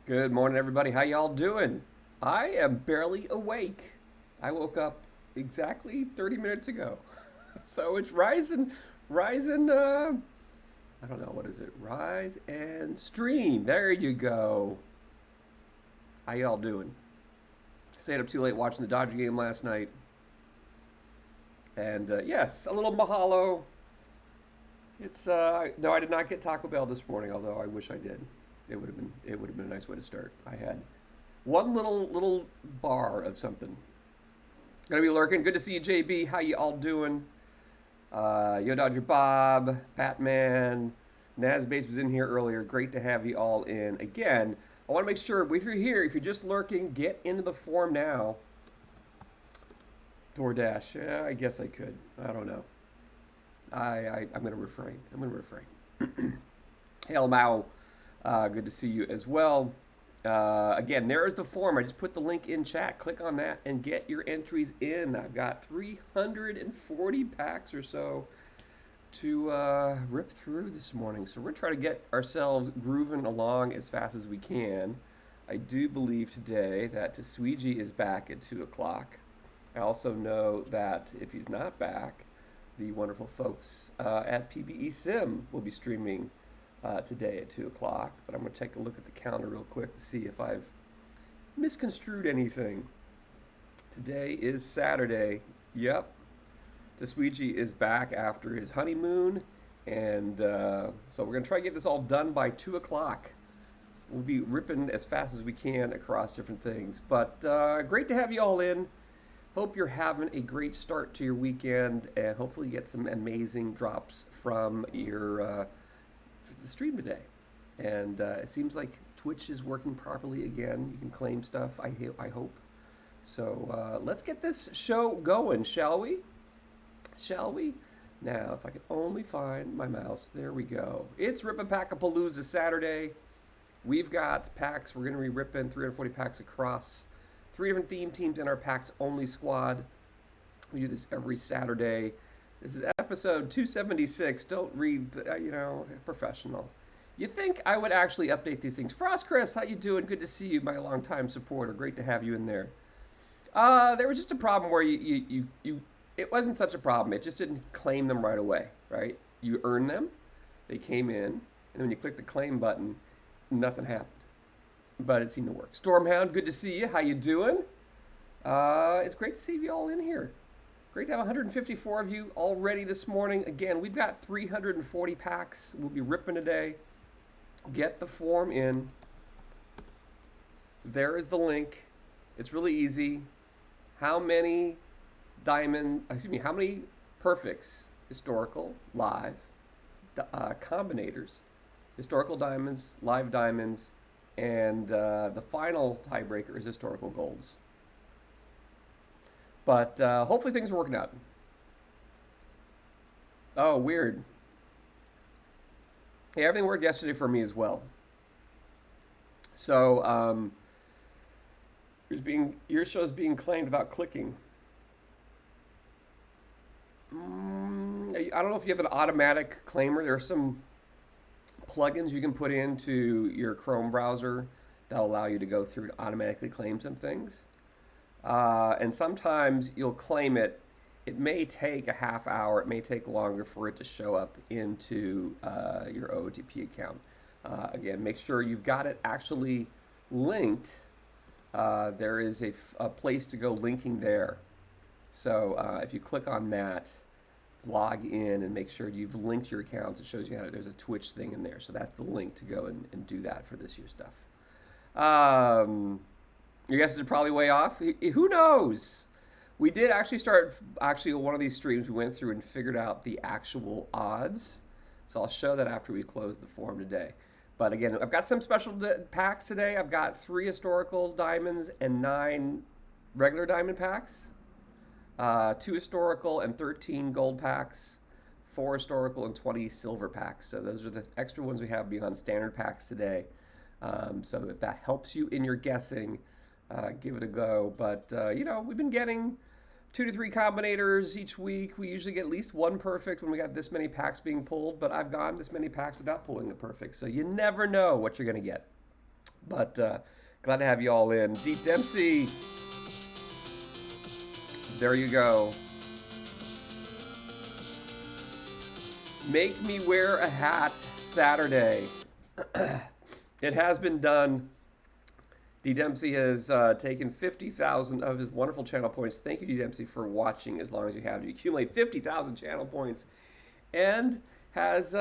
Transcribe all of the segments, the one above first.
Good morning, everybody. How y'all doing? I am barely awake. I woke up exactly 30 minutes ago. So it's rising, I don't know, what is it? Rise and stream. There you go. How y'all doing? Stayed up too late watching the Dodger game last night. And yes, a little mahalo. No, I did not get Taco Bell this morning, although I wish I did. It would have been a nice way to start. I had one little bar of something. Gonna be lurking. Good to see you, JB. How you all doing? Yo Dodger Bob, Batman, Nazbase was in here earlier. Great to have you all in again. I want to make sure if you're here, if you're just lurking, get into the form now. DoorDash. Yeah, I guess I could. I don't know. I'm gonna refrain. I'm gonna refrain. Hail Mao. Good to see you as well. Again, there is the form. I just put the link in chat. Click on that and get your entries in. I've got 340 packs or so to rip through this morning. So we're going to try to get ourselves grooving along as fast as we can. I do believe today that Tasweegi is back at 2 o'clock. I also know that if he's not back, the wonderful folks at PBE Sim will be streaming today at 2 o'clock. But I'm going to take a look at the calendar real quick to see if I've misconstrued anything. Today is Saturday. Yep. Tasweegi is back after his honeymoon. And so we're going to try to get this all done by 2 o'clock. We'll be ripping as fast as we can across different things. But great to have you all in. Hope you're having a great start to your weekend and hopefully get some amazing drops from your the stream today. And it seems like Twitch is working properly again. You can claim stuff, I hope. So let's get this show going, shall we? Shall we? Now, if I could only find my mouse. There we go. It's RIPaPACKaPALOOZA Saturday. We've got packs. We're going to be ripping 340 packs across. 3 different theme teams in our packs only squad. We do this every Saturday. This is episode 276. Don't read, professional. You think I would actually update these things? Frost Chris, how you doing? Good to see you, my longtime supporter. Great to have you in there. There was just a problem where it wasn't such a problem. It just didn't claim them right away, right? You earn them, they came in, and when you click the claim button, nothing happened. But it seemed to work. Stormhound, good to see you. How you doing? It's great to see you all in here. Great to have 154 of you already this morning. Again, we've got 340 packs. We'll be ripping today. Get the form in. There is the link. It's really easy. How many how many perfects, historical, live, combinators, historical diamonds, live diamonds, and the final tiebreaker is historical golds. But hopefully things are working out. Oh, weird. Hey, everything worked yesterday for me as well. So your show's being claimed without clicking. I don't know if you have an automatic claimer. There are some plugins you can put into your Chrome browser that allow you to go through and automatically claim some things. And sometimes you'll claim it. It may take a half hour. It may take longer for it to show up into your OOTP account. Again, make sure you've got it actually linked. There is a place to go linking there. So if you click on that, log in and make sure you've linked your accounts. It shows you how there's a Twitch thing in there. So that's the link to go and do that for this year's stuff. Your guesses are probably way off. Who knows? We did actually start one of these streams. We went through and figured out the actual odds. So I'll show that after we close the form today. But again, I've got some special packs today. I've got 3 historical diamonds and 9 regular diamond packs. 2 historical and 13 gold packs. 4 historical and 20 silver packs. So those are the extra ones we have beyond standard packs today. So if that helps you in your guessing, give it a go. But, we've been getting 2 to 3 combinators each week. We usually get at least 1 perfect when we got this many packs being pulled. But I've gone this many packs without pulling the perfect. So you never know what you're going to get. But glad to have you all in. Deep Dempsey, there you go. Make me wear a hat Saturday. It has been done. D Dempsey has taken 50,000 of his wonderful channel points. Thank you, D Dempsey, for watching as long as you have. You accumulate 50,000 channel points and has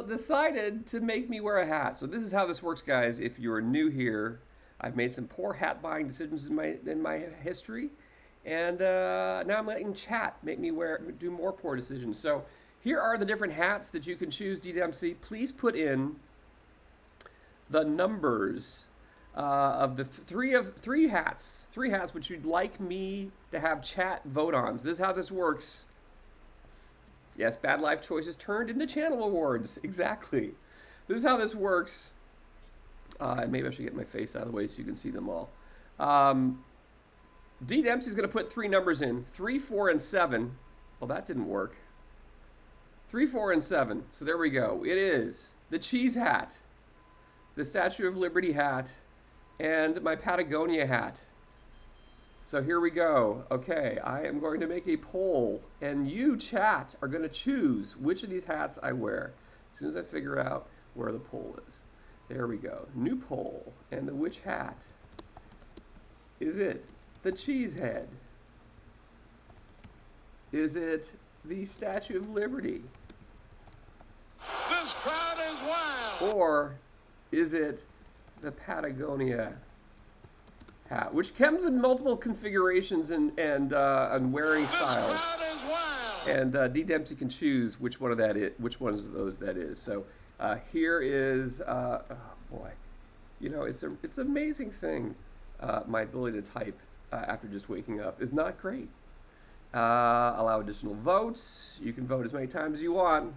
decided to make me wear a hat. So this is how this works, guys. If you're new here, I've made some poor hat buying decisions in my history, and now I'm letting chat make me do more poor decisions. So here are the different hats that you can choose, D Dempsey. Please put in the numbers of the three hats which you'd like me to have chat vote on. So this is how this works. Yes, bad life choices turned into channel awards. Exactly. This is how this works. Maybe I should get my face out of the way so you can see them all. D Dempsey's going to put three numbers in: 3, 4, and 7. Well, that didn't work. 3, 4, and 7. So there we go. It is the cheese hat, the Statue of Liberty hat, and my Patagonia hat. So here we go. Okay, I am going to make a poll, and you, chat, are going to choose which of these hats I wear as soon as I figure out where the poll is. There we go. New poll. And the which hat? Is it the cheese head? Is it the Statue of Liberty? This crowd is wild. Or is it the Patagonia hat, which comes in multiple configurations and wearing styles? This crowd is wild. And D Dempsey can choose which one of those that is. So here is, oh boy, you know, it's an amazing thing. My ability to type after just waking up is not great. Allow additional votes. You can vote as many times as you want.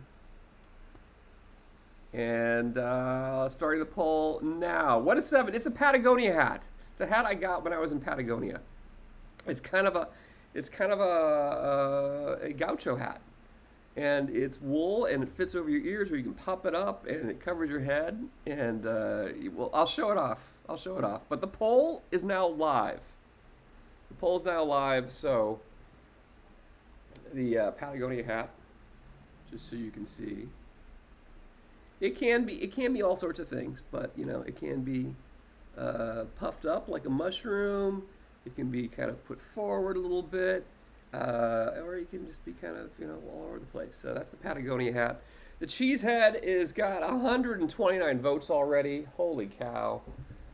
And starting the poll now. What is 7? It's a Patagonia hat. It's a hat I got when I was in Patagonia. It's kind of a gaucho hat, and it's wool and it fits over your ears, or you can pop it up and it covers your head. And well, I'll show it off. But the poll is now live. So the Patagonia hat, just so you can see. It can be all sorts of things, but you know, it can be puffed up like a mushroom. It can be kind of put forward a little bit, or you can just be kind of, you know, all over the place. So that's the Patagonia hat. The cheese head is got 129 votes already. Holy cow!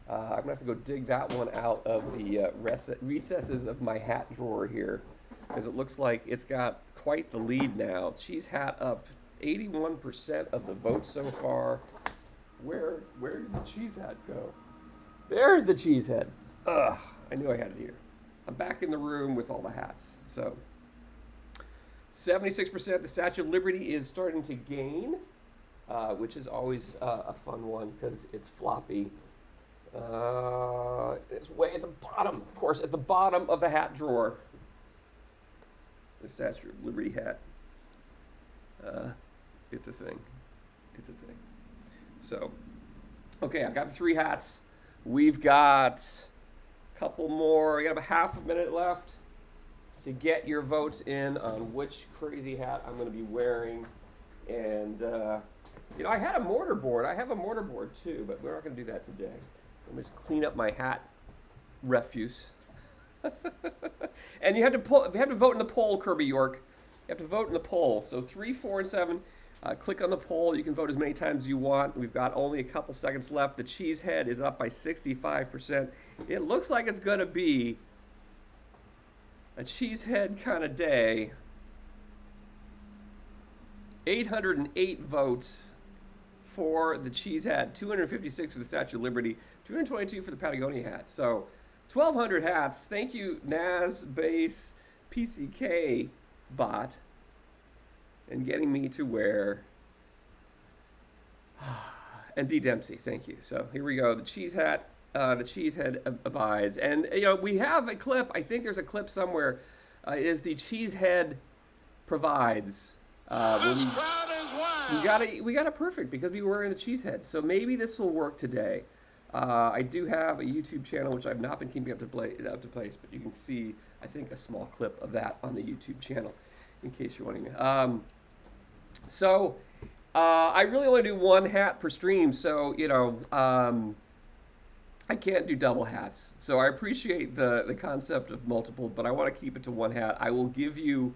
I'm gonna have to go dig that one out of the recesses of my hat drawer here, because it looks like it's got quite the lead now. Cheese hat up 81% of the votes so far. Where did the cheese hat go? There's the cheese head. Ugh, I knew I had it here. I'm back in the room with all the hats. So 76%. The Statue of Liberty is starting to gain, which is always a fun one because it's floppy. It's way at the bottom, of course, at the bottom of the hat drawer. The Statue of Liberty hat. It's a thing. So, okay, I've got the 3 hats. We've got a couple more. We got about half a minute left to get your votes in on which crazy hat I'm going to be wearing. And, you know, I had a mortar board. I have a mortar board too, but we're not going to do that today. Let me just clean up my hat refuse. And you have to vote in the poll, Kirby York. You have to vote in the poll. So 3, 4, and 7. Click on the poll. You can vote as many times as you want. We've got only a couple seconds left. The cheese head is up by 65%. It looks like it's going to be a cheese head kind of day. 808 votes for the cheese hat, 256 for the Statue of Liberty, 222 for the Patagonia hat. So 1,200 hats. Thank you, Naz Base PCK bot, and getting me to wear. And D Dempsey, thank you. So here we go. The cheese hat, the cheese head abides, and you know, we have a clip. I think there's a clip somewhere. It is the cheese head provides. We got it perfect because we were wearing the cheese head. So maybe this will work today. I do have a YouTube channel which I've not been keeping up to place, but you can see, I think, a small clip of that on the YouTube channel, in case you're wondering. I really only do one hat per stream, so I can't do double hats. So I appreciate the concept of multiple, but I want to keep it to one hat. I will give you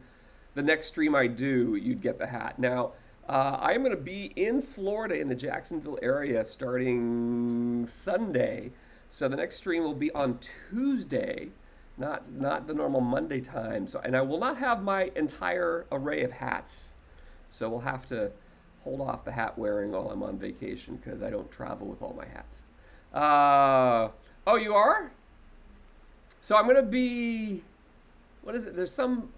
the next stream I do, you'd get the hat. Now, I'm going to be in Florida in the Jacksonville area starting Sunday. So the next stream will be on Tuesday, not the normal Monday time. And I will not have my entire array of hats. So we'll have to hold off the hat wearing while I'm on vacation because I don't travel with all my hats. Oh, you are? So I'm going to be, what is it? There's some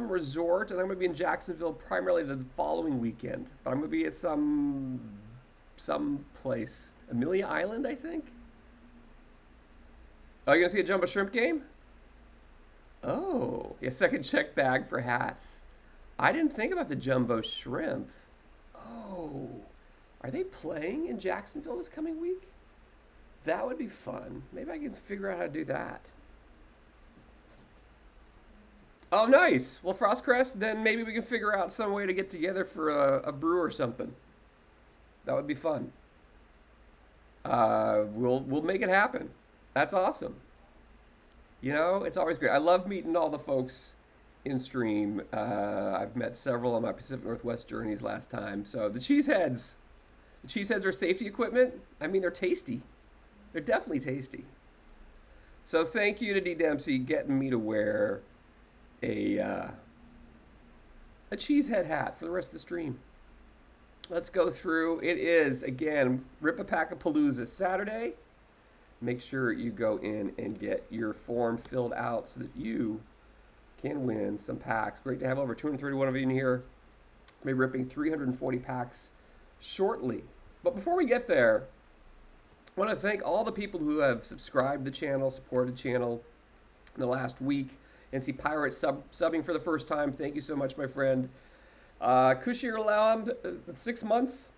resort, and I'm going to be in Jacksonville primarily the following weekend. But I'm going to be at some place, Amelia Island, I think. Oh, you're going to see a Jumbo Shrimp game? Oh, yeah, second check bag for hats. I didn't think about the Jumbo Shrimp. Oh, are they playing in Jacksonville this coming week? That would be fun. Maybe I can figure out how to do that. Oh, nice. Well, Frostcrest, then maybe we can figure out some way to get together for a brew or something. That would be fun. We'll make it happen. That's awesome. It's always great. I love meeting all the folks in stream. I've met several on my Pacific Northwest journeys last time. So the cheeseheads are safety equipment. I mean, they're tasty. They're definitely tasty. So thank you to D Dempsey getting me to wear a cheesehead hat for the rest of the stream. Let's go through. It is, again, RIPaPACKaPALOOZA Saturday. Make sure you go in and get your form filled out so that you can win some packs. Great to have over 231 of you in here. I'll be ripping 340 packs shortly. But before we get there, I want to thank all the people who have subscribed to the channel, supported the channel in the last week. NC Pirate subbing for the first time. Thank you so much, my friend. Kushir Lamb, 6 months.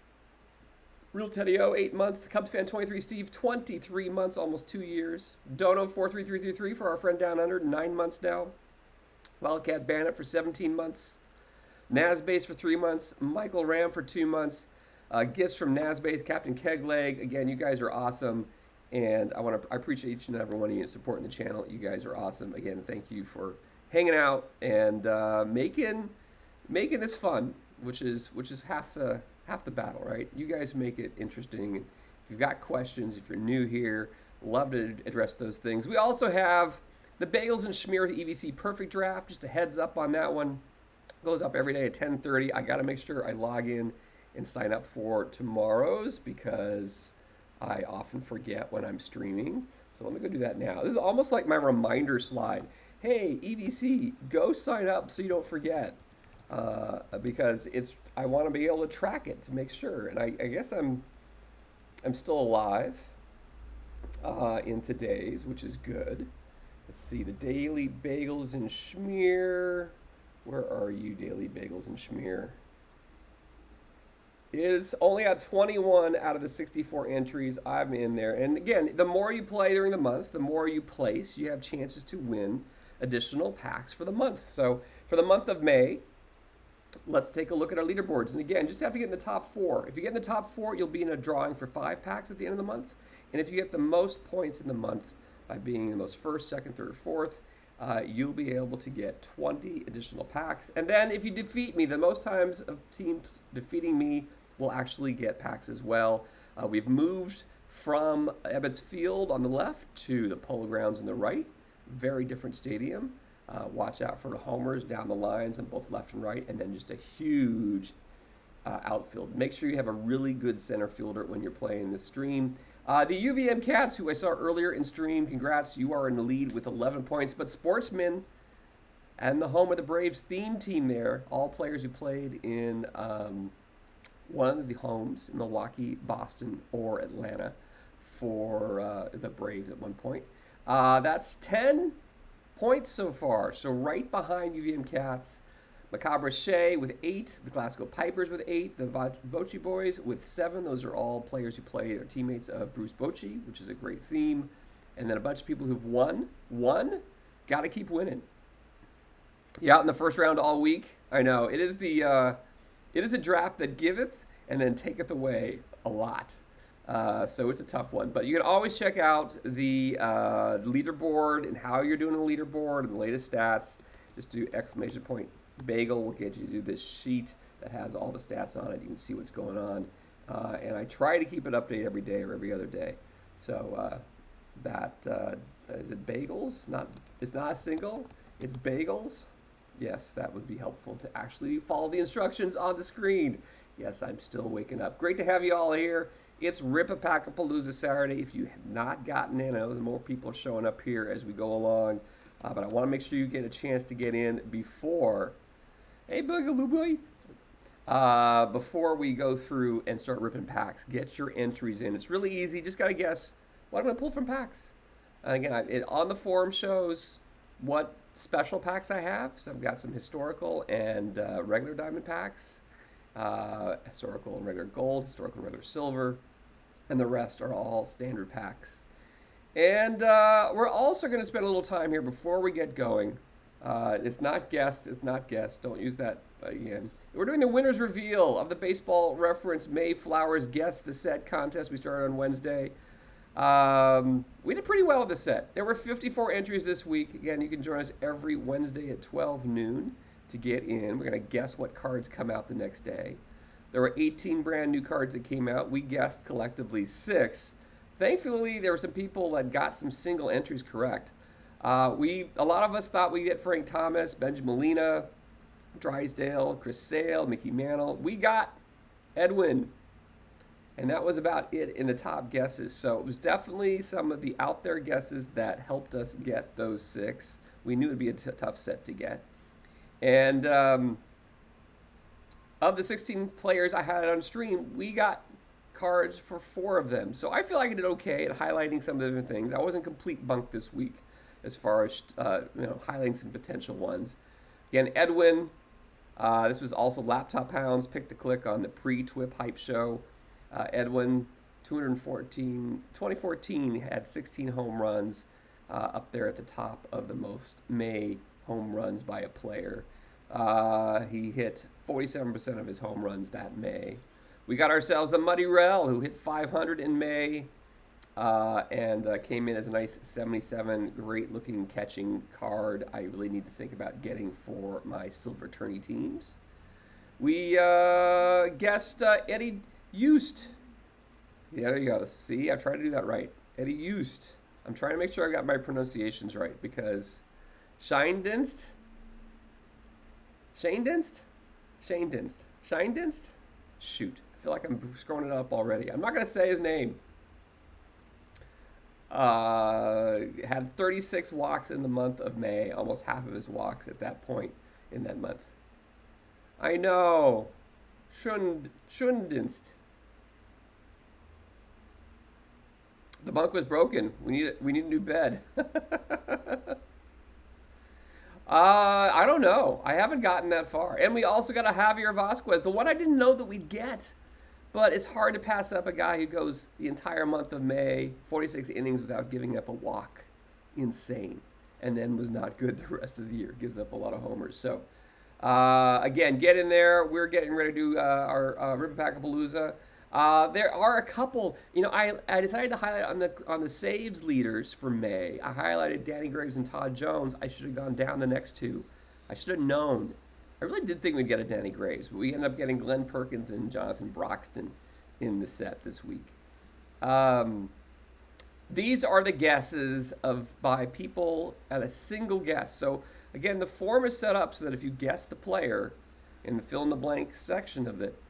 Real Teddy O, 8 months. Cubs fan 23 Steve, 23 months, almost 2 years. Dono 43333 for our friend down under, 9 months now. Wildcat Bandit for 17 months. Nazbase for 3 months. Michael Ram for 2 months. Gifts from Nazbase, Captain Kegleg. Again, you guys are awesome. And I appreciate each and every one of you supporting the channel. You guys are awesome. Again, thank you for hanging out and making this fun, which is half the battle, right? You guys make it interesting. If you've got questions, if you're new here, love to address those things. We also have the Bagels and Schmear EVC Perfect Draft. Just a heads up on that one. Goes up every day at 10:30. I got to make sure I log in and sign up for tomorrow's because I often forget when I'm streaming. So let me go do that now. This is almost like my reminder slide. Hey, EVC, go sign up so you don't forget. Because I want to be able to track it to make sure. And I guess I'm still alive in today's, which is good. Let's see, the Daily Bagels and Schmear. Where are you, Daily Bagels and Schmear? Is only at 21 out of the 64 entries. I'm in there. And again, the more you play during the month, the more you place, you have chances to win additional packs for the month. So for the month of May, let's take a look at our leaderboards. And again, just have to get in the top 4. If you get in the top 4, you'll be in a drawing for 5 packs at the end of the month. And if you get the most points in the month by being the most first, second, third, fourth, you'll be able to get 20 additional packs. And then if you defeat me, the most times of teams defeating me will actually get packs as well. We've moved from Ebbets Field on the left to the Polo Grounds on the right. Very different stadium. Watch out for the homers down the lines on both left and right, and then just a huge outfield. Make sure you have a really good center fielder when you're playing this stream. The UVM Cats, who I saw earlier in stream, congrats, you are in the lead with 11 points. But Sportsmen and the home of the Braves theme team there, all players who played in one of the homes in Milwaukee, Boston, or Atlanta for the Braves at one point. That's 10 points so far. So right behind UVM Cats. Macabre Shea with 8. The Glasgow Pipers with 8. The Bocce Boys with 7. Those are all players who played or teammates of Bruce Bocce, which is a great theme. And then a bunch of people who've won. Got to keep winning. You out in the first round all week? I know. It is a draft that giveth and then taketh away a lot. So it's a tough one. But you can always check out the leaderboard and how you're doing on the leaderboard and the latest stats. Just do !bagel will get you to do this sheet that has all the stats on it. You can see what's going on. And I try to keep it updated every day or every other day. So is it bagels? It's not a single. It's bagels. Yes, that would be helpful to actually follow the instructions on the screen. Yes, I'm still waking up. Great to have you all here. It's RIPaPACKaPALOOZA Saturday. If you have not gotten in, I know more people are showing up here as we go along. But I want to make sure you get a chance to get in before. Hey, Boogaloo Boy. Before we go through and start ripping packs, get your entries in. It's really easy. Just got to guess what I'm going to pull from packs. Again, it on the forum shows what special packs I have. So I've got some historical and regular diamond packs. Historical and regular gold, historical and regular silver. And the rest are all standard packs. And we're also going to spend a little time here before we get going. It's not guessed. Don't use that again. We're doing the winner's reveal of the Baseball Reference Mayflowers Guess the Set contest we started on Wednesday. We did pretty well with the set. There were 54 entries this week. Again, you can join us every Wednesday at 12 noon to get in. We're going to guess what cards come out the next day. There were 18 brand new cards that came out. We guessed collectively 6. Thankfully, there were some people that got some single entries correct. A lot of us thought we'd get Frank Thomas, Benjamin Molina, Drysdale, Chris Sale, Mickey Mantle. We got Edwin. And that was about it in the top guesses. So it was definitely some of the out there guesses that helped us get those 6. We knew it would be a tough set to get. And of the 16 players I had on stream, we got cards for 4 of them. So I feel like I did okay at highlighting some of the different things. I wasn't complete bunk this week as far as highlighting some potential ones. Again, Edwin. This was also Laptop Hounds. Pick to click on the pre-TWIP hype show. Edwin, 2014, had 16 home runs, up there at the top of the most May home runs by a player. He hit 47% of his home runs that May. We got ourselves the Muddy Rell, who hit 500 in May, and came in as a nice 77. Great-looking catching card I really need to think about getting for my Silver Tourney teams. We guessed Eddie Youst. Yeah, there you go. See, I tried to do that right. Eddie Youst. I'm trying to make sure I got my pronunciations right because Scheindienst? Shoot. I feel like I'm screwing it up already. I'm not going to say his name. Had 36 walks in the month of May. Almost half of his walks at that point in that month. I know. Schundienst. The bunk was broken. We need a new bed. I don't know. I haven't gotten that far. And we also got a Javier Vasquez, the one I didn't know that we'd get. But it's hard to pass up a guy who goes the entire month of May, 46 innings without giving up a walk. Insane. And then was not good the rest of the year. Gives up a lot of homers. So, again, get in there. We're getting ready to do our RIPaPACKaPALOOZA. There are a couple, I decided to highlight on the saves leaders for May. I highlighted Danny Graves and Todd Jones. I should have gone down the next 2. I should have known. I really did think we'd get a Danny Graves, but we ended up getting Glenn Perkins and Jonathan Broxton in the set this week. These are the guesses by people at a single guess. So again, the form is set up so that if you guess the player in the fill in the blank section of it,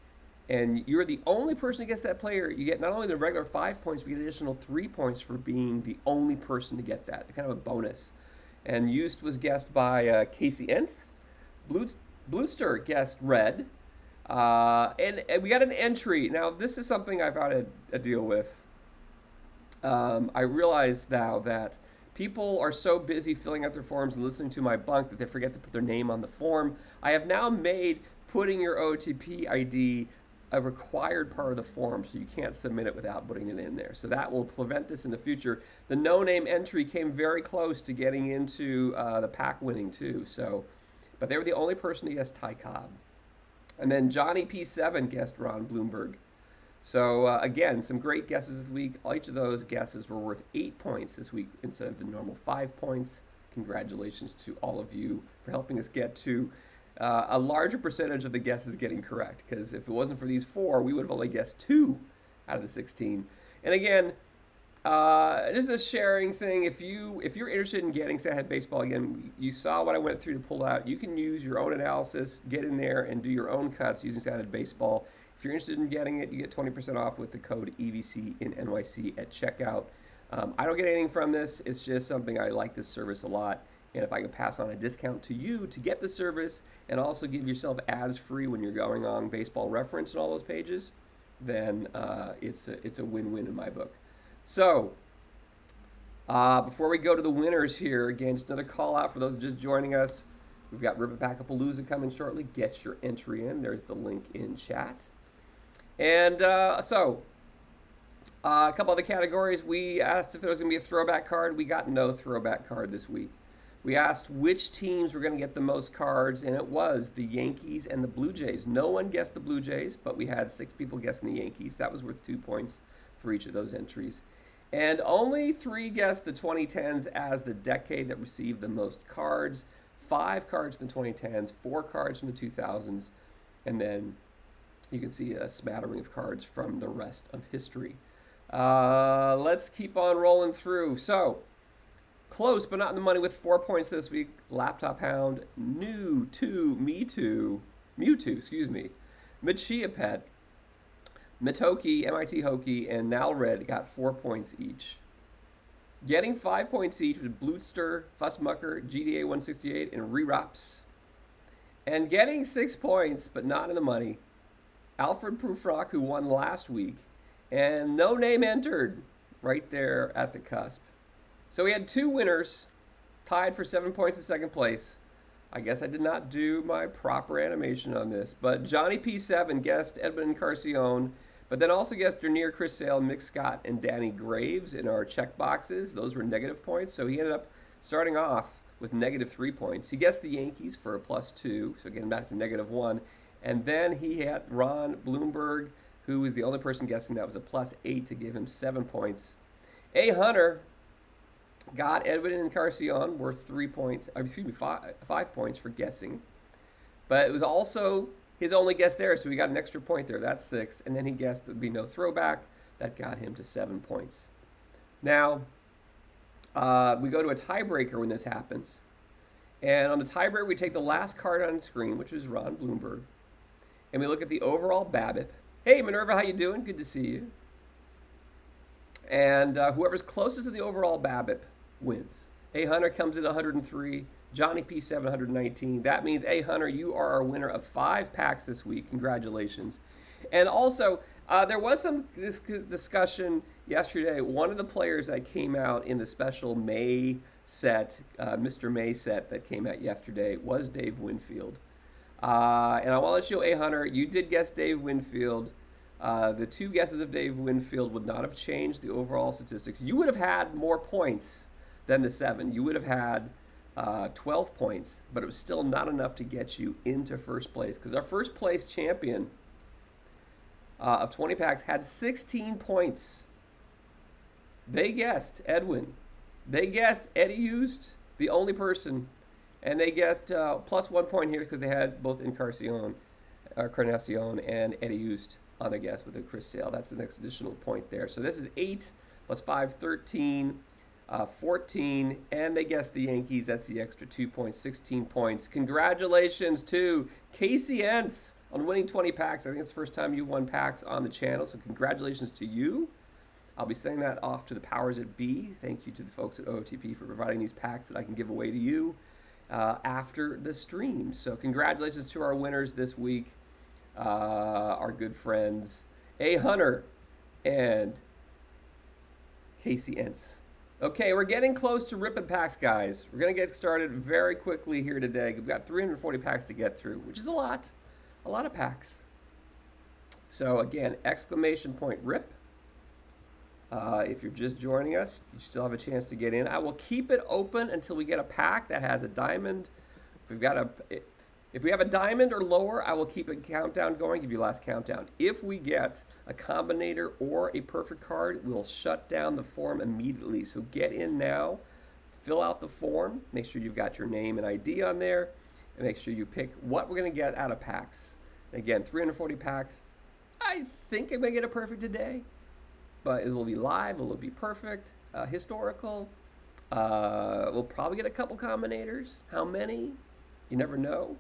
and you're the only person who gets that player, you get not only the regular 5 points, but you get an additional 3 points for being the only person to get that. Kind of a bonus. And Youst was guessed by Casey Nth. Blutster guessed red. And we got an entry. Now, this is something I've had to deal with. I realize now that People are so busy filling out their forms and listening to my bunk that they forget to put their name on the form. I have now made putting your OTP ID a required part of the form, so you can't submit it without putting it in there. So that will prevent this in the future. The no-name entry came very close to getting into the pack winning too. So, but they were the only person to guess Ty Cobb. And then Johnny P7 guessed Ron Bloomberg. So again, some great guesses this week. Each of those guesses were worth 8 points this week instead of the normal 5 points. Congratulations to all of you for helping us get to a larger percentage of the guesses getting correct, because if it wasn't for these 4, we would have only guessed 2 out of the 16. And again, just a sharing thing. If you're interested in getting Stat Head Baseball, again, you saw what I went through to pull out. You can use your own analysis, get in there, and do your own cuts using Stat Head Baseball. If you're interested in getting it, you get 20% off with the code EVC in NYC at checkout. I don't get anything from this. It's just something I like this service a lot. And if I can pass on a discount to you to get the service and also give yourself ads free when you're going on Baseball Reference and all those pages, then it's a win-win in my book. So before we go to the winners here, again, just another call out for those just joining us. We've got RIPaPACKaPALOOZA coming shortly. Get your entry in. There's the link in chat. And a couple other categories. We asked if there was going to be a throwback card. We got no throwback card this week. We asked which teams were going to get the most cards, and it was the Yankees and the Blue Jays. No one guessed the Blue Jays, but we had 6 people guessing the Yankees. That was worth 2 points for each of those entries. And only 3 guessed the 2010s as the decade that received the most cards. 5 cards from the 2010s, 4 cards from the 2000s, and then you can see a smattering of cards from the rest of history. Let's keep on rolling through. So, close but not in the money with 4 points this week. Laptop Hound, Mewtwo, Machia Pet, Mitoki, MIT Hokie, and Nalred got 4 points each. Getting 5 points each was Blootster, Fussmucker, GDA 168, and Rerops. And getting 6 points, but not in the money, Alfred Prufrock, who won last week, and no name entered right there at the cusp. So we had 2 winners, tied for 7 points in second place. I guess I did not do my proper animation on this, but Johnny P7 guessed Edwin Encarnacion, but then also guessed Dernier, Chris Sale, Mick Scott, and Danny Graves in our check boxes. Those were negative points, so he ended up starting off with negative 3 points. He guessed the Yankees for a +2, so getting back to -1. And then he had Ron Bloomberg, who was the only person guessing that was a +8 to give him 7 points. A. Hunter got Edwin Encarnacion worth 3 points, 5 points for guessing. But it was also his only guess there, so he got an extra point there. That's 6. And then he guessed there would be no throwback. That got him to 7 points. Now, we go to a tiebreaker when this happens. And on the tiebreaker, we take the last card on the screen, which was Ron Bloomberg. And we look at the overall BABIP. Hey, Minerva, how you doing? Good to see you. And whoever's closest to the overall BABIP wins. A. Hunter comes in 103. Johnny P7, 119. That means, A. Hunter, you are our winner of 5 packs this week. Congratulations. And also, there was some discussion yesterday. One of the players that came out in the special May set, Mr. May set that came out yesterday, was Dave Winfield. And I want to let you know, A. Hunter, you did guess Dave Winfield. The 2 guesses of Dave Winfield would not have changed the overall statistics. You would have had more points than the 7. You would have had 12 points, but it was still not enough to get you into first place, because our first place champion of 20 packs had 16 points. They guessed Edwin. They guessed Eddie Used, the only person, and they get +1 point here because they had both Encarnacion and Eddie Used on their guess with the Chris Sale. That's the next additional point there. So this is 8 + 5, 13. 14, and they guessed the Yankees. That's the extra 2 points, 16 points. Congratulations to Casey Nth on winning 20 packs. I think it's the first time you've won packs on the channel, so congratulations to you. I'll be sending that off to the powers that be. Thank you to the folks at OTP for providing these packs that I can give away to you after the stream. So congratulations to our winners this week, our good friends A. Hunter and Casey Nth. Okay, we're getting close to ripping packs, guys. We're going to get started very quickly here today. We've got 340 packs to get through, which is a lot of packs. So again, exclamation point rip. If you're just joining us, you still have a chance to get in. I will keep it open until we get a pack that has a diamond. If we have a diamond or lower, I will keep a countdown going, give you last countdown. If we get a combinator or a perfect card, we'll shut down the form immediately. So get in now, fill out the form, make sure you've got your name and ID on there, and make sure you pick what we're going to get out of packs. Again, 340 packs. I think I'm going to get a perfect today, but it will be live, it will be perfect, historical. We'll probably get a couple combinators. How many? You never know.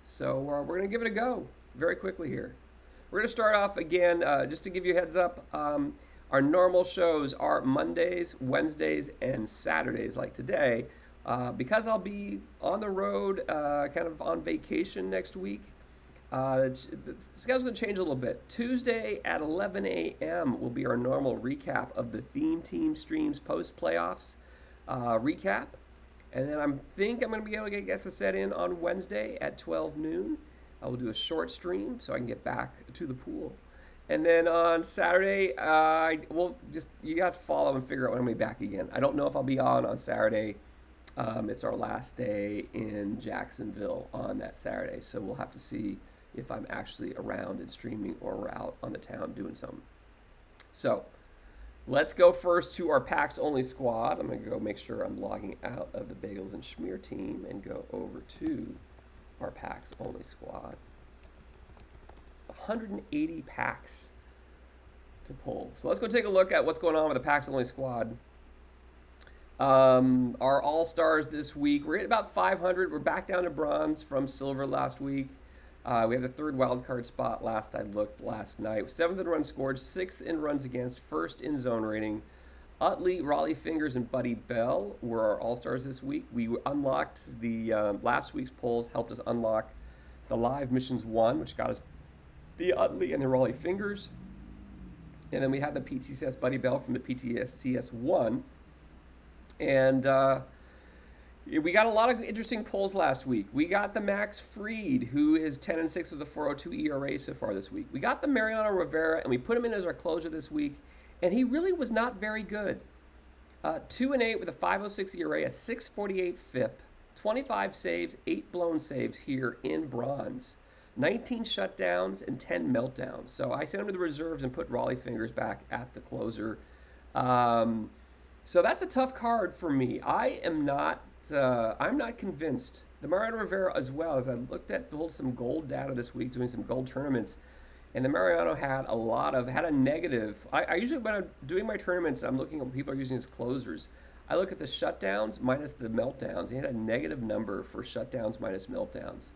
So we're going to give it a go very quickly here. We're going to start off again, just to give you a heads up. Our normal shows are Mondays, Wednesdays, and Saturdays like today. Because I'll be on the road, kind of on vacation next week, the schedule's going to change a little bit. Tuesday at 11 a.m. will be our normal recap of the Theme Team Streams post-playoffs recap. And then I think I'm going to be able to get the set in on Wednesday at 12 noon. I will do a short stream so I can get back to the pool. And then on Saturday, you got to follow and figure out when I'm going to be back again. I don't know if I'll be on Saturday. It's our last day in Jacksonville on that Saturday. So we'll have to see if I'm actually around and streaming or we're out on the town doing something. So let's go first to our packs only squad. I'm going to go make sure I'm logging out of the Bagels and Schmear team and go over to our packs only squad. 180 packs to pull. So let's go take a look at what's going on with the packs only squad. Our all-stars this week, we're at about 500. We're back down to bronze from silver last week. We have the third wild card spot last I looked last night. 7th in runs scored, 6th in runs against, 1st in zone rating. Utley, Raleigh Fingers, and Buddy Bell were our all-stars this week. We unlocked the last week's polls, helped us unlock the live missions 1, which got us the Utley and the Raleigh Fingers. And then we had the PTCS Buddy Bell from the PTCS 1. And we got a lot of interesting polls last week. We got the Max Fried, who is 10-6 with a 4.02 ERA so far this week. We got the Mariano Rivera, and we put him in as our closer this week, and he really was not very good. 2-8 with a 5.06 ERA, a 6.48 FIP, 25 saves, 8 blown saves here in bronze, 19 shutdowns, and 10 meltdowns. So I sent him to the reserves and put Raleigh Fingers back at the closer. So that's a tough card for me. I'm not convinced. The Mariano Rivera as well, as I pulled some gold data this week, doing some gold tournaments, and the Mariano had a negative. I usually, when I'm doing my tournaments, I'm looking at what people are using as closers. I look at the shutdowns minus the meltdowns. He had a negative number for shutdowns minus meltdowns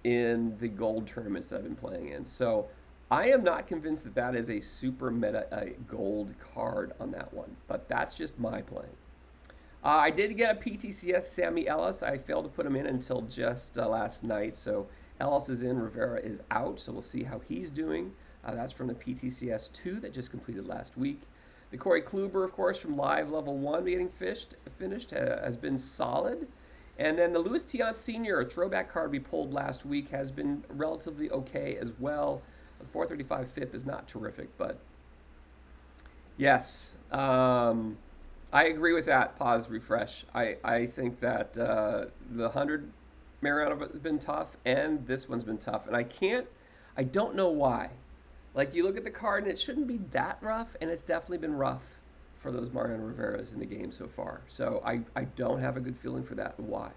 in the gold tournaments that I've been playing in. So I am not convinced that is a super meta gold card on that one, but that's just my playing. I did get a PTCS Sammy Ellis. I failed to put him in until just last night, so Ellis is in, Rivera is out, so we'll see how he's doing. That's from the PTCS 2 that just completed last week. The Corey Kluber, of course, from Live Level 1 getting finished has been solid. And then the Louis Tiant Sr. throwback card we pulled last week has been relatively okay as well. The 435 FIP is not terrific, but yes, I agree with that. Pause, refresh. I think that the 100 Mariano has been tough, and this one's been tough. And I don't know why. Like, you look at the card, and it shouldn't be that rough, and it's definitely been rough for those Mariano Riveras in the game so far. So I don't have a good feeling for that. Why?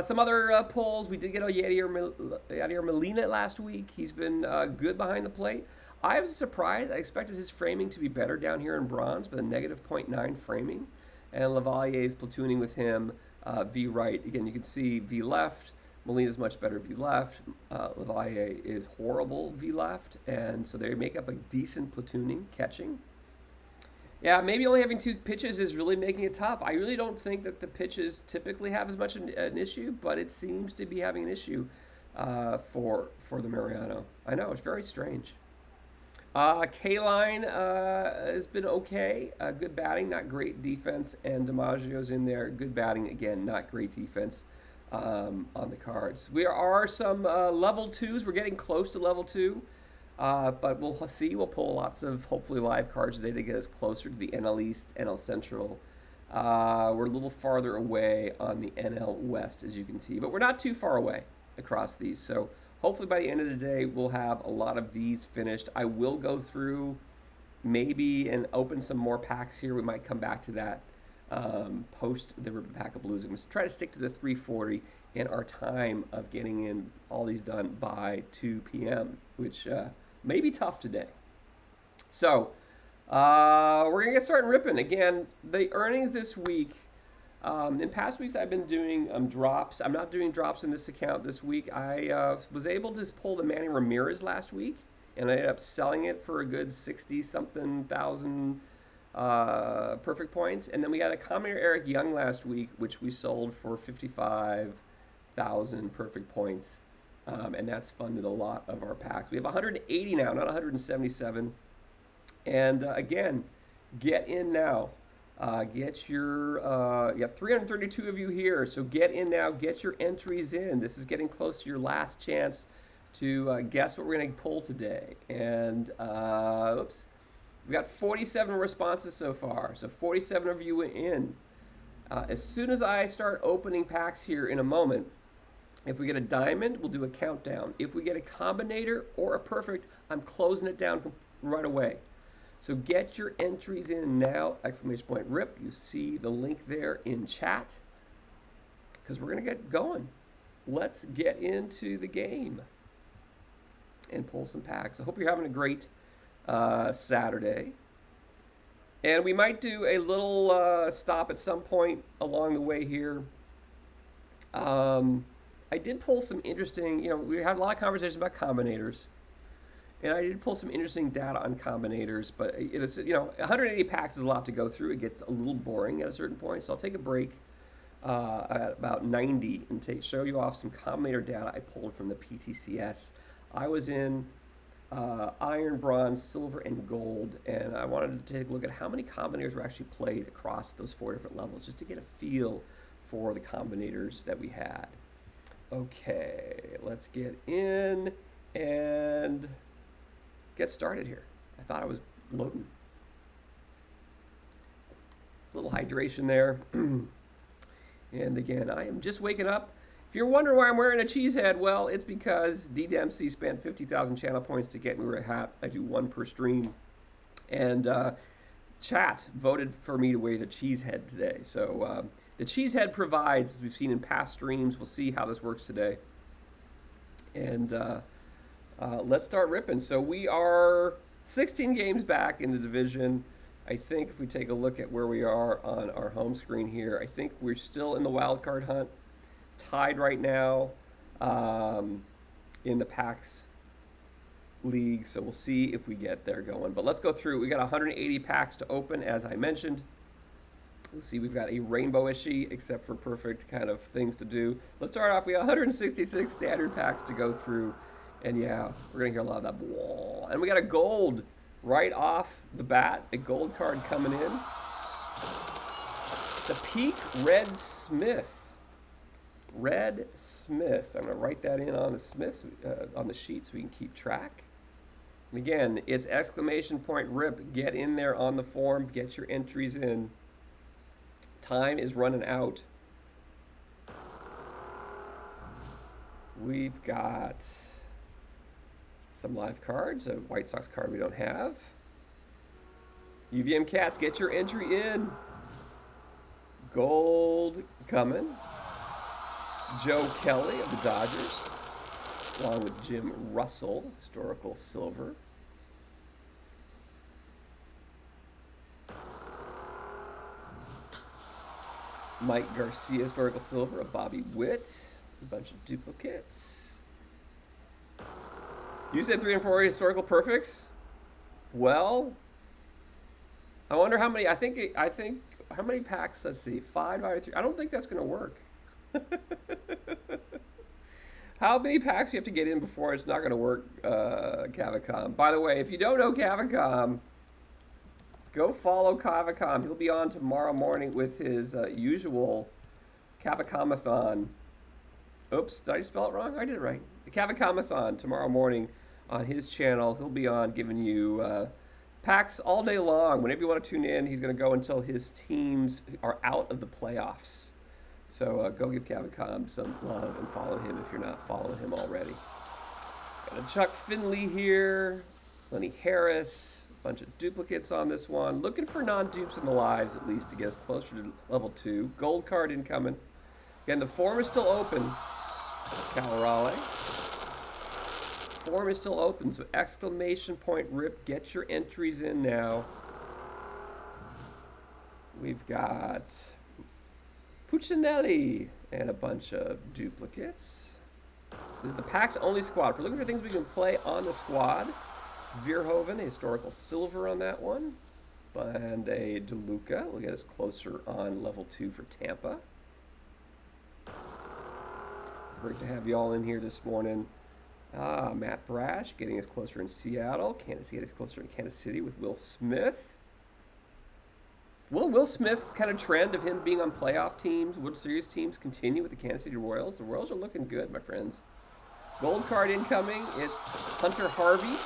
Some other pulls. We did get a Yadier Molina last week. He's been good behind the plate. I was surprised. I expected his framing to be better down here in bronze, but a negative 0.9 framing. And Lavalier is platooning with him V right. Again, you can see V left. Molina's much better V left. Lavalier is horrible V left. And so they make up a decent platooning, catching. Yeah, maybe only having 2 pitches is really making it tough. I really don't think that the pitches typically have as much an issue, but it seems to be having an issue for the Mariano. I know, it's very strange. K-Line has been okay. Good batting, not great defense. And DiMaggio's in there. Good batting, again, not great defense on the cards. We are some level twos. We're getting close to level two. But we'll see. We'll pull lots of, hopefully, live cards today to get us closer to the NL East, NL Central. We're a little farther away on the NL West, as you can see. But we're not too far away across these. So hopefully by the end of the day, we'll have a lot of these finished. I will go through maybe and open some more packs here. We might come back to that post the RIPaPACKaPALOOZA. I'm going to try to stick to the 3:40 in our time of getting in all these done by 2 p.m., which may be tough today. So we're going to get started ripping. Again, the earnings this week. In past weeks, I've been doing drops. I'm not doing drops in this account this week. I was able to pull the Manny Ramirez last week, and I ended up selling it for a good 60-something thousand perfect points. And then we got a Combinator Eric Young last week, which we sold for 55,000 perfect points. And that's funded a lot of our packs. We have 180 now, not 177. And again, get in now. Get your, you have 332 of you here, so get in now, get your entries in. This is getting close to your last chance to guess what we're going to pull today. And, oops, we got 47 responses so far, so 47 of you in. As soon as I start opening packs here in a moment, if we get a diamond, we'll do a countdown. If we get a combinator or a perfect, I'm closing it down right away. So get your entries in now, exclamation point RIP. You see the link there in chat because we're going to get going. Let's get into the game and pull some packs. I hope you're having a great Saturday. And we might do a little stop at some point along the way here. I did pull some interesting, we had a lot of conversations about combinators. And I did pull some interesting data on combinators, but it is, 180 packs is a lot to go through. It gets a little boring at a certain point, so I'll take a break at about 90 and show you off some combinator data I pulled from the PTCS. I was in iron, bronze, silver, and gold, and I wanted to take a look at how many combinators were actually played across those 4 different levels, just to get a feel for the combinators that we had. Okay, let's get in and get started here. I thought I was loading. A little hydration there. And again, I am just waking up. If you're wondering why I'm wearing a cheese head, well, it's because D Dempsey spent 50,000 channel points to get me a hat. I do 1 per stream. And chat voted for me to wear the cheese head today. So the cheese head provides, as we've seen in past streams, we'll see how this works today. And let's start ripping. So we are 16 games back in the division. I think if we take a look at where we are on our home screen here, I think we're still in the wild card hunt, tied right now in the packs league. So we'll see if we get there going. But let's go through. We got 180 packs to open, as I mentioned. We'll see, we've got a rainbow-ishy, except for perfect kind of things to do. Let's start off. We got 166 standard packs to go through. And yeah, we're going to hear a lot of that. And we got a gold right off the bat. A gold card coming in. It's a Peak Red Smith. Red Smith. So I'm going to write that in on the Smiths, on the sheet so we can keep track. And again, it's exclamation point RIP. Get in there on the form. Get your entries in. Time is running out. We've got some live cards, a White Sox card we don't have. UVM Cats, get your entry in. Gold coming. Joe Kelly of the Dodgers, along with Jim Russell, historical silver. Mike Garcia, historical silver, a Bobby Witt, a bunch of duplicates. You said 3 and 4 historical perfects? Well, I wonder how many. I think how many packs? Let's see, 5 out of 3. I don't think that's going to work. How many packs do you have to get in before it's not going to work, Cavicom? By the way, if you don't know Cavicom, go follow Cavicom. He'll be on tomorrow morning with his usual Cavicomathon. Oops, did I spell it wrong? I did it right. The Cavicomathon tomorrow morning on his channel. He'll be on giving you packs all day long. Whenever you want to tune in, he's going to go until his teams are out of the playoffs. So go give Cavicom some love and follow him if you're not following him already. Got a Chuck Finley here, Lenny Harris, a bunch of duplicates on this one. Looking for non-dupes in the lives at least to get us closer to level 2. Gold card incoming. Again, the form is still open. Cal Raleigh. Form is still open, so exclamation point RIP. Get your entries in now. We've got Puccinelli and a bunch of duplicates. This is the packs only squad. If we're looking for things we can play on the squad, Verhoeven, historical silver on that one, and a DeLuca will get us closer on level 2 for Tampa. Great to have you all in here this morning. Matt Brash getting us closer in Seattle. Kansas getting us closer in Kansas City with Will Smith. Will Will Smith kind of trend of him being on playoff teams, World Series teams, continue with the Kansas City Royals? The Royals are looking good, my friends. Gold card incoming. It's Hunter Harvey.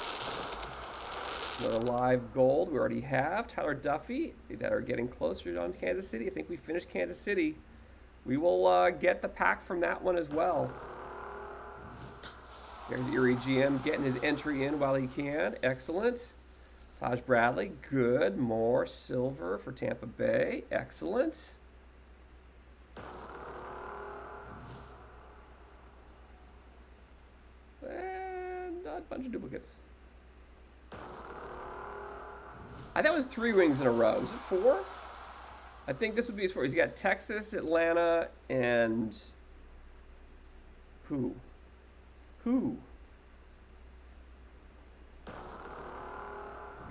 Another live gold we already have. Tyler Duffy that are getting closer on Kansas City. I think we finished Kansas City. We will get the pack from that one as well. There's Erie GM getting his entry in while he can. Excellent. Taj Bradley, good. More silver for Tampa Bay. Excellent. And a bunch of duplicates. I thought it was 3 rings in a row. Is it 4? I think this would be his 4. He's got Texas, Atlanta, and who?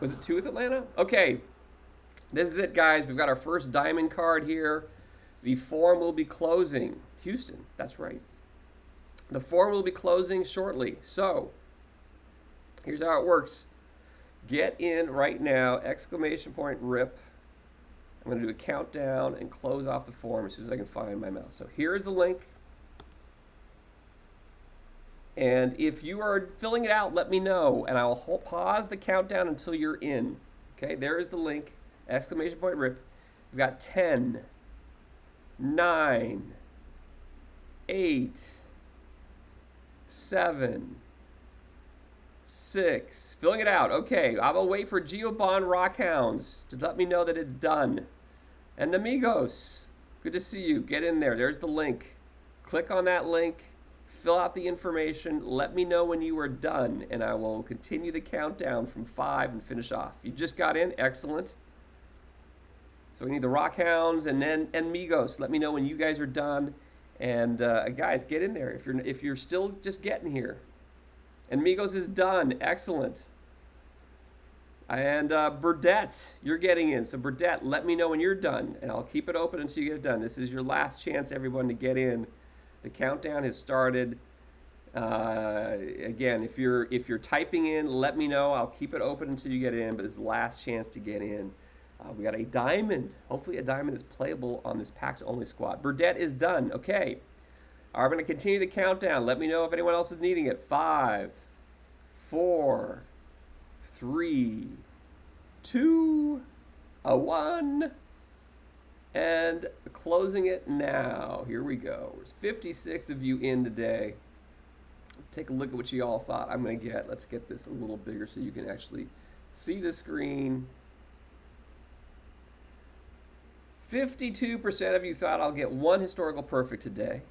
Was it 2 with Atlanta? Okay. This is it, guys. We've got our first diamond card here. The form will be closing. Houston, that's right. The form will be closing shortly. So, here's how it works. Get in right now, exclamation point RIP. I'm going to do a countdown and close off the form as soon as I can find my mouse. So here's the link. And if you are filling it out, let me know, and I'll pause the countdown until you're in. Okay, there is the link, exclamation point RIP. We've got 10, 9, 8, 7, 6. Filling it out. Okay, I will wait for Geobond Rockhounds to let me know that it's done. And Amigos, good to see you. Get in there. There's the link. Click on that link. Fill out the information. Let me know when you are done, and I will continue the countdown from 5 and finish off. You just got in. Excellent. So we need the Rockhounds and then Amigos. Let me know when you guys are done. And guys, get in there if you're still just getting here. And Amigos is done. Excellent. And Burdette, you're getting in. So Burdette, let me know when you're done, and I'll keep it open until you get it done. This is your last chance, everyone, to get in. The countdown has started. Again, if you're typing in, let me know. I'll keep it open until you get in, but it's the last chance to get in. We got a diamond. Hopefully a diamond is playable on this packs only squad. Burdette is done. Okay. All right, I'm going to continue the countdown. Let me know if anyone else is needing it. 5, 4, 3, 2, 1. And closing it now. Here we go. There's 56 of you in today. Let's take a look at what you all thought I'm going to get. Let's get this a little bigger so you can actually see the screen. 52% of you thought I'll get 1 historical perfect today.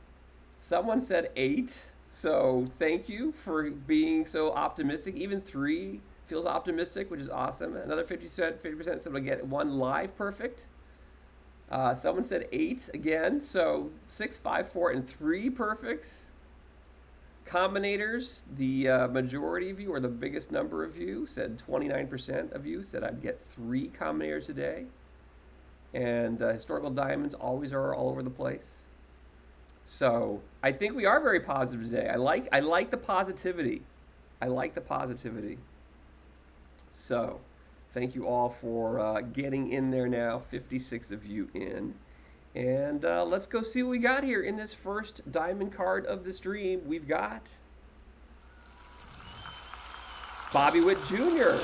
Someone said 8. So thank you for being so optimistic. Even 3 feels optimistic, which is awesome. Another 50% said I'll get 1 live perfect. Someone said 8 again, so 6, 5, 4, and 3 perfects. Combinators, the majority of you, or the biggest number of you, said 29% of you said I'd get 3 combinators today. And historical diamonds always are all over the place. So I think we are very positive today. I like the positivity. I like the positivity. So thank you all for getting in there now. 56 of you in. And let's go see what we got here in this first diamond card of the stream. We've got Bobby Witt Jr.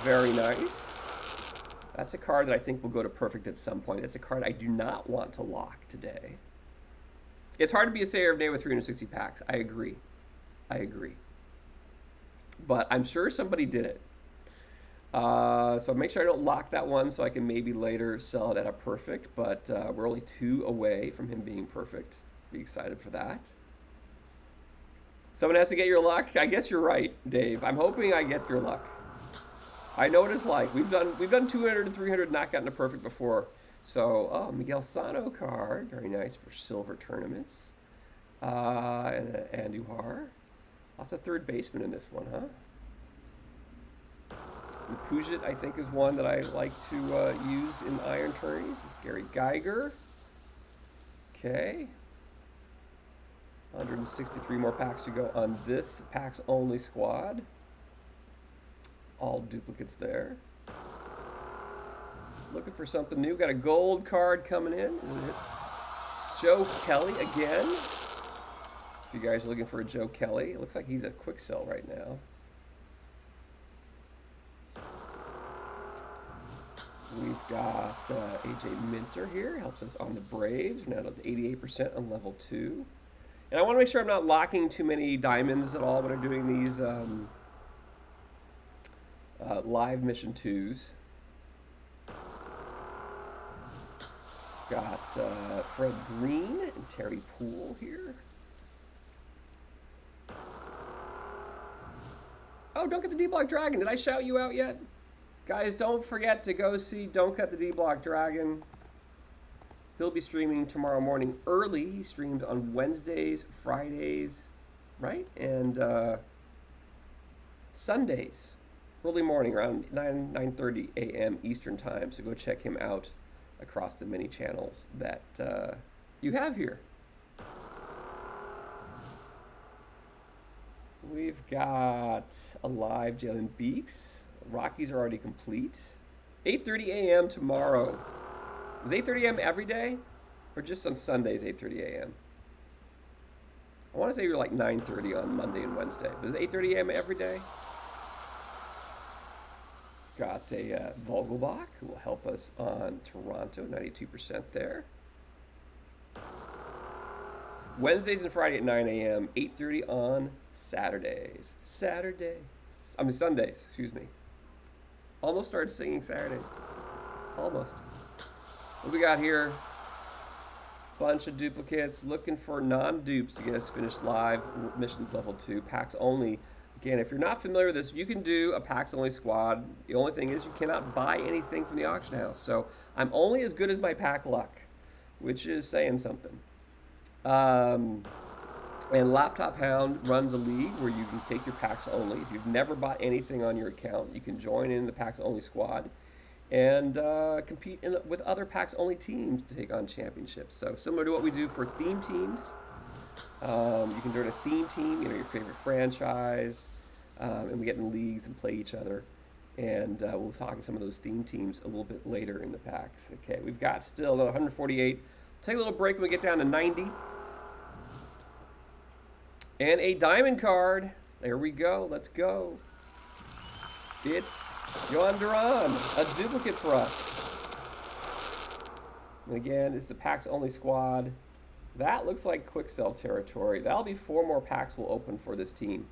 Very nice. That's a card that I think will go to perfect at some point. That's a card I do not want to lock today. It's hard to be a sayer of day with 360 packs. I agree. But I'm sure somebody did it. So make sure I don't lock that one so I can maybe later sell it at a perfect. But we're only 2 away from him being perfect. Be excited for that. Someone has to get your luck. I guess you're right, Dave. I'm hoping I get your luck. I know what it's like. We've done 200 and 300, not gotten a perfect before. So, oh, Miguel Sano card. Very nice for silver tournaments. And Andujar. Lots of third baseman in this one, huh? The Puget, I think, is one that I like to use in iron tourneys. It's Gary Geiger. Okay. 163 more packs to go on this packs only squad. All duplicates there. Looking for something new. Got a gold card coming in. Joe Kelly again. If you guys are looking for a Joe Kelly, it looks like he's at quick sell right now. We've got AJ Minter here. Helps us on the Braves. We're now at 88% on level 2. And I want to make sure I'm not locking too many diamonds at all when I'm doing these live mission 2s. Got Fred Green and Terry Poole here. Oh, Don't Cut the D-Block Dragon. Did I shout you out yet? Guys, don't forget to go see Don't Cut the D-Block Dragon. He'll be streaming tomorrow morning early. He streamed on Wednesdays, Fridays, right? And Sundays, early morning, around 9:30 a.m. Eastern time. So go check him out across the many channels that you have here. We've got a live Jalen Beeks. Rockies are already complete. 8:30 a.m. tomorrow. Is 8:30 a.m. every day? Or just on Sundays, 8:30 a.m.? I want to say you're like 9:30 on Monday and Wednesday. But is it 8:30 a.m. every day? Got a Vogelbach who will help us on Toronto, 92% there. Wednesdays and Friday at 9 a.m., 8:30 on Saturdays. Sundays, excuse me. Almost started singing Saturdays. Almost. What we got here? Bunch of duplicates. Looking for non-dupes to get us finished live. Missions level 2. Packs only. Again, if you're not familiar with this, you can do a packs only squad. The only thing is you cannot buy anything from the auction house. So I'm only as good as my pack luck, which is saying something. And Laptop Hound runs a league where you can take your packs only. If you've never bought anything on your account, you can join in the packs only squad and compete with other packs only teams to take on championships. So similar to what we do for theme teams, you can join a theme team, your favorite franchise, and we get in leagues and play each other. And we'll talk about some of those theme teams a little bit later in the packs. Okay, we've got still another 148. Take a little break when we get down to 90. And a diamond card. There we go. Let's go. It's Yohan Duran, a duplicate for us. And again, it's the packs only squad. That looks like quick sell territory. That'll be 4 more packs we'll open for this team.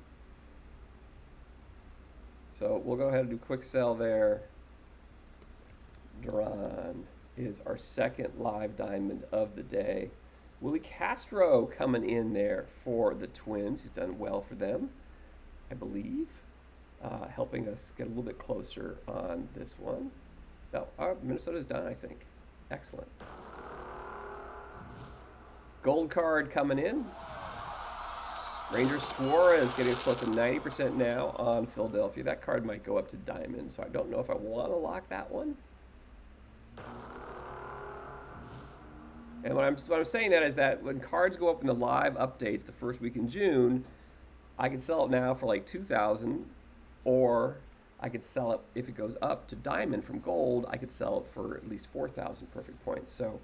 So we'll go ahead and do quick sell there. Duran is our second live diamond of the day. Willie Castro coming in there for the Twins. He's done well for them, I believe. Helping us get a little bit closer on this one. Oh, Minnesota's done, I think. Excellent. Gold card coming in. Ranger Suarez getting close to 90% now on Philadelphia. That card might go up to diamond, so I don't know if I want to lock that one. And what I'm saying that is that when cards go up in the live updates the first week in June, I can sell it now for like 2,000, or I could sell it if it goes up to diamond from gold. I could sell it for at least 4,000 perfect points. So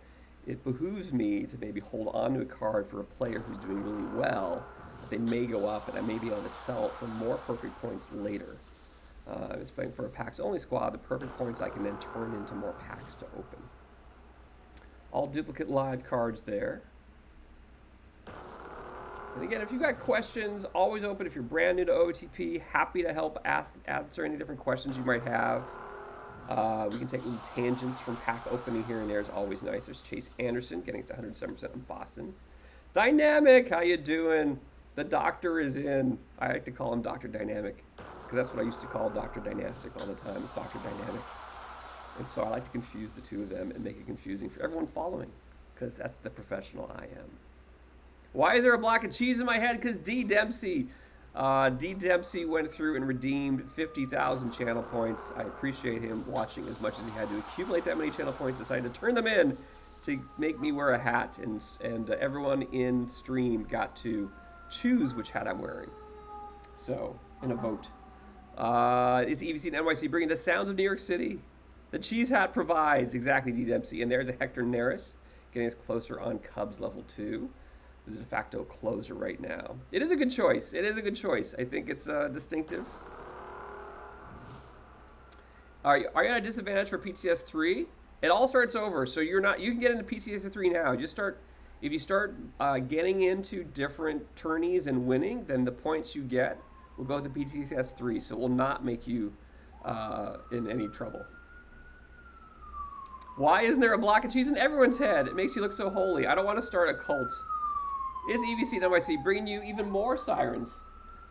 it behooves me to maybe hold on to a card for a player who's doing really well. They may go up, and I may be able to sell it for more perfect points later. I'm playing for a packs only squad. The perfect points I can then turn into more packs to open. All duplicate live cards there. And again, if you've got questions, always open. If you're brand new to OTP, happy to help answer any different questions you might have. We can take little tangents from pack opening here and there. Is always nice. There's Chase Anderson getting us to 107% in Boston. Dynamic, how you doing? The doctor is in. I like to call him Dr. Dynamic, because that's what I used to call Dr. Dynastic all the time, is Dr. Dynamic. And so I like to confuse the two of them and make it confusing for everyone following, because that's the professional I am. Why is there a block of cheese in my head? Because D. Dempsey went through and redeemed 50,000 channel points. I appreciate him watching as much as he had to accumulate that many channel points, decided to turn them in to make me wear a hat, and everyone in stream got to choose which hat I'm wearing. So, in a vote. It's EBC and NYC bringing the sounds of New York City. The cheese hat provides, exactly, D. Dempsey. And there's a Hector Neris getting us closer on Cubs level 2. The de facto closer right now. It is a good choice. It is a good choice. I think it's distinctive. Are you at a disadvantage for PTS 3? It all starts over, so you can get into PTS 3 now. If you start getting into different tourneys and winning, then the points you get will go to PTS 3, so it will not make you in any trouble. Why isn't there a block of cheese in everyone's head? It makes you look so holy. I don't want to start a cult. It's EBC and NYC bringing you even more sirens.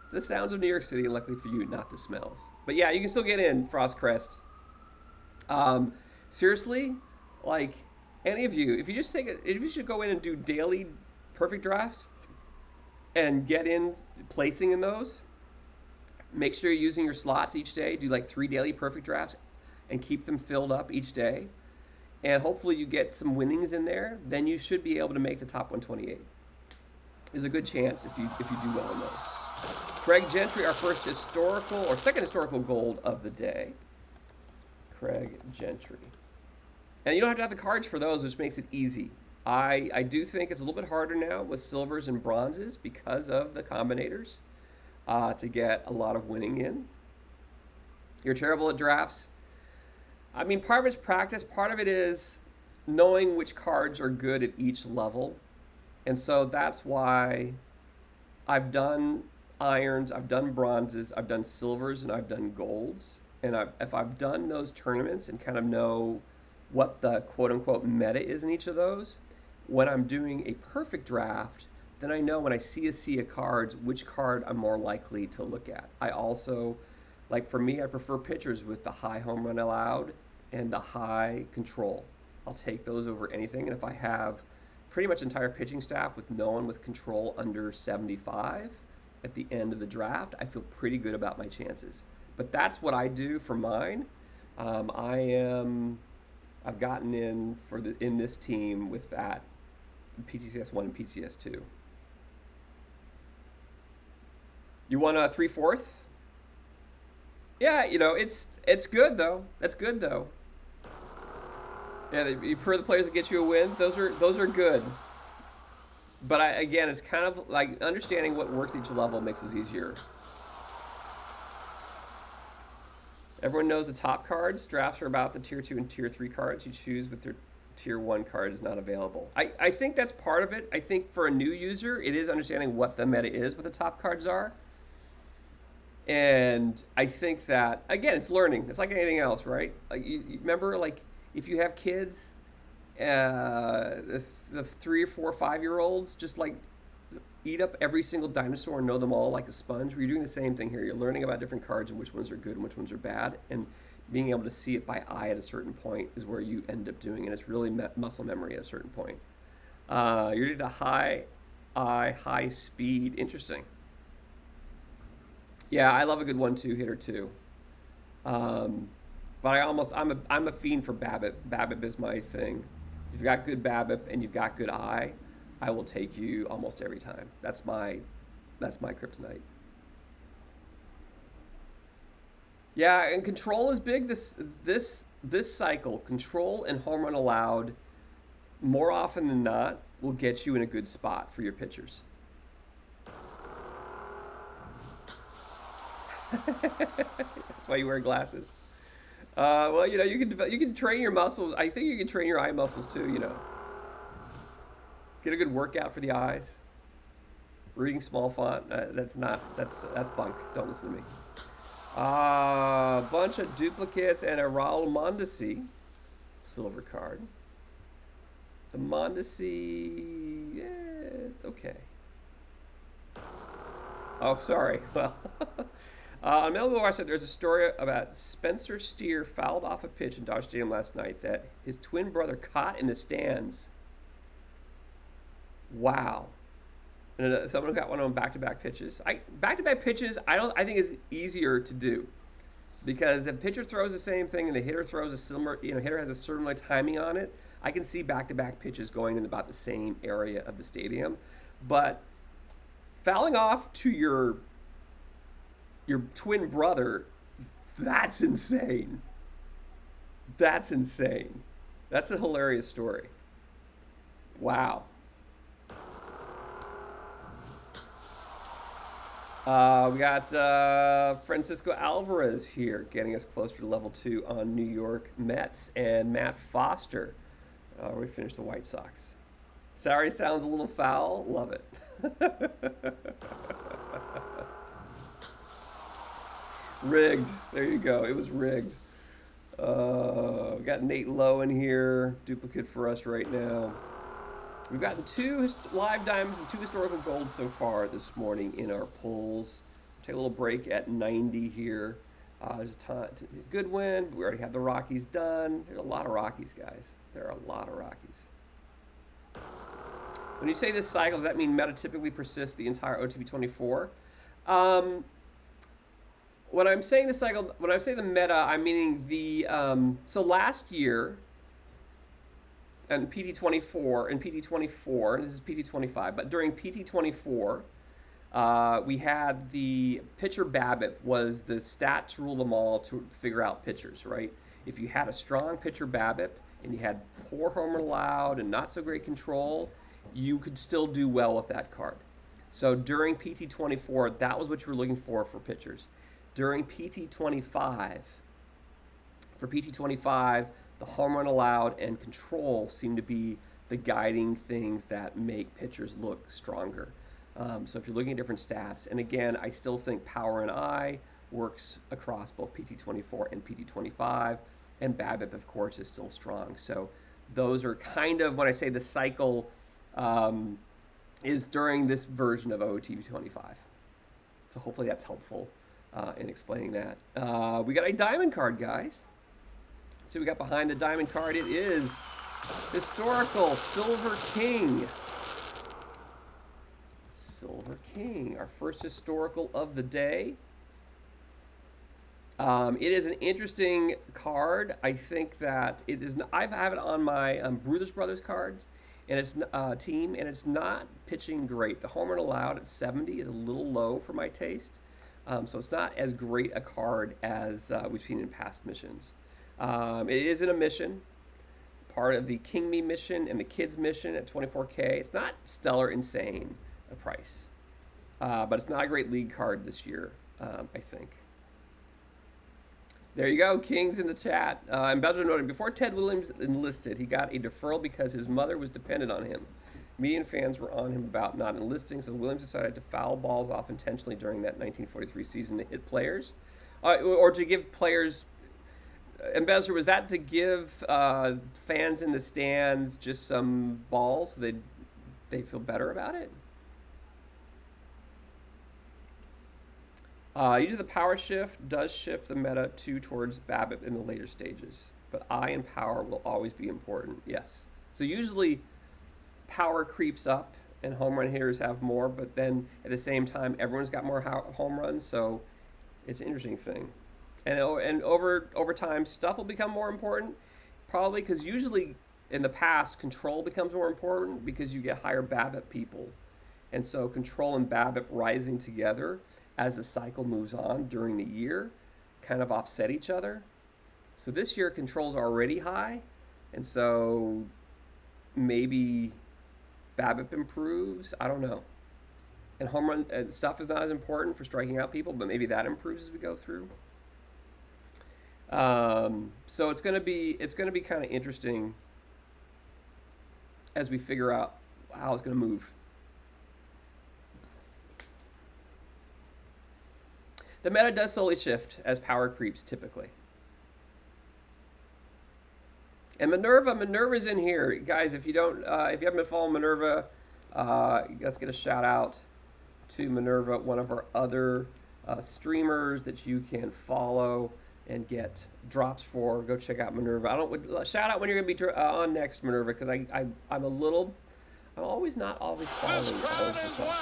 It's the sounds of New York City, and luckily for you, not the smells. But yeah, you can still get in, Frostcrest. Seriously, like, any of you, if you should go in and do daily perfect drafts and get in placing in those, make sure you're using your slots each day. Do like 3 daily perfect drafts and keep them filled up each day. And hopefully you get some winnings in there. Then you should be able to make the top 128. There's a good chance if you do well in those. Craig Gentry, our second historical gold of the day. Craig Gentry. And you don't have to have the cards for those, which makes it easy. I do think it's a little bit harder now with silvers and bronzes because of the combinators to get a lot of winning in. You're terrible at drafts. I mean, part of it's practice. Part of it is knowing which cards are good at each level. And so that's why I've done irons, I've done bronzes, I've done silvers, and I've done golds. And if I've done those tournaments and kind of know what the quote-unquote meta is in each of those, when I'm doing a perfect draft, then I know when I see a sea of cards, which card I'm more likely to look at. I also, like for me, I prefer pitchers with the high home run allowed and the high control. I'll take those over anything. And if I have pretty much entire pitching staff with no one with control under 75 at the end of the draft, I feel pretty good about my chances. But that's what I do for mine. I've gotten in this team with that PTCS 1 and PTCS 2. You want a 3/4? Yeah, it's good though. That's good though. Yeah, you prefer the players that get you a win. Those are good. But again, it's kind of like understanding what works each level makes those easier. Everyone knows the top cards. Drafts are about the tier 2 and tier 3 cards you choose with their tier 1 card is not available. I think that's part of it. I think for a new user, it is understanding what the meta is, what the top cards are. And I think that, again, it's learning. It's like anything else, right? Like you remember, like, if you have kids, the 3 or 4 or 5-year-olds just like eat up every single dinosaur and know them all like a sponge. You're doing the same thing here. You're learning about different cards and which ones are good and which ones are bad, and being able to see it by eye at a certain point is where you end up doing it. It's really muscle memory at a certain point. You're at a high speed. Interesting. Yeah, I love a good 1-2 hitter too. But I'm a fiend for Babbitt. Babbitt is my thing. If you've got good BABIP and you've got good eye, I will take you almost every time. That's my kryptonite. Yeah, and control is big this cycle. Control and home run allowed more often than not will get you in a good spot for your pitchers. That's why you wear glasses. Well, you can train your muscles. I think you can train your eye muscles too. Get a good workout for the eyes. Reading small font. That's bunk. Don't listen to me. A bunch of duplicates and a Raul Mondesi silver card. The Mondesi, yeah, it's okay. Oh, sorry. Well, on Melville Watch, there's a story about Spencer Steer fouled off a pitch in Dodger Stadium last night that his twin brother caught in the stands. Wow. And someone got one on back-to-back pitches. Back-to-back pitches, I think is easier to do, because if the pitcher throws the same thing and the hitter throws a similar, hitter has a certain timing on it, I can see back-to-back pitches going in about the same area of the stadium. But fouling off to your twin brother, that's insane. That's insane. That's a hilarious story. Wow. We got Francisco Alvarez here, getting us closer to level 2 on New York Mets, and Matt Foster. We finished the White Sox. Sorry, sounds a little foul. Love it. Rigged. There you go. It was rigged. We got Nate Lowe in here, duplicate for us right now. We've gotten 2 live diamonds and 2 historical golds so far this morning in our pulls. Take a little break at 90 here. There's a good win. We already have the Rockies done. There's a lot of Rockies, guys. There are a lot of Rockies. When you say this cycle, does that mean meta typically persists the entire OTP 24? When I'm saying the cycle, when I say the meta, I'm meaning the so last year. And PT24, and PT24, this is PT25, but during PT24, we had the pitcher BABIP was the stat to rule them all to figure out pitchers, right? If you had a strong pitcher BABIP and you had poor home run allowed and not so great control, you could still do well with that card. So during PT24, that was what you were looking for pitchers. During PT25, the home run allowed and control seem to be the guiding things that make pitchers look stronger. So if you're looking at different stats, and again, I still think power and eye works across both PT24 and PT25, and BABIP, of course, is still strong. So those are kind of, when I say the cycle is during this version of OTP25. So hopefully that's helpful in explaining that. We got a diamond card, guys. See what we got behind the diamond card. It is historical Silver King. Silver King, our first historical of the day. It is an interesting card. I think that it is. I have it on my Brothers cards, and it's team, and it's not pitching great. The home run allowed at 70 is a little low for my taste, so it's not as great a card as we've seen in past missions. It is in a mission, part of the King Me mission and the Kids mission at 24K. It's not stellar insane a price, but it's not a great league card this year, I think. There you go, King's in the chat. And Belgium noted, before Ted Williams enlisted, he got a deferral because his mother was dependent on him. Media and fans were on him about not enlisting, so Williams decided to foul balls off intentionally during that 1943 season to hit players, or to give players. Ambassador, was that to give fans in the stands just some balls so they feel better about it? Usually the power shift does shift the meta towards BABIP in the later stages, but eye and power will always be important, yes. So usually power creeps up and home run hitters have more, but then at the same time everyone's got more home runs, so it's an interesting thing. And over time, stuff will become more important, probably because usually in the past, control becomes more important because you get higher BABIP people. And so control and BABIP rising together as the cycle moves on during the year kind of offset each other. So this year control's already high, and so maybe BABIP improves. I don't know. And home run stuff is not as important for striking out people, but maybe that improves as we go through. So it's gonna be kind of interesting as we figure out how it's gonna move. The meta does slowly shift as power creeps typically. And Minerva's in here, guys. If you haven't been following Minerva, let's get a shout out to Minerva, one of our other streamers that you can follow and get drops for. Go check out Minerva. Shout out when you're gonna be on next, Minerva, because I'm not always following all of yourself.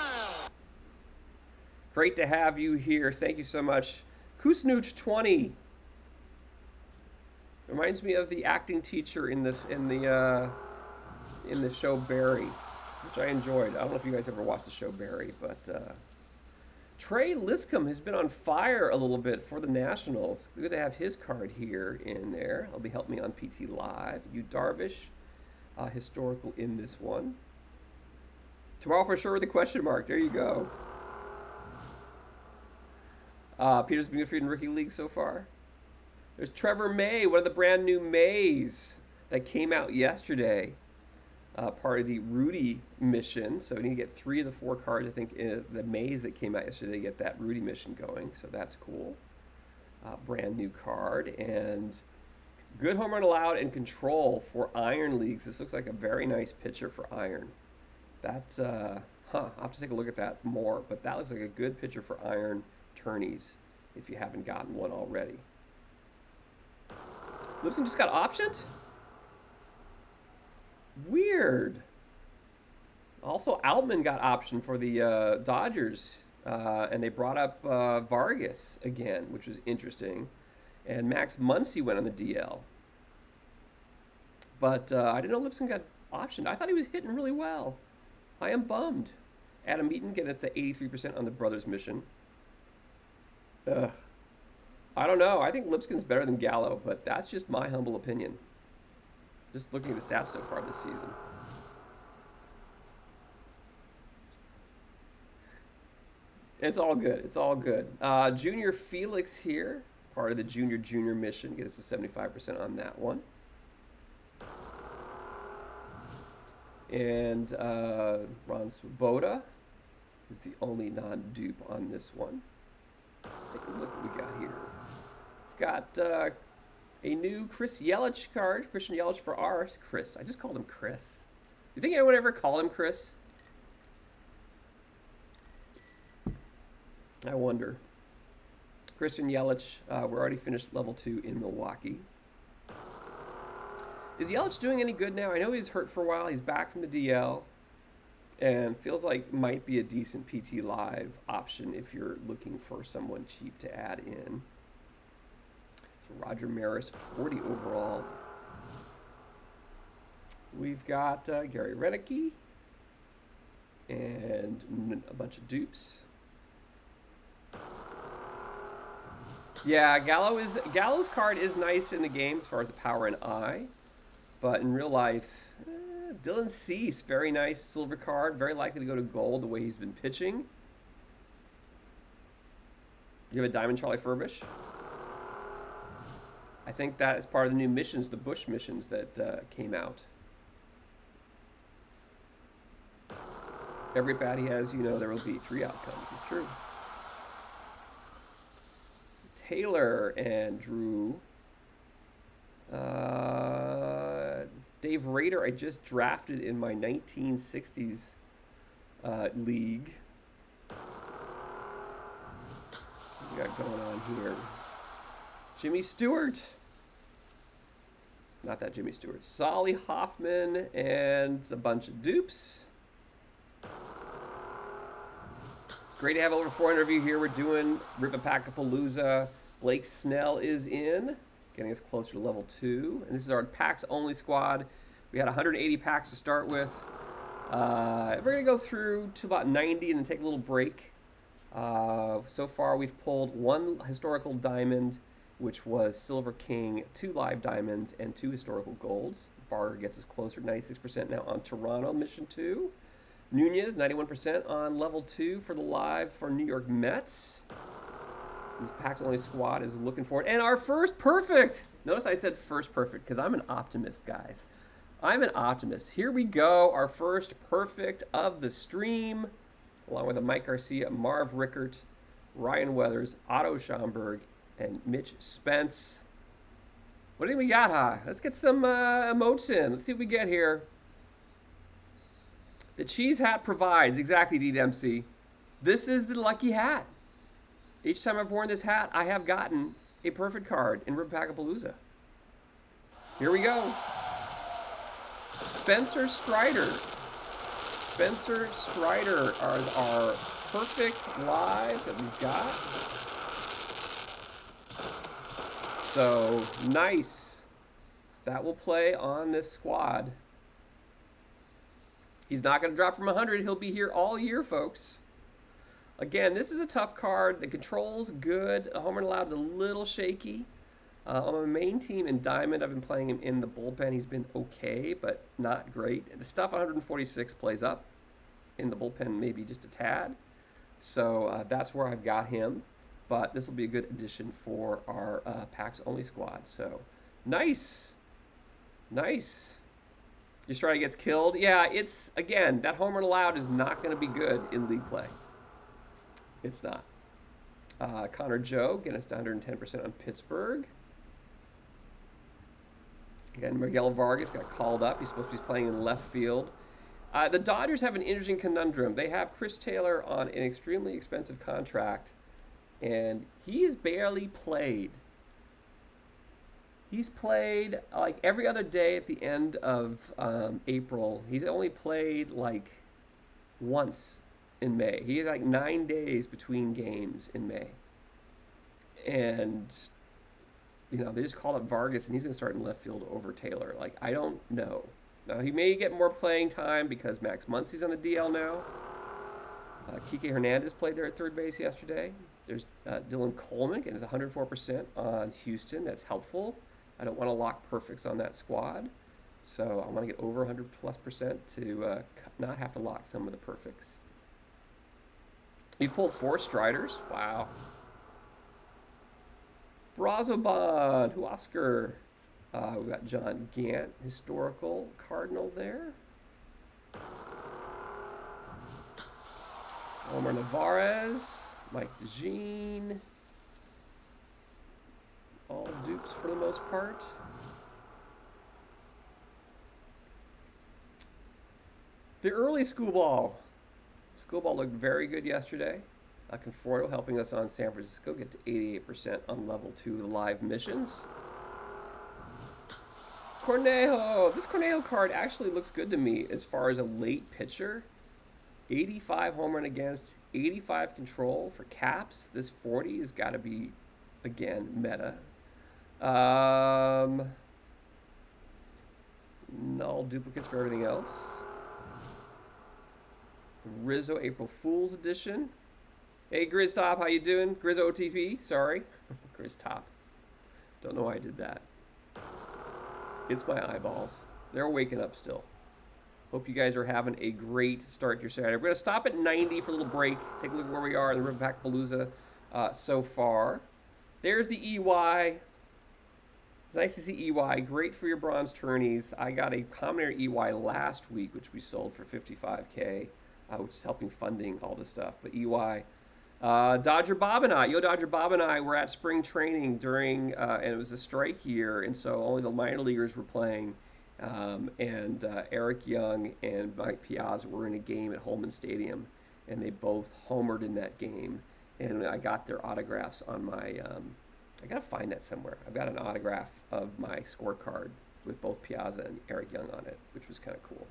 Great to have you here. Thank you so much, Kusnooch20. Reminds me of the acting teacher in the show Barry, which I enjoyed. I don't know if you guys ever watched the show Barry, but Trey Liscombe has been on fire a little bit for the Nationals. Good to have his card here in there. He'll be helping me on PT Live. Yu Darvish, historical in this one. Tomorrow for sure with a question mark. There you go. Peter's been good for you in Rookie League so far. There's Trevor May, one of the brand new Mays that came out yesterday. Part of the Rudy mission. So we need to get 3 of the 4 cards, I think, in the Mays that came out yesterday to get that Rudy mission going. So that's cool. Brand new card. And good home run allowed and control for Iron Leagues. This looks like a very nice pitcher for Iron. That's, I'll have to take a look at that more. But that looks like a good pitcher for Iron tourneys if you haven't gotten one already. Lipson just got optioned? Weird. Also, Altman got optioned for the Dodgers, and they brought up Vargas again, which was interesting. And Max Muncy went on the DL. But I didn't know Lipson got optioned. I thought he was hitting really well. I am bummed. Adam Eaton gets it to 83% on the Brothers mission. Ugh. I don't know. I think Lipscomb's better than Gallo, but that's just my humble opinion. Just looking at the stats so far this season. It's all good. It's all good. Junior Felix here, part of the Junior mission. Get us to 75% on that one. And Ron Swoboda is the only non-dupe on this one. Let's take a look at what we got here. We've got a new Chris Yelich card. Christian Yelich for ours. Chris. I just called him Chris. You think anyone ever called him Chris? I wonder. Christian Yelich. We're already finished level 2 in Milwaukee. Is Yelich doing any good now? I know he was hurt for a while. He's back from the DL. And feels like might be a decent PT Live option if you're looking for someone cheap to add in. So Roger Maris, 40 overall. We've got Gary Redicky and a bunch of dupes. Yeah, Gallo's card is nice in the game as far as the power and eye, but in real life, Dylan Cease, very nice silver card, very likely to go to gold the way he's been pitching. You have a Diamond Charlie Furbish. I think that is part of the new missions, the Bush missions that came out. Every bat he has, you know, there will be 3 outcomes. It's true. Taylor and Drew. Dave Rader, I just drafted in my 1960s league. What we got going on here? Jimmy Stewart. Not that Jimmy Stewart. Solly Hoffman and a bunch of dupes. Great to have over 400 of you here. We're doing RIPaPACKaPALOOZA. Blake Snell is in, getting us closer to level 2. And this is our packs only squad. We We had 180 packs to start with. We're going to go through to about 90 and then take a little break. So far, we've pulled 1 historical diamond, which was Silver King, 2 live diamonds, and 2 historical golds. Barger gets us closer, 96% now on Toronto, mission 2. Nunez, 91% on level 2 for the live for New York Mets. This Packs Only squad is looking for it. And our first perfect! Notice I said first perfect because I'm an optimist, guys. I'm an optimist. Here we go, our first perfect of the stream, along with a Mike Garcia, Marv Rickert, Ryan Weathers, Otto Schomburg, and Mitch Spence. What do we got, huh? Let's get some emotes in. Let's see what we get here. The cheese hat provides. Exactly, D. Dempsey. This is the lucky hat. Each time I've worn this hat, I have gotten a perfect card in RIPaPACKaPALOOZA. Here we go. Spencer Strider. Spencer Strider are our perfect live that we've got. So, nice. That will play on this squad. He's not going to drop from 100. He'll be here all year, folks. Again, this is a tough card. The control's good. The home run allowed's a little shaky. On my main team in Diamond, I've been playing him in the bullpen. He's been okay, but not great. The stuff 146 plays up. In the bullpen, maybe just a tad. So that's where I've got him. But this will be a good addition for our Packs Only squad. So, nice. Nice. Your Strider gets killed. Yeah, it's, again, that home run allowed is not going to be good in league play. It's not. Connor Joe getting us to 110% on Pittsburgh. Again, Miguel Vargas got called up. He's supposed to be playing in left field. The Dodgers have an interesting conundrum. They have Chris Taylor on an extremely expensive contract, and he's barely played. He's played like every other day at the end of April. He's only played like once in May. He has like 9 days between games in May. And, you know, they just called up Vargas, and he's going to start in left field over Taylor. Like, I don't know. Now, he may get more playing time because Max Muncy's on the DL now. Kike Hernandez played there at third base yesterday. There's Dylan Coleman getting 104% on Houston. That's helpful. I don't want to lock perfects on that squad. So I want to get over 100+% to not have to lock some of the perfects. You've pulled 4 Striders. Wow. Brazoban, Huoscar. We've got John Gant, historical Cardinal there. Omar Narvaez, Mike DeJean. All dupes for the most part. The early Schoolball. Schoolball looked very good yesterday. Conforto helping us on San Francisco get to 88% on level 2 live missions. Cornejo. This Cornejo card actually looks good to me as far as a late pitcher. 85 home run against, 85 control for Caps. This 40 has got to be, again, meta. Null duplicates for everything else. Rizzo April Fool's Edition. Hey, Grizz Top, how you doing? Grizz OTP, sorry. Grizz Top. Don't know why I did that. It's my eyeballs. They're waking up still. Hope you guys are having a great start to your Saturday. We're going to stop at 90 for a little break. Take a look at where we are in the RIPaPACKaPALOOZA so far. There's the EY. It's nice to see EY. Great for your bronze tourneys. I got a Commoner EY last week, which we sold for $55K, which is helping funding all this stuff. But EY. Dodger Bob and I, Dodger Bob and I were at spring training during, and it was a strike year, and so only the minor leaguers were playing. And Eric Young and Mike Piazza were in a game at Holman Stadium, and they both homered in that game. And I got their autographs on my, I gotta find that somewhere. I've got an autograph of my scorecard with both Piazza and Eric Young on it, which was kind of cool.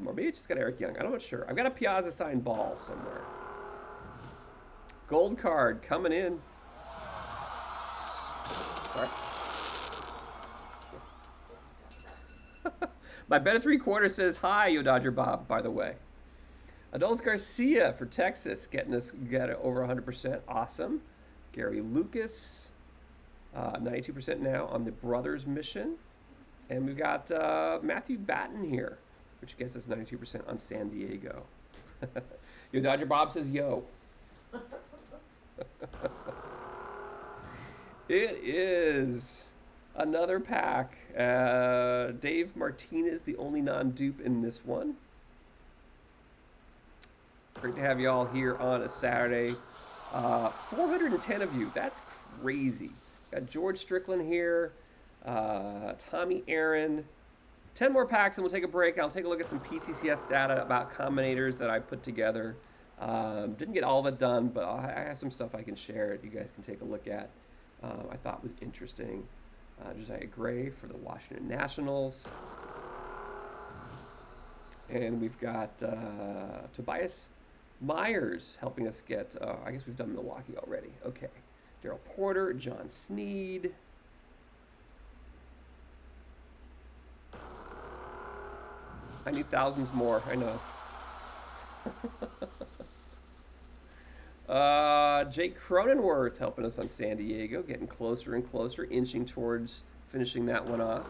Or maybe it's just got Eric Young. I'm not sure. I've got a Piazza signed ball somewhere. Gold card coming in. All right. Yes. My bet of 3/4 says hi, Yo Dodger Bob, by the way. Adolis Garcia for Texas, getting us over 100%. Awesome. Gary Lucas, 92% now on the Brothers mission. And we've got Matthew Batten here, which gets us 92% on San Diego. Yo Dodger Bob says yo. It is another pack. Dave Martinez, the only non-dupe in this one. Great to have you all here on a Saturday. 410 of you. That's crazy. Got George Strickland here. Tommy Aaron. 10 more packs and we'll take a break. I'll take a look at some PCCS data about combinators that I put together. Didn't get all of it done, but I have some stuff I can share that you guys can take a look at. I thought was interesting. Josiah Gray for the Washington Nationals. And we've got Tobias Myers helping us get, I guess we've done Milwaukee already. Okay. Daryl Porter, John Sneed. I need thousands more, I know. Jake Cronenworth helping us on San Diego, getting closer and closer, inching towards finishing that one off.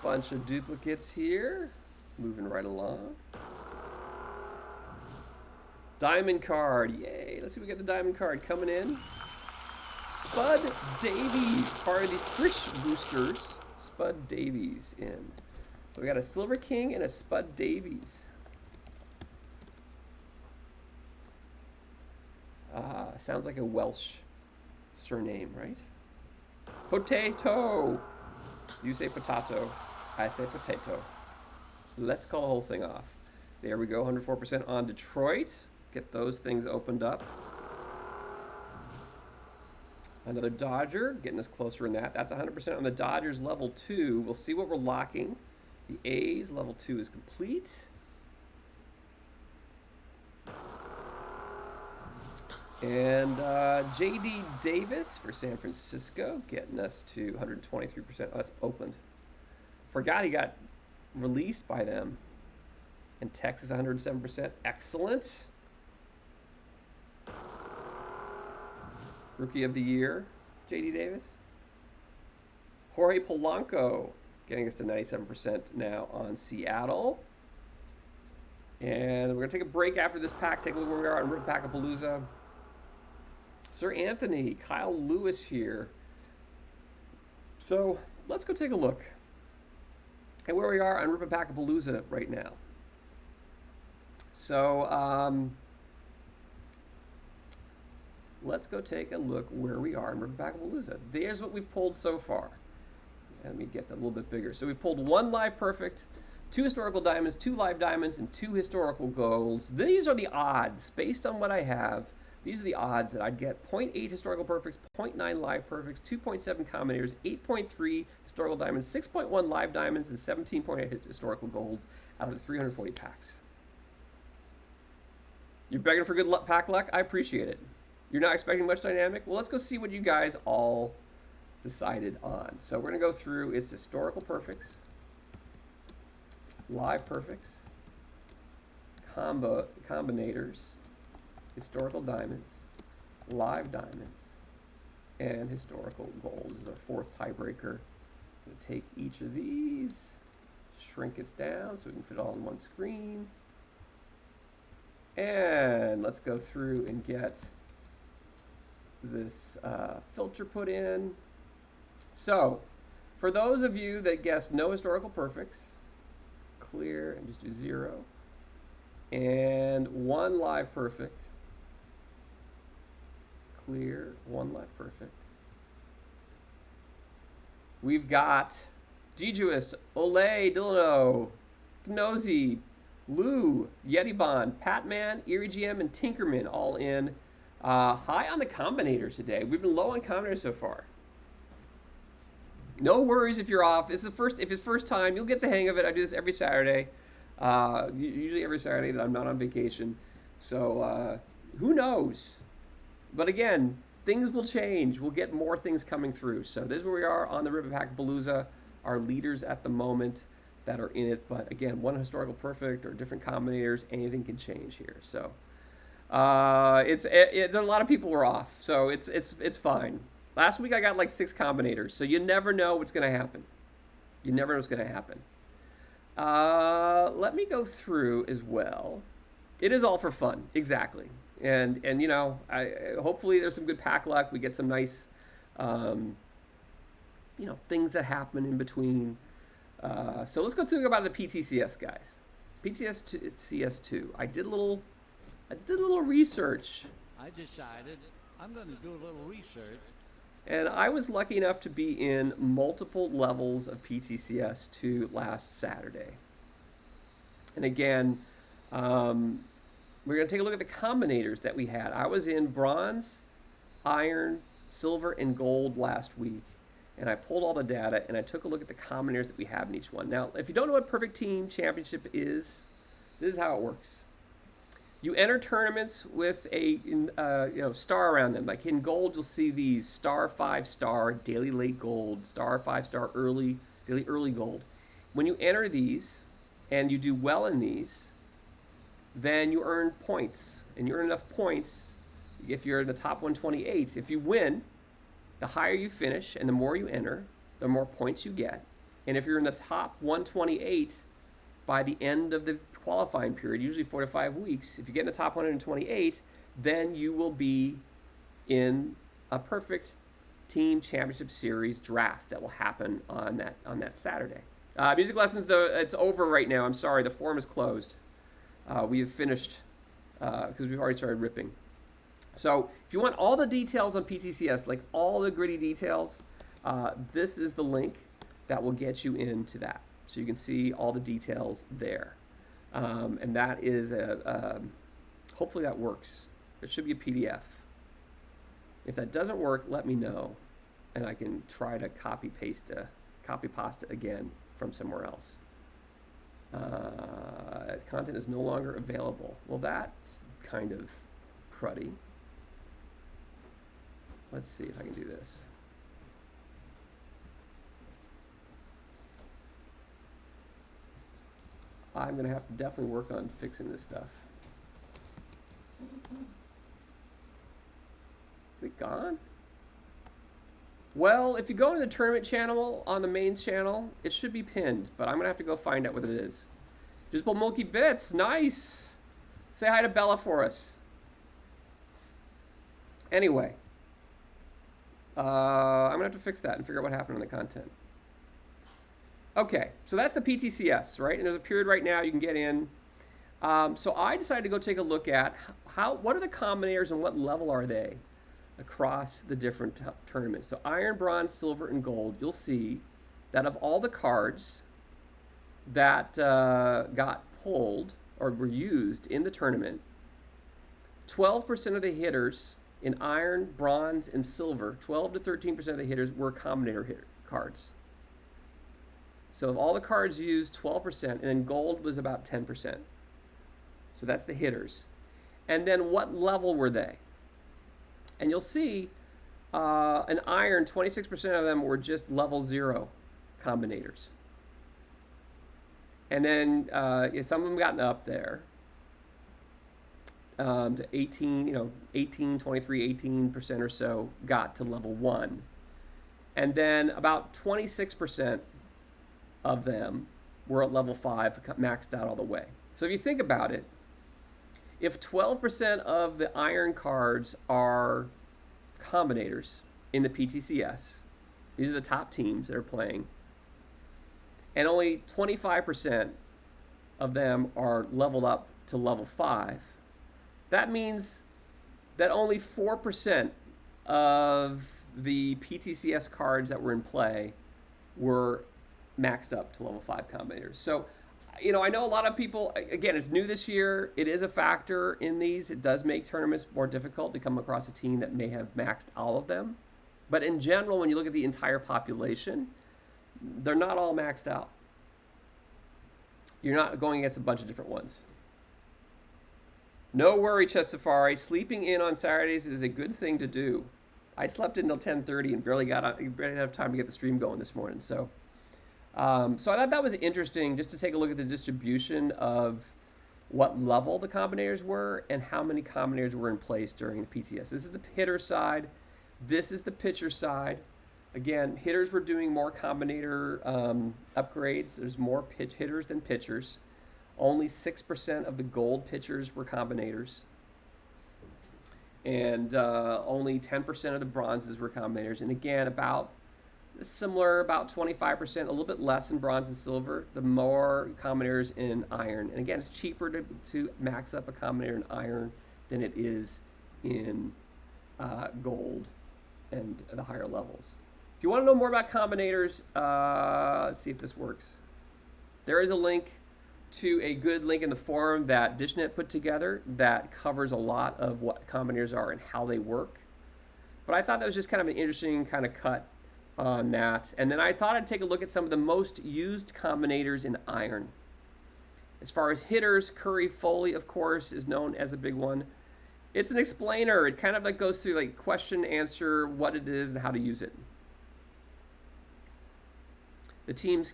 Bunch of duplicates here, moving right along. Diamond card, yay! Let's see if we get the diamond card coming in. Spud Davies, part of the Frisch boosters. Spud Davies in. So we got a Silver King and a Spud Davies. Sounds like a Welsh surname, right? Potato. You say potato. I say potato. Let's call the whole thing off. There we go, 104% on Detroit. Get those things opened up. Another Dodger, getting us closer in that. That's 100% on the Dodgers level 2. We'll see what we're locking. The A's level 2 is complete. And J.D. Davis for San Francisco, getting us to 123%. Oh, that's Oakland. Forgot he got released by them. And Texas, 107%. Excellent. Rookie of the Year, J.D. Davis. Jorge Polanco, getting us to 97% now on Seattle. And we're going to take a break after this pack, take a look where we are on RIPaPACKaPALOOZA. Sir Anthony, Kyle Lewis here. So let's go take a look at where we are on RIPaPACKaPALOOZA right now. So let's go take a look where we are in RIPaPACKaPALOOZA. There's what we've pulled so far. Let me get that a little bit bigger. So we've pulled 1 live perfect, 2 historical diamonds, 2 live diamonds, and 2 historical golds. These are the odds based on what I have. These are the odds that I'd get 0.8 historical perfects, 0.9 live perfects, 2.7 combinators, 8.3 historical diamonds, 6.1 live diamonds, and 17.8 historical golds out of the 340 packs. You're begging for good luck, pack luck? I appreciate it. You're not expecting much dynamic? Well, let's go see what you guys all decided on. So we're going to go through its historical perfects, live perfects, combinators, historical diamonds, live diamonds, and historical golds is our 4th tiebreaker. I'm going to take each of these, shrink it down so we can fit it all on one screen. And let's go through and get this filter put in. So, for those of you that guessed no historical perfects, clear and just do 0. And 1 live perfect. Clear, 1 live perfect. We've got Dejuist, Olay, Dillano, Gnozy, Lou, Yetibon, Patman, Erie GM, and Tinkerman all in. High on the combinators today. We've been low on combinators so far. No worries if you're off. If it's first time, you'll get the hang of it. I do this every Saturday. Usually every Saturday that I'm not on vacation. So who knows? But again, things will change. We'll get more things coming through. So this is where we are on the RIPaPACKaPALOOZA. Our leaders at the moment that are in it. But again, one historical perfect or different combinators, anything can change here. So it's a lot of people were off. So it's fine. Last week I got like 6 combinators. So you never know what's going to happen. You never know what's going to happen. Let me go through as well. It is all for fun, exactly. And you know, hopefully there's some good pack luck. We get some nice, you know, things that happen in between. So let's go through about the PTCS guys. PTCS2. I did a little research. I decided I'm going to do a little research. And I was lucky enough to be in multiple levels of PTCS2 last Saturday. And again, we're going to take a look at the combinators that we had. I was in bronze, iron, silver, and gold last week. And I pulled all the data and I took a look at the combinators that we have in each one. Now, if you don't know what Perfect Team Championship is, this is how it works. You enter tournaments with a star around them. Like in gold, you'll see these star 5-star, daily late gold, star 5-star early, daily early gold. When you enter these and you do well in these, then you earn points. And you earn enough points if you're in the top 128. If you win, the higher you finish and the more you enter, the more points you get. And if you're in the top 128 by the end of the qualifying period, usually 4 to 5 weeks, if you get in the top 128, then you will be in a Perfect Team Championship Series draft that will happen on that Saturday. Music lessons, though, it's over right now. I'm sorry, the forum is closed. We have finished because we've already started ripping. So if you want all the details on PTCS, like all the gritty details, this is the link that will get you into that. So you can see all the details there. And that is, hopefully that works. It should be a PDF. If that doesn't work, let me know. And I can try to copy pasta again from somewhere else. Content is no longer available. Well, that's kind of cruddy. Let's see if I can do this. I'm going to have to definitely work on fixing this stuff. Is it gone? Well, if you go to the tournament channel on the main channel, it should be pinned, but I'm going to have to go find out what it is. Just pull Milky Bits. Nice. Say hi to Bella for us. Anyway, I'm going to have to fix that and figure out what happened on the content. Okay, so that's the PTCS, right? And there's a period right now you can get in. So I decided to go take a look at what are the combinators and what level are they across the different tournaments. So iron, bronze, silver, and gold, you'll see that of all the cards that got pulled or were used in the tournament, 12% of the hitters in iron, bronze, and silver, 12 to 13% of the hitters were combinator cards. So of all the cards used, 12%, and then gold was about 10%. So that's the hitters. And then what level were they? And you'll see an iron, 26% of them were just level 0 combinators. And then some of them gotten up there to 18, 18, 23, 18% or so got to level 1. And then about 26% of them were at level 5, maxed out all the way. So if you think about it, if 12% of the iron cards are combinators in the PTCS, these are the top teams that are playing, and only 25% of them are leveled up to level 5, that means that only 4% of the PTCS cards that were in play were maxed up to level 5 combinators. So, I know a lot of people, again, it's new this year. It is a factor in these. It does make tournaments more difficult to come across a team that may have maxed all of them. But in general, when you look at the entire population, they're not all maxed out. You're not going against a bunch of different ones. No worry, Chess Safari. Sleeping in on Saturdays is a good thing to do. I slept until 10:30 and barely barely have time to get the stream going this morning. So, so I thought that was interesting just to take a look at the distribution of what level the combinators were and how many combinators were in place during the PCS. This is the hitter side. This is the pitcher side. Again, hitters were doing more combinator upgrades. There's more hitters than pitchers. Only 6% of the gold pitchers were combinators. And only 10% of the bronzes were combinators. And again, about 25%, a little bit less in bronze and silver, the more combinators in iron. And again, it's cheaper to max up a combinator in iron than it is in gold and the higher levels. If you want to know more about combinators, let's see if this works. There is a link to a good link in the forum that DishNet put together that covers a lot of what combinators are and how they work. But I thought that was just kind of an interesting kind of cut on that. And then I thought I'd take a look at some of the most used combinators in iron. As far as hitters, Curry Foley, of course, is known as a big one. It's an explainer. It kind of like goes through like question, answer, what it is, and how to use it. The team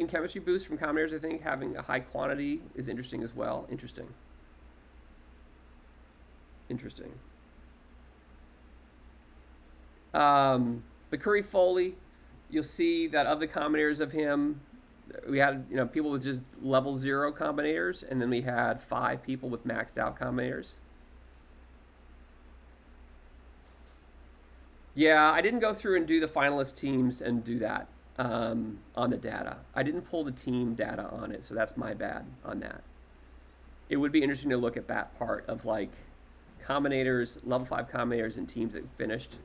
chemistry boost from combinators, I think, having a high quantity is interesting as well. Interesting. But Curry Foley, you'll see that of the combinators of him, we had people with just level 0 combinators, and then we had 5 people with maxed out combinators. Yeah, I didn't go through and do the finalist teams and do that on the data. I didn't pull the team data on it, so that's my bad on that. It would be interesting to look at that part of like combinators, level 5 combinators and teams that finished.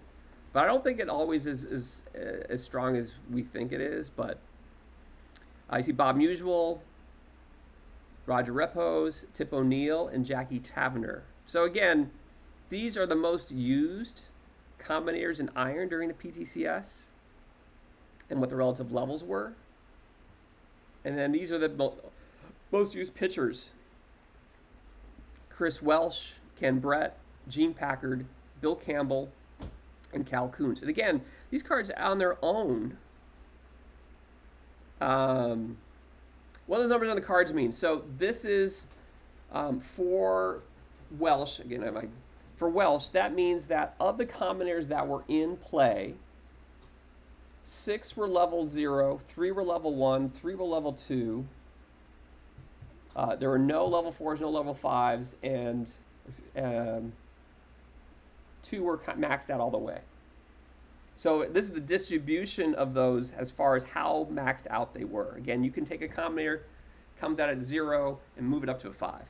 But I don't think it always is as strong as we think it is. But I see Bob Musial, Roger Repos, Tip O'Neill, and Jackie Taverner. So again, these are the most used combinators in iron during the PTCS and what the relative levels were. And then these are the most used pitchers. Chris Welsh, Ken Brett, Gene Packard, Bill Campbell, and Cal Koons. And again, these cards on their own, what do those numbers on the cards mean? So this is for Welsh, again, for Welsh, that means that of the combinators that were in play, 6 were level 0, 3 were level 1, 3 were level 2. There were no level 4s, no level 5s, and 2 were maxed out all the way. So this is the distribution of those as far as how maxed out they were. Again, you can take a combinator, comes out at 0, and move it up to a 5.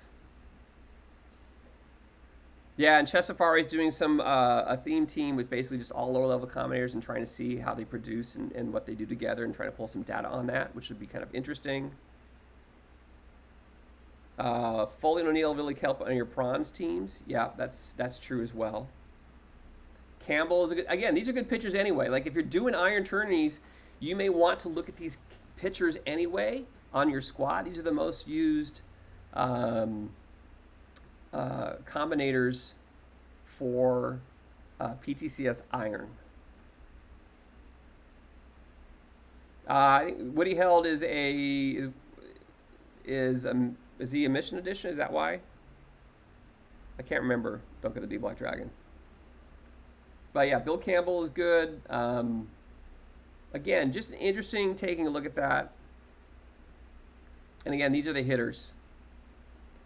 Yeah, and Chess Safari is doing some a theme team with basically just all lower level combinators and trying to see how they produce and what they do together and trying to pull some data on that, which would be kind of interesting. Foley and O'Neill really help on your bronze teams. Yeah, that's true as well. Campbell is a good, again, these are good pitchers anyway. Like if you're doing iron tourneys, you may want to look at these pitchers anyway on your squad. These are the most used combinators for PTCS iron. Woody Held is he a mission edition? Is that why? I can't remember. Don't get the D Black Dragon. But yeah, Bill Campbell is good. Again, just interesting taking a look at that. And again, these are the hitters.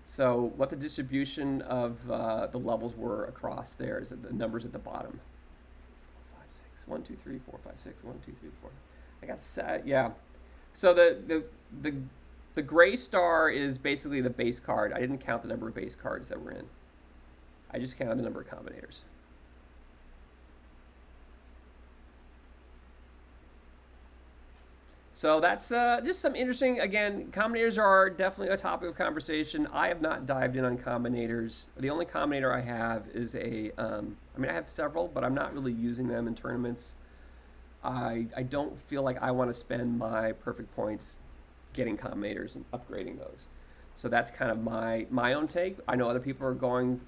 So what the distribution of the levels were across there is the numbers at the bottom. 5, 6, 1, 2, 3, 4, 5, 6, 1, 2, 3, 4. I got set. Yeah. So the gray star is basically the base card. I didn't count the number of base cards that were in. I just counted the number of combinators. So that's just some interesting, again, combinators are definitely a topic of conversation. I have not dived in on combinators. The only combinator I have is I have several, but I'm not really using them in tournaments. I don't feel like I want to spend my perfect points getting combinators and upgrading those. So that's kind of my own take. I know other people are going,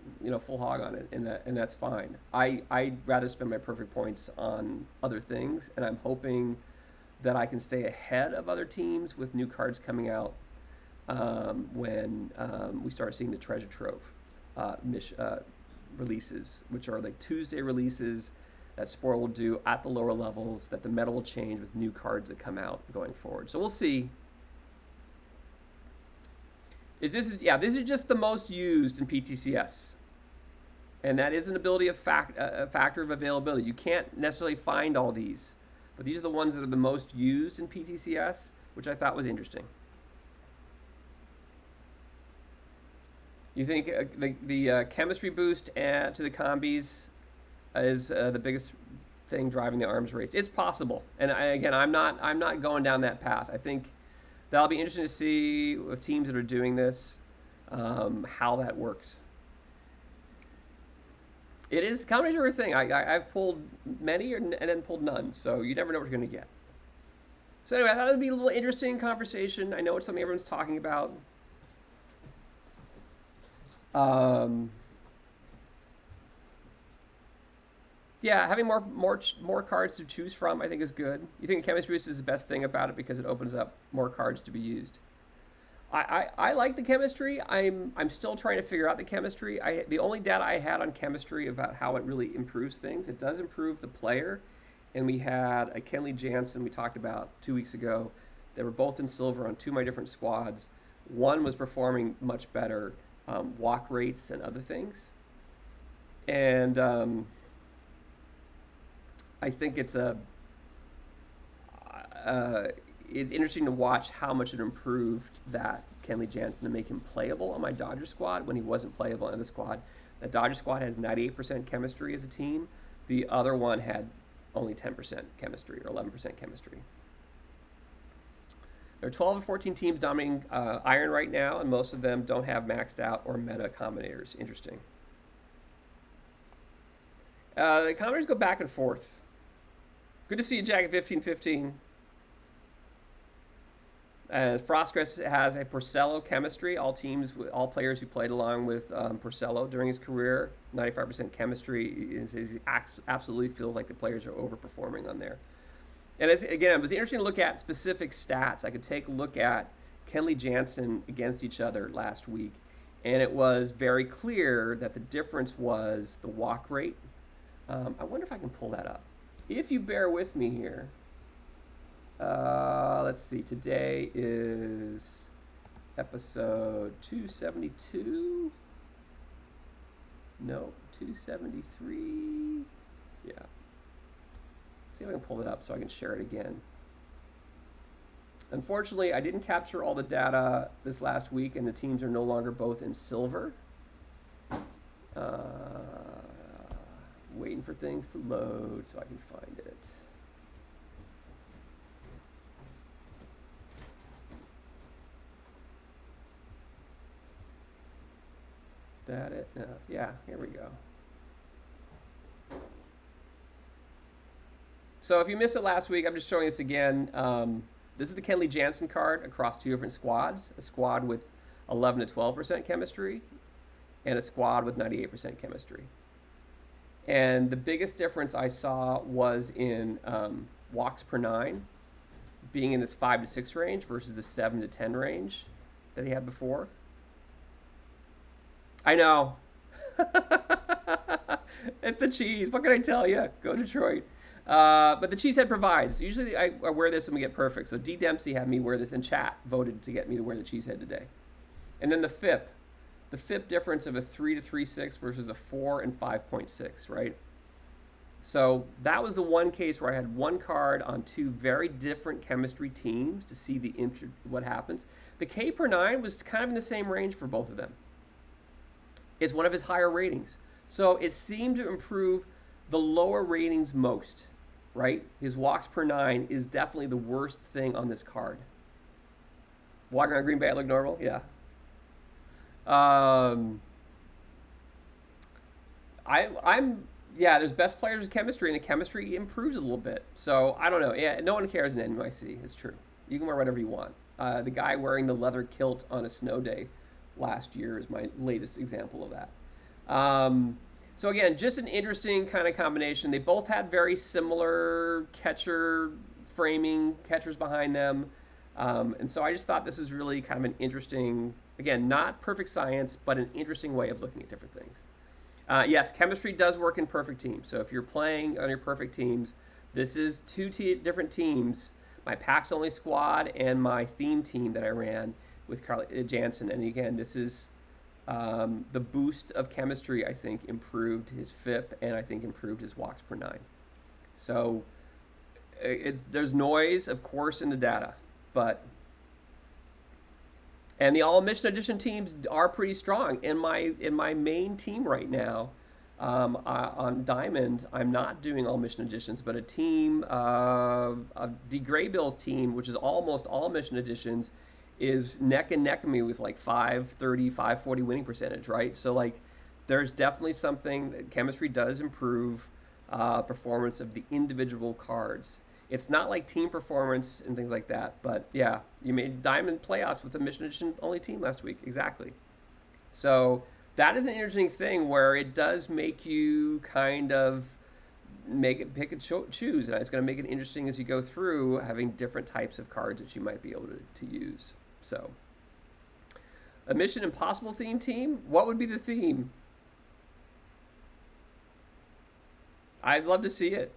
full hog on it, and that's fine. I'd rather spend my perfect points on other things, and I'm hoping that I can stay ahead of other teams with new cards coming out when we start seeing the treasure trove releases, which are like Tuesday releases that Sport will do at the lower levels, that the meta will change with new cards that come out going forward. So we'll see. This is just the most used in PTCS. And that is an ability of a factor of availability. You can't necessarily find all these, but these are the ones that are the most used in PTCS, which I thought was interesting. You think the chemistry boost to the combis is the biggest thing driving the arms race? It's possible, and I'm not going down that path. I think that'll be interesting to see with teams that are doing this, how that works. It is combination of everything. I've pulled many and then pulled none, so you never know what you're going to get. So anyway, I thought it would be a little interesting conversation. I know it's something everyone's talking about. Yeah, having more cards to choose from, I think, is good. You think Chemistry Boost is the best thing about it because it opens up more cards to be used. I like the chemistry. I'm still trying to figure out the chemistry. The only data I had on chemistry about how it really improves things, it does improve the player. And we had a Kenley Jansen we talked about 2 weeks ago. They were both in silver on two of my different squads. One was performing much better walk rates and other things. And I think it's interesting to watch how much it improved that Kenley Jansen to make him playable on my Dodger squad when he wasn't playable on the squad. That Dodger squad has 98% chemistry as a team. The other one had only 10% chemistry or 11% chemistry. There are 12 or 14 teams dominating Iron right now, and most of them don't have maxed out or meta combinators. Interesting. The combinators go back and forth. Good to see you, Jack, at 15-15. Frostgrass has a Porcello chemistry. All players who played along with Porcello during his career, 95% chemistry. Absolutely feels like the players are overperforming on there. And again, it was interesting to look at specific stats. I could take a look at Kenley Jansen against each other last week, and it was very clear that the difference was the walk rate. I wonder if I can pull that up. If you bear with me here. Let's see. Today is episode 272. No, 273. Yeah. See if I can pull it up so I can share it again. Unfortunately, I didn't capture all the data this last week, and the teams are no longer both in silver. Waiting for things to load so I can find it. That it? No. Yeah, here we go. So if you missed it last week, I'm just showing this again. This is the Kenley Jansen card across two different squads. A squad with 11 to 12% chemistry and a squad with 98% chemistry. And the biggest difference I saw was in walks per 9 being in this 5 to 6 range versus the 7 to 10 range that he had before. I know. It's the cheese. What can I tell you? Go Detroit. But the cheesehead provides. Usually I wear this when we get perfect. So D. Dempsey had me wear this, and chat voted to get me to wear the cheesehead today. And then the FIP. The FIP difference of a 3 to 3.6 versus a 4 and 5.6, right? So that was the one case where I had one card on two very different chemistry teams to see what happens. The K per 9 was kind of in the same range for both of them. It's one of his higher ratings. So it seemed to improve the lower ratings most, right? His walks per 9 is definitely the worst thing on this card. Walking around Green Bay, I look normal? Yeah. There's best players with chemistry, and the chemistry improves a little bit. So I don't know. Yeah, no one cares in NYC. It's true. You can wear whatever you want. The guy wearing the leather kilt on a snow day last year is my latest example of that. So again, just an interesting kind of combination. They both had very similar catcher framing, catchers behind them. And so I just thought this was really kind of an interesting, again, not perfect science, but an interesting way of looking at different things. Yes, chemistry does work in perfect teams. So if you're playing on your perfect teams, this is two different teams, my packs only squad and my theme team that I ran with Carl Jansen. And again, this is the boost of chemistry, I think, improved his FIP and I think improved his walks per 9. So there's noise, of course, in the data, and the all mission edition teams are pretty strong. In my main team right now, on Diamond, I'm not doing all mission editions, but a team, D. Graybill's team, which is almost all mission editions, is neck and neck me with like 530, 540 winning percentage, right? So like, there's definitely something that chemistry does improve performance of the individual cards. It's not like team performance and things like that, but yeah, you made Diamond playoffs with a mission edition only team last week, exactly. So that is an interesting thing where it does make you kind of pick and choose, and it's going to make it interesting as you go through having different types of cards that you might be able to use. So, a Mission Impossible theme team. What would be the theme? I'd love to see it.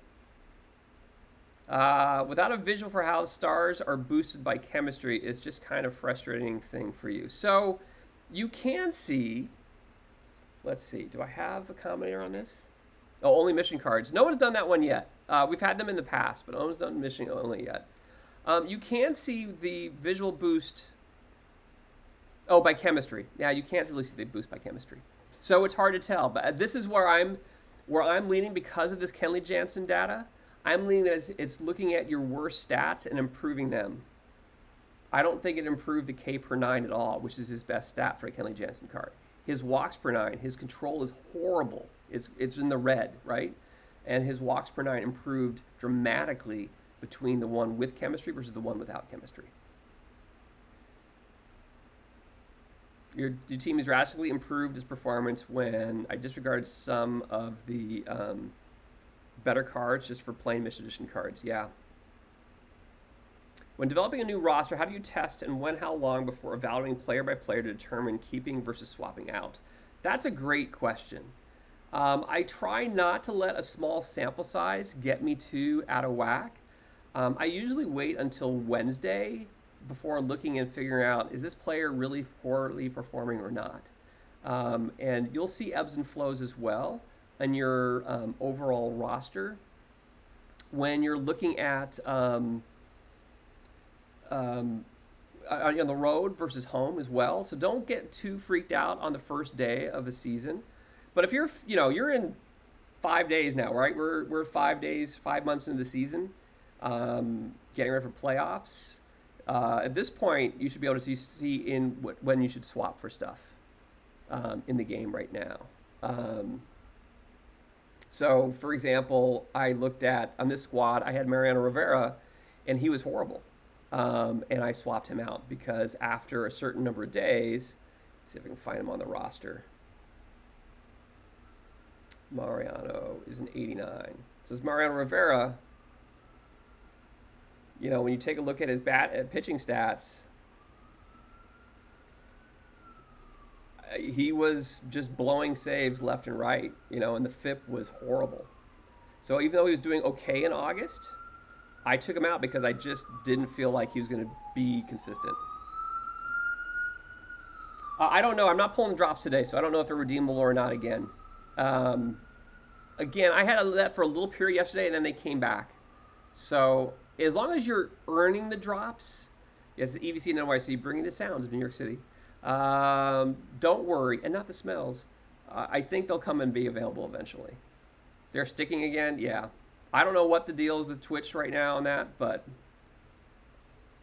Without a visual for how the stars are boosted by chemistry, it's just kind of frustrating thing for you. So, you can see. Let's see. Do I have a commentator on this? Oh, only mission cards. No one's done that one yet. We've had them in the past, but no one's done mission only yet. You can see the visual boost. Oh, by chemistry. Yeah, you can't really see the boost by chemistry. So it's hard to tell. But this is where I'm leaning because of this Kenley Jansen data. I'm leaning that it's looking at your worst stats and improving them. I don't think it improved the K per 9 at all, which is his best stat for a Kenley Jansen card. His walks per 9, his control is horrible. It's in the red, right? And his walks per 9 improved dramatically between the one with chemistry versus the one without chemistry. Your team has drastically improved its performance when I disregarded some of the better cards just for plain mission edition cards. Yeah. When developing a new roster, how do you test and when, how long before evaluating player by player to determine keeping versus swapping out? That's a great question. I try not to let a small sample size get me too out of whack. I usually wait until Wednesday before looking and figuring out, is this player really poorly performing or not? And you'll see ebbs and flows as well in your overall roster when you're looking at on the road versus home as well. So don't get too freaked out on the first day of a season. But if you're in 5 days now, right? We're 5 days, 5 months into the season, getting ready for playoffs. At this point, you should be able to see in when you should swap for stuff in the game right now. So, for example, I looked at on this squad, I had Mariano Rivera, and he was horrible. And I swapped him out because after a certain number of days, let's see if I can find him on the roster. Mariano is an 89. So it's Mariano Rivera. You know, when you take a look at his pitching stats, he was just blowing saves left and right, and the FIP was horrible. So even though he was doing okay in August, I took him out because I just didn't feel like he was going to be consistent. I don't know. I'm not pulling drops today, so I don't know if they're redeemable or not again. Again, I had that for a little period yesterday, and then they came back. So as long as you're earning the drops, yes, the EVC and NYC, bringing the sounds of New York City, don't worry, and not the smells. I think they'll come and be available eventually. They're sticking again, yeah. I don't know what the deal is with Twitch right now on that, but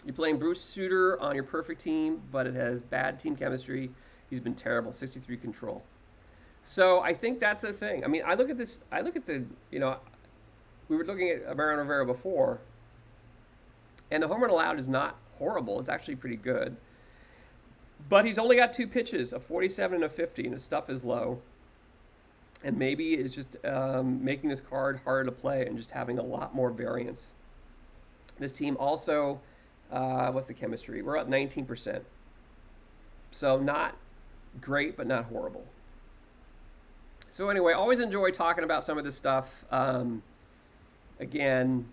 you're playing Bruce Sutter on your perfect team, but it has bad team chemistry. He's been terrible, 63 control. So I think that's the thing. I mean, I look at the, we were looking at Mariano Rivera before, and the home run allowed is not horrible. It's actually pretty good. But he's only got 2 pitches, a 47 and a 50, and his stuff is low. And maybe it's just making this card harder to play and just having a lot more variance. This team also, what's the chemistry? We're at 19%. So not great, but not horrible. So anyway, always enjoy talking about some of this stuff. Again,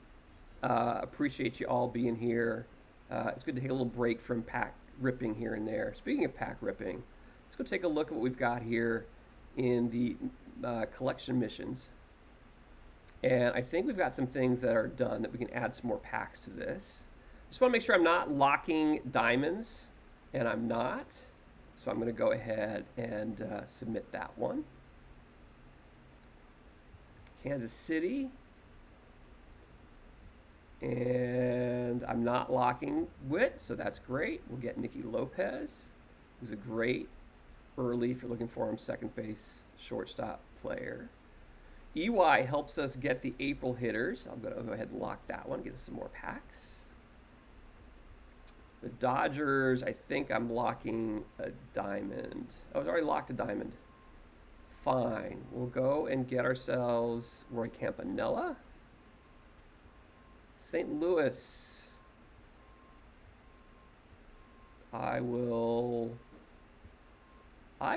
appreciate you all being here. It's good to take a little break from pack ripping here and there. Speaking of pack ripping, let's go take a look at what we've got here in the collection missions. And I think we've got some things that are done that we can add some more packs to this. Just want to make sure I'm not locking diamonds, and I'm not. So I'm going to go ahead and submit that one. Kansas City. And I'm not locking Witt, so that's great. We'll get Nicky Lopez, who's a great early, if you're looking for him, second base, shortstop player. EY helps us get the April hitters. I'm going to go ahead and lock that one, get us some more packs. The Dodgers, I think I'm locking a diamond. Oh, it's already locked a diamond. Fine. We'll go and get ourselves Roy Campanella. St. Louis. I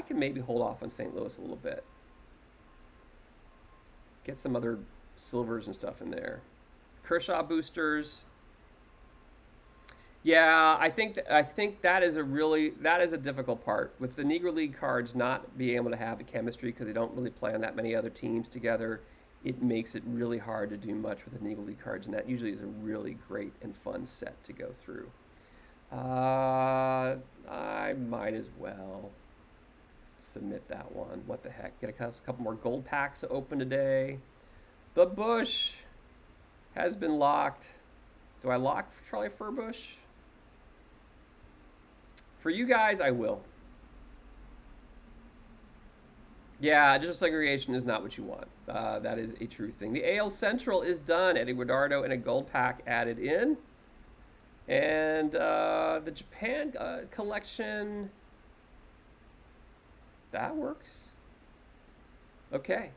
can maybe hold off on St. Louis a little bit. Get some other silvers and stuff in there. Kershaw boosters. Yeah, I think that is a difficult part with the Negro League cards not being able to have the chemistry because they don't really play on that many other teams together. It makes it really hard to do much with the Negro League cards, and that usually is a really great and fun set to go through. I might as well submit that one. What the heck? Get a couple more gold packs to open today. The Bush has been locked. Do I lock Charlie Furbush? For you guys, I will. Yeah, digital segregation is not what you want. That is a true thing. The AL Central is done. Eddie Guardado and a gold pack added in. And the Japan collection, that works. Okay.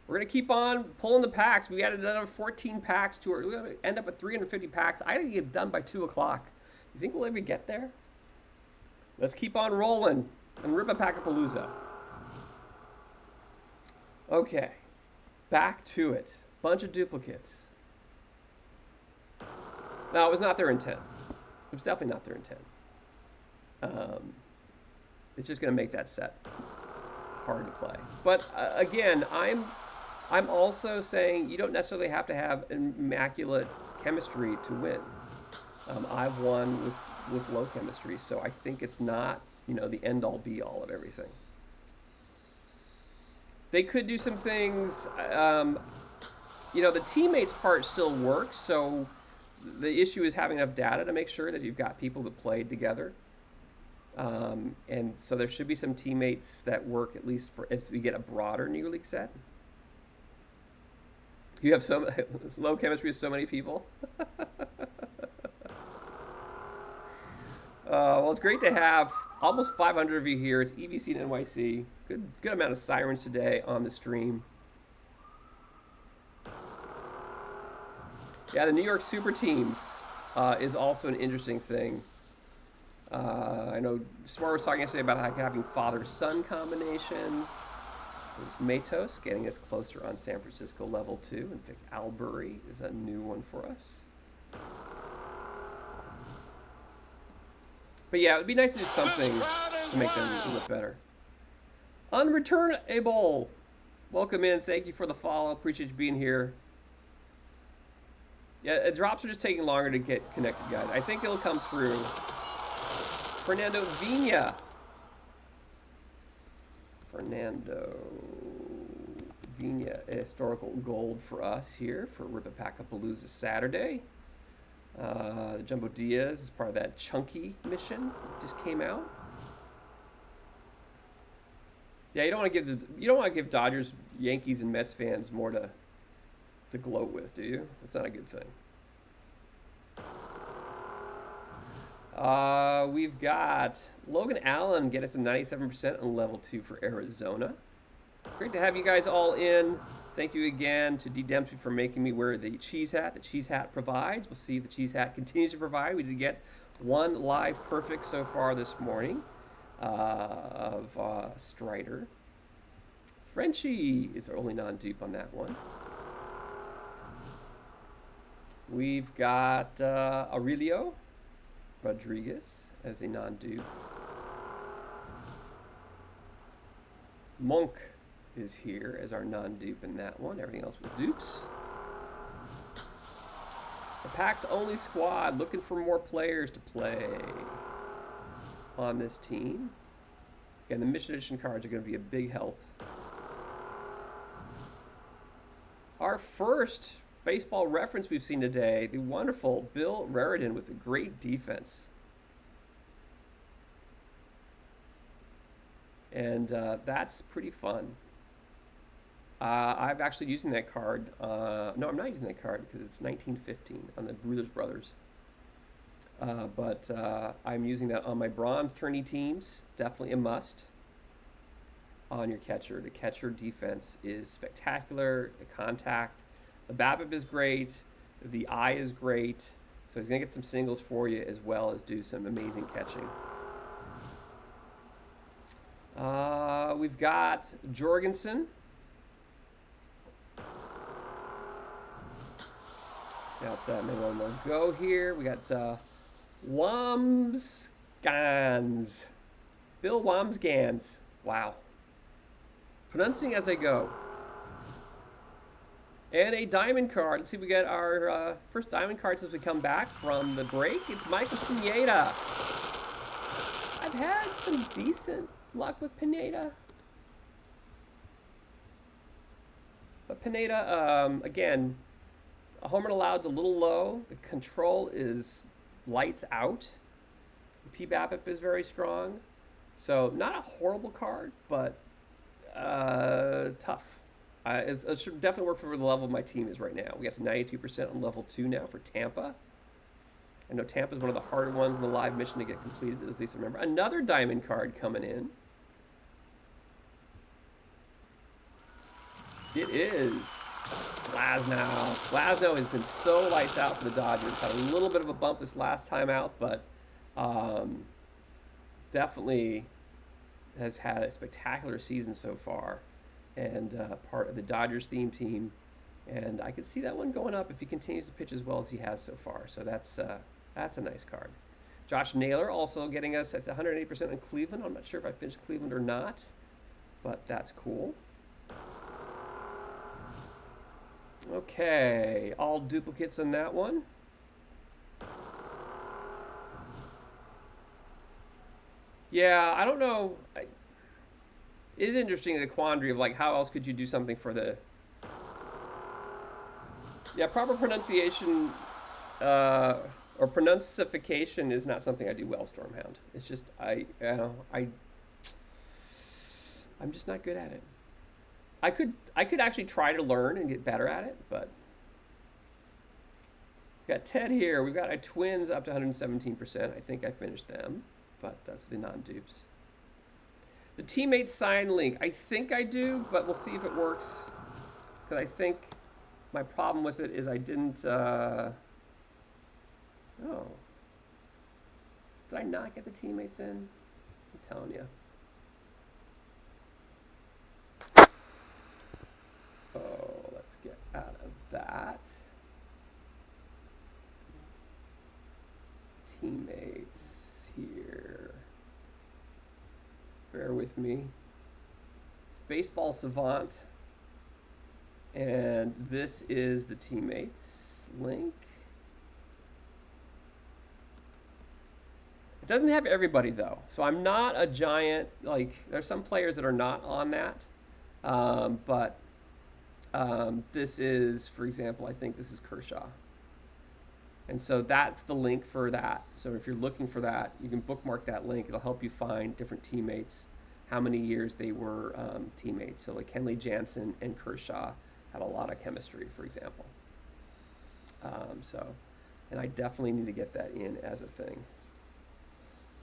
We're going to keep on pulling the packs. We added another 14 packs to it. We're going to end up at 350 packs. I got to get done by 2 o'clock. You think we'll ever get there? Let's keep on rolling and RIPaPACKaPALOOZA. Okay, back to it. Bunch of duplicates. No, it was not their intent. It was definitely not their intent. It's just going to make that set hard to play. But again, I'm also saying you don't necessarily have to have immaculate chemistry to win. I've won with low chemistry, so I think it's not, the end-all be-all of everything. They could do some things, the teammates part still works, so the issue is having enough data to make sure that you've got people that played together. And so there should be some teammates that work at least for as we get a broader Negro League set. You have so low chemistry with so many people. Well, it's great to have almost 500 of you here. It's EVC and NYC. Good amount of sirens today on the stream. Yeah, the New York Super Teams is also an interesting thing. I know Smart was talking yesterday about having father-son combinations. There's Matos getting us closer on San Francisco level 2, and Vic Albury is a new one for us. But yeah, it would be nice to do something to make them look better. Unreturnable, welcome in. Thank you for the follow. Appreciate you being here. Yeah, drops are just taking longer to get connected, guys. I think it'll come through. Fernando Vina. Fernando Vina, a historical gold for us here for RIPaPACKaPALOOZA Saturday. The Jumbo Diaz is part of that chunky mission that just came out. Yeah, you don't want to give Dodgers, Yankees, and Mets fans more to gloat with, do you? That's not a good thing. We've got Logan Allen get us a 97% on level 2 for Arizona. Great to have you guys all in. Thank you again to D. Dempsey for making me wear the cheese hat. The cheese hat provides. We'll see if the cheese hat continues to provide. We did get one live perfect so far this morning of Strider. Frenchie is our only non-dupe on that one. We've got Aurelio Rodriguez as a non-dupe. Monk is here as our non-dupe in that one. Everything else was dupes. The Pack's only squad looking for more players to play on this team. Again, the Mission Edition cards are going to be a big help. Our first baseball reference we've seen today, the wonderful Bill Raridan with a great defense. And that's pretty fun. I've actually using that card. No, I'm not using that card because it's 1915 on the Brothers Brothers. But I'm using that on my bronze tourney teams. Definitely a must on your catcher. The catcher defense is spectacular. The contact. The BABIP is great. The eye is great. So he's going to get some singles for you as well as do some amazing catching. We've got Jorgensen. Got maybe one more go here. We got Wamsgans. Bill Wamsgans. Wow. Pronouncing as I go. And a diamond card. Let's see, we got our first diamond card since we come back from the break. It's Michael Pineda. I've had some decent luck with Pineda. But Pineda, again, a home run allowed is a little low. The control is lights out. The PBABIP is very strong. So not a horrible card, but tough. It should definitely work for the level my team is right now. We got to 92% on level 2 now for Tampa. I know Tampa is one of the harder ones in the live mission to get completed, at least I remember. Another diamond card coming in. It is Glasnow. Glasnow has been so lights out for the Dodgers. Had a little bit of a bump this last time out, but definitely has had a spectacular season so far. And part of the Dodgers theme team. And I could see that one going up if he continues to pitch as well as he has so far. So that's a nice card. Josh Naylor also getting us at the 108% in Cleveland. I'm not sure if I finished Cleveland or not, but that's cool. Okay, all duplicates on that one. Yeah, I don't know. It is interesting, the quandary of like how else could you do something for the proper pronunciation or pronunciation is not something I do well, Stormhound. It's just I'm just not good at it. I could actually try to learn and get better at it, but we got Ted here. We've got our Twins up to 117%. I think I finished them, but that's the non-dupes. The teammate sign link. I think I do, but we'll see if it works. Because I think my problem with it is I didn't... Oh. Did I not get the teammates in? I'm telling you. Oh, let's get out of that. Teammates here. Bear with me. It's Baseball Savant. And this is the teammates link. It doesn't have everybody though. So I'm not a giant, like, there's some players that are not on that. But this is, for example, I think this is Kershaw. And so that's the link for that. So if you're looking for that, you can bookmark that link. It'll help you find different teammates, how many years they were teammates. So like Kenley Jansen and Kershaw have a lot of chemistry, for example. And I definitely need to get that in as a thing.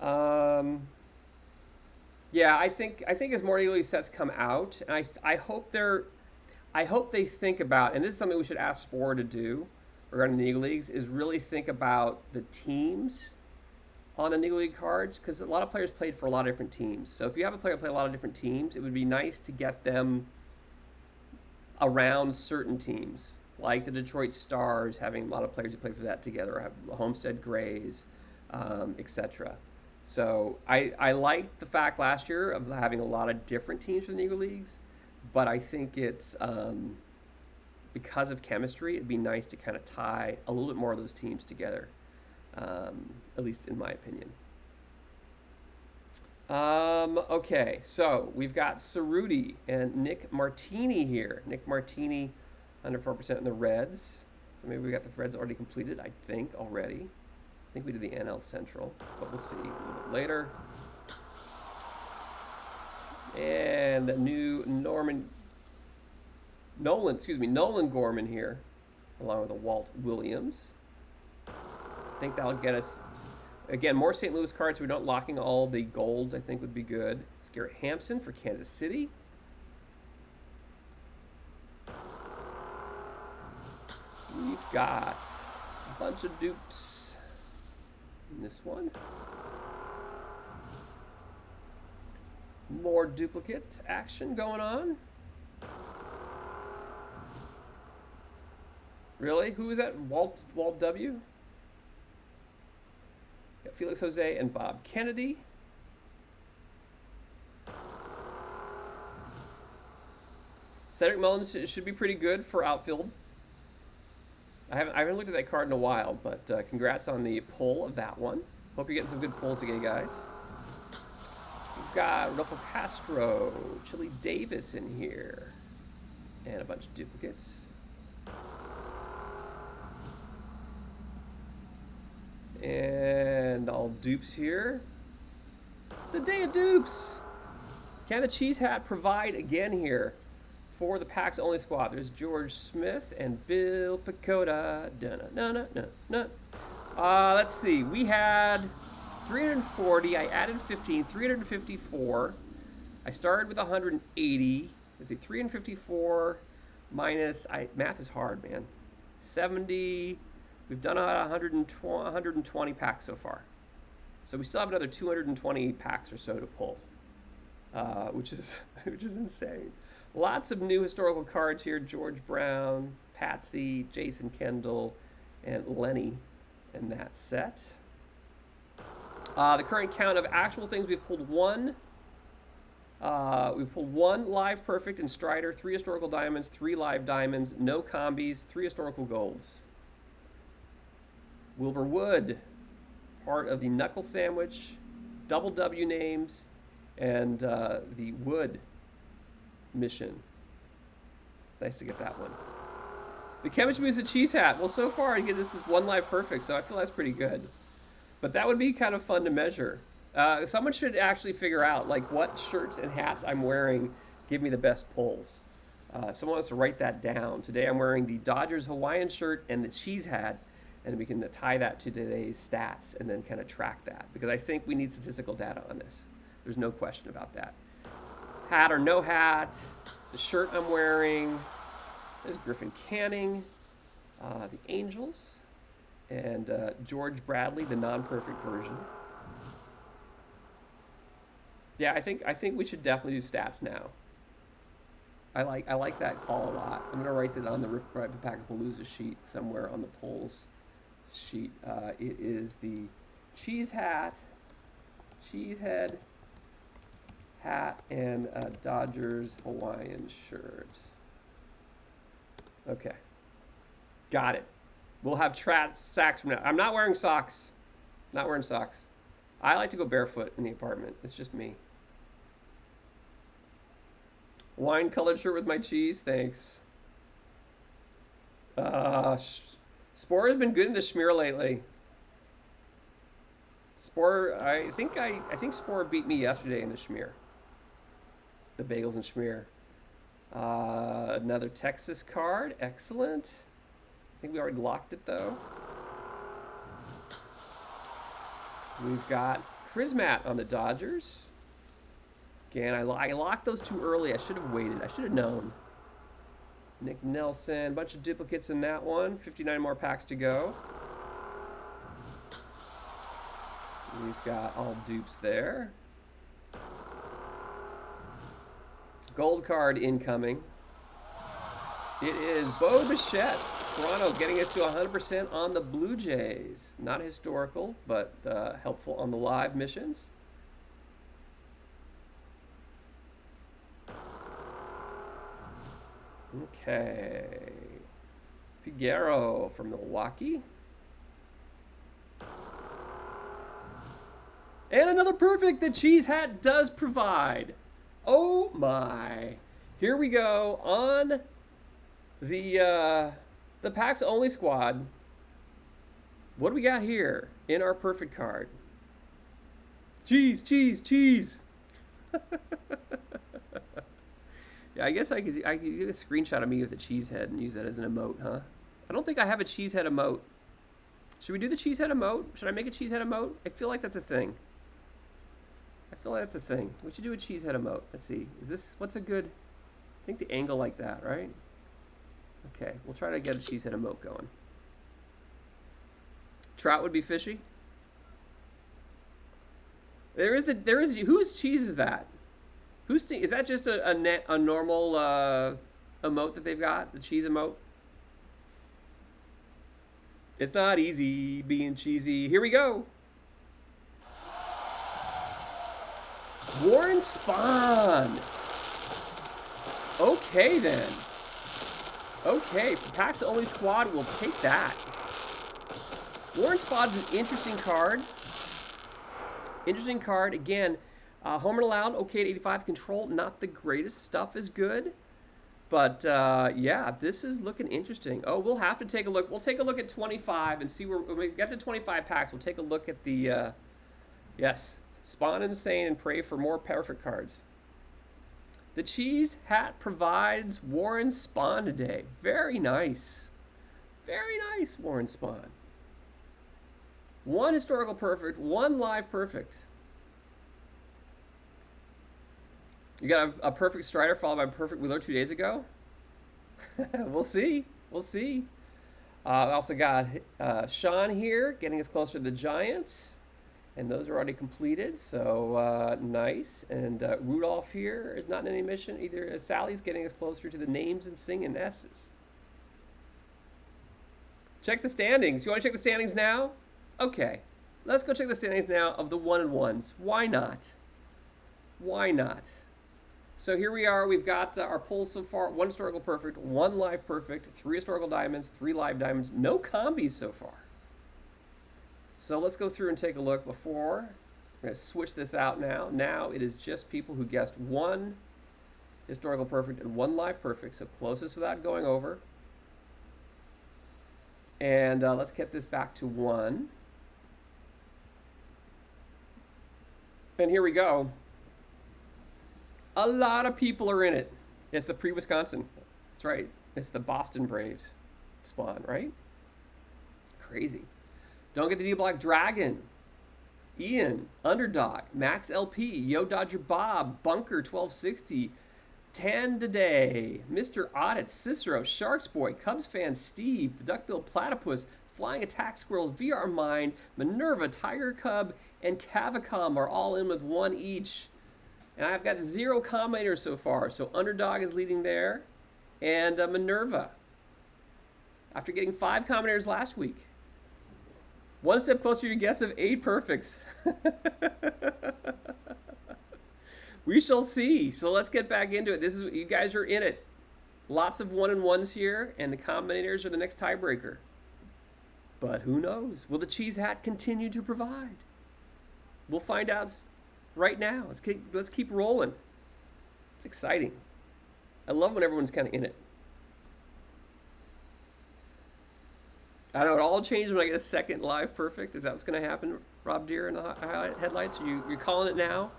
Yeah, I think as more League sets come out, and I hope they think about, and this is something we should ask Spore to do regarding the League Leagues, is really think about the teams on the League League cards, because a lot of players played for a lot of different teams. So if you have a player play a lot of different teams, it would be nice to get them around certain teams, like the Detroit Stars, having a lot of players who play for that together, or have the Homestead Grays, etc. So I liked the fact last year of having a lot of different teams for the Negro Leagues, but I think it's because of chemistry, it'd be nice to kind of tie a little bit more of those teams together, at least in my opinion. Okay, so we've got Cerruti and Nick Martini here. Nick Martini under 4% in the Reds. So maybe we got the Reds already completed, I think, already. I think we did the NL Central, but we'll see a little bit later. And a new Nolan Gorman here, along with a Walt Williams. I think that'll get us, again, more St. Louis cards so we're not locking all the golds, I think would be good. It's Garrett Hampson for Kansas City. We've got a bunch of dupes in this one. More duplicate action going on. Really? Who is that? Walt W? Got Felix Jose and Bob Kennedy. Cedric Mullins should be pretty good for outfield. I haven't looked at that card in a while, but congrats on the pull of that one. Hope you're getting some good pulls again, guys. We've got Rodolfo Castro, Chili Davis in here, and a bunch of duplicates. And all dupes here. It's a day of dupes. Can the Cheese Hat provide again here for the Packs Only squad? There's George Smith and Bill Pecota. Let's see. We had 340. I added 15. 354. I started with 180. Let's see. 354 minus. Math is hard, man. 70. We've done 120 packs so far. So we still have another 220 packs or so to pull, which is insane. Lots of new historical cards here. George Brown, Patsy, Jason Kendall, and Lenny in that set. The current count of actual things, we've pulled one. We've pulled one live perfect in Strider, 3 historical diamonds, 3 live diamonds, no combis, 3 historical golds. Wilbur Wood, part of the Knuckle Sandwich, Double W names, and the Wood mission. Nice to get that one. The Chemistry Moves the Cheese Hat. Well, so far, I get this is 1 live perfect, so I feel that's pretty good. But that would be kind of fun to measure. Someone should actually figure out, like, what shirts and hats I'm wearing give me the best pulls. If someone wants to write that down. Today I'm wearing the Dodgers Hawaiian shirt and the cheese hat, and we can tie that to today's stats and then kind of track that, because I think we need statistical data on this. There's no question about that. Hat or no hat, the shirt I'm wearing. There's Griffin Canning, the Angels, and George Bradley, the non-perfect version. Yeah, I think we should definitely do stats now. I like that call a lot. I'm gonna write that on the RIPaPACKaPALOOZA sheet somewhere on the polls sheet. It is the cheese hat, cheese head, hat, and a Dodgers Hawaiian shirt. Okay, got it. We'll have sacks from now. I'm not wearing socks. Not wearing socks. I like to go barefoot in the apartment. It's just me. Wine-colored shirt with my cheese. Thanks. Spore has been good in the schmear lately. Spore, I think Spore beat me yesterday in the schmear. The bagels and schmear. Another Texas card. Excellent. I think we already locked it though. We've got Prismat on the Dodgers. Again, I locked those too early. I should have waited. I should have known. Nick Nelson, bunch of duplicates in that one. 59 more packs to go. We've got all dupes there. Gold card incoming. It is Bo Bichette. Toronto getting us to 100% on the Blue Jays. Not historical, but helpful on the live missions. Okay. Figueroa from Milwaukee. And another perfect that Cheese Hat does provide. Oh my. Here we go on the packs only squad. What do we got here in our perfect card? Cheese, cheese, cheese. Yeah, I guess I could get a screenshot of me with a cheese head and use that as an emote, huh? I don't think I have a cheese head emote. Should we do the cheese head emote? Should I make a cheese head emote? I feel like that's a thing. I feel like that's a thing. We should do a cheese head emote. Let's see. Is this, what's a good, I think the angle like that, right? Okay, we'll try to get a cheese head emote going. Trout would be fishy. Whose cheese is that? Is that just a normal emote that they've got? The cheese emote? It's not easy being cheesy. Here we go. Warren Spahn. Okay then. Okay, for packs only squad, we'll take that. Warren Spahn's an interesting card. Interesting card. Again, home run allowed, okay at 85. Control, not the greatest. Stuff is good. But, yeah, this is looking interesting. Oh, we'll have to take a look. We'll take a look at 25 and see where, when we get to 25 packs, we'll take a look at the, yes, Spawn Insane and pray for more perfect cards. The Cheese Hat provides Warren Spahn today. Very nice. Very nice, Warren Spahn. One historical perfect, one live perfect. You got a perfect Strider followed by a perfect Wheeler 2 days ago? We'll see. We'll see. We also got Sean here getting us closer to the Giants. And those are already completed, so nice. And Rudolph here is not in any mission either. Sally's getting us closer to the names and singing S's. Check the standings. You want to check the standings now? Okay. Let's go check the standings now of the 1-and-1s. Why not? Why not? So here we are. We've got our polls so far. 1 historical perfect, 1 live perfect, 3 historical diamonds, 3 live diamonds. No combis so far. So let's go through and take a look before. I'm going to switch this out now. Now it is just people who guessed 1 historical perfect and 1 live perfect. So closest without going over. And let's get this back to 1. And here we go. A lot of people are in it. It's the pre-Wisconsin. That's right. It's the Boston Braves spawn, right? Crazy. Don't get the D-Block Dragon. Ian, Underdog, Max LP, Yo Dodger Bob, Bunker 1260, Tan Today, Mr. Audit, Cicero, Sharks Boy, Cubs fan Steve, the Duckbill Platypus, Flying Attack Squirrels, VR Mind, Minerva, Tiger Cub, and Cavicom are all in with 1 each. And I've got 0 combinators so far. So Underdog is leading there. And Minerva. After getting 5 combinators last week. 1 step closer to your guess of 8 perfects. We shall see. So let's get back into it. You guys are in it. Lots of 1-and-1s here. And the combinators are the next tiebreaker. But who knows? Will the Cheese Hat continue to provide? We'll find out right now. Let's keep rolling. It's exciting. I love when everyone's kind of in it. I know it all changes when I get a second live perfect. Is that what's going to happen, Rob Deere in the headlights? You're calling it now?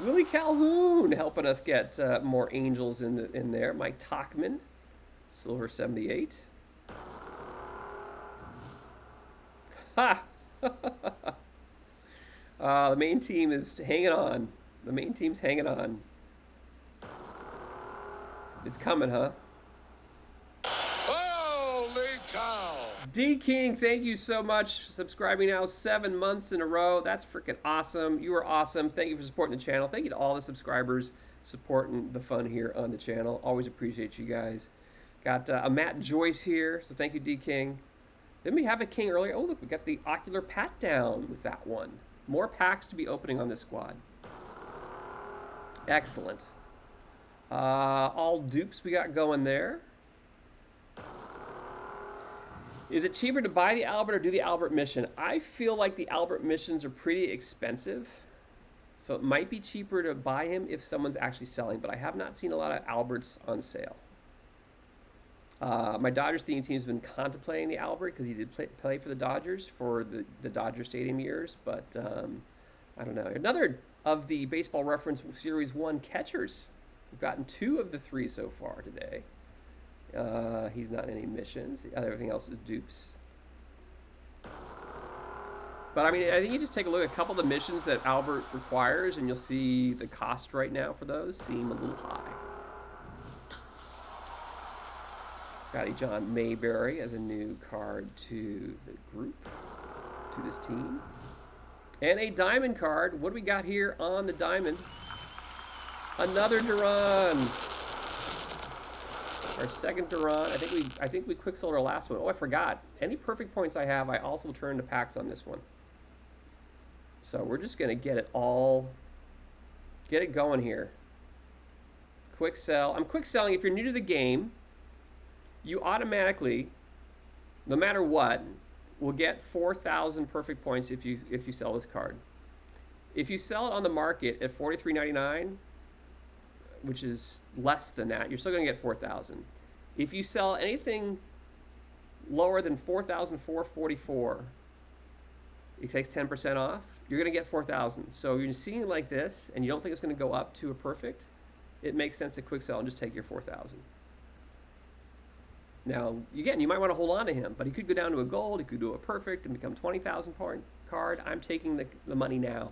Willie Calhoun helping us get more angels in there. Mike Talkman, Silver 78. Ha! The main team is hanging on. The main team's hanging on. It's coming, huh? Holy cow! D King, thank you so much. Subscribing now 7 months in a row. That's freaking awesome. You are awesome. Thank you for supporting the channel. Thank you to all the subscribers supporting the fun here on the channel. Always appreciate you guys. Got a Matt Joyce here, so thank you, D King. Didn't we have a King earlier? Oh, look, we got the ocular pat down with that one. More packs to be opening on this squad. Excellent. All dupes we got going there. Is it cheaper to buy the Albert or do the Albert mission? I feel like the Albert missions are pretty expensive. So it might be cheaper to buy him if someone's actually selling, but I have not seen a lot of Alberts on sale. My Dodgers theme team has been contemplating the Albert because he did play for the Dodgers for the Dodger Stadium years, but I don't know. Another of the Baseball Reference Series 1 catchers. We've gotten 2 of the 3 so far today. He's not in any missions. Everything else is dupes. But I mean, I think you just take a look at a couple of the missions that Albert requires, and you'll see the cost right now for those seem a little high. Got a John Mayberry as a new card to the group, to this team. And a diamond card. What do we got here on the diamond? Another Duran. Our second Duran. I think we quick sold our last one. Oh, I forgot. Any perfect points I have, I also will turn to packs on this one. So we're just gonna get it going here. Quick sell. I'm quick selling. If you're new to the game, you automatically, no matter what, will get 4,000 perfect points if you sell this card. If you sell it on the market at $43.99, which is less than that, you're still going to get 4,000. If you sell anything lower than 4,444, it takes 10% off. You're going to get 4,000. So you're seeing it like this, and you don't think it's going to go up to a perfect, it makes sense to quick sell and just take your 4,000. Now, again, you might want to hold on to him, but he could go down to a gold, he could do a perfect and become 20,000 point card. I'm taking the money now.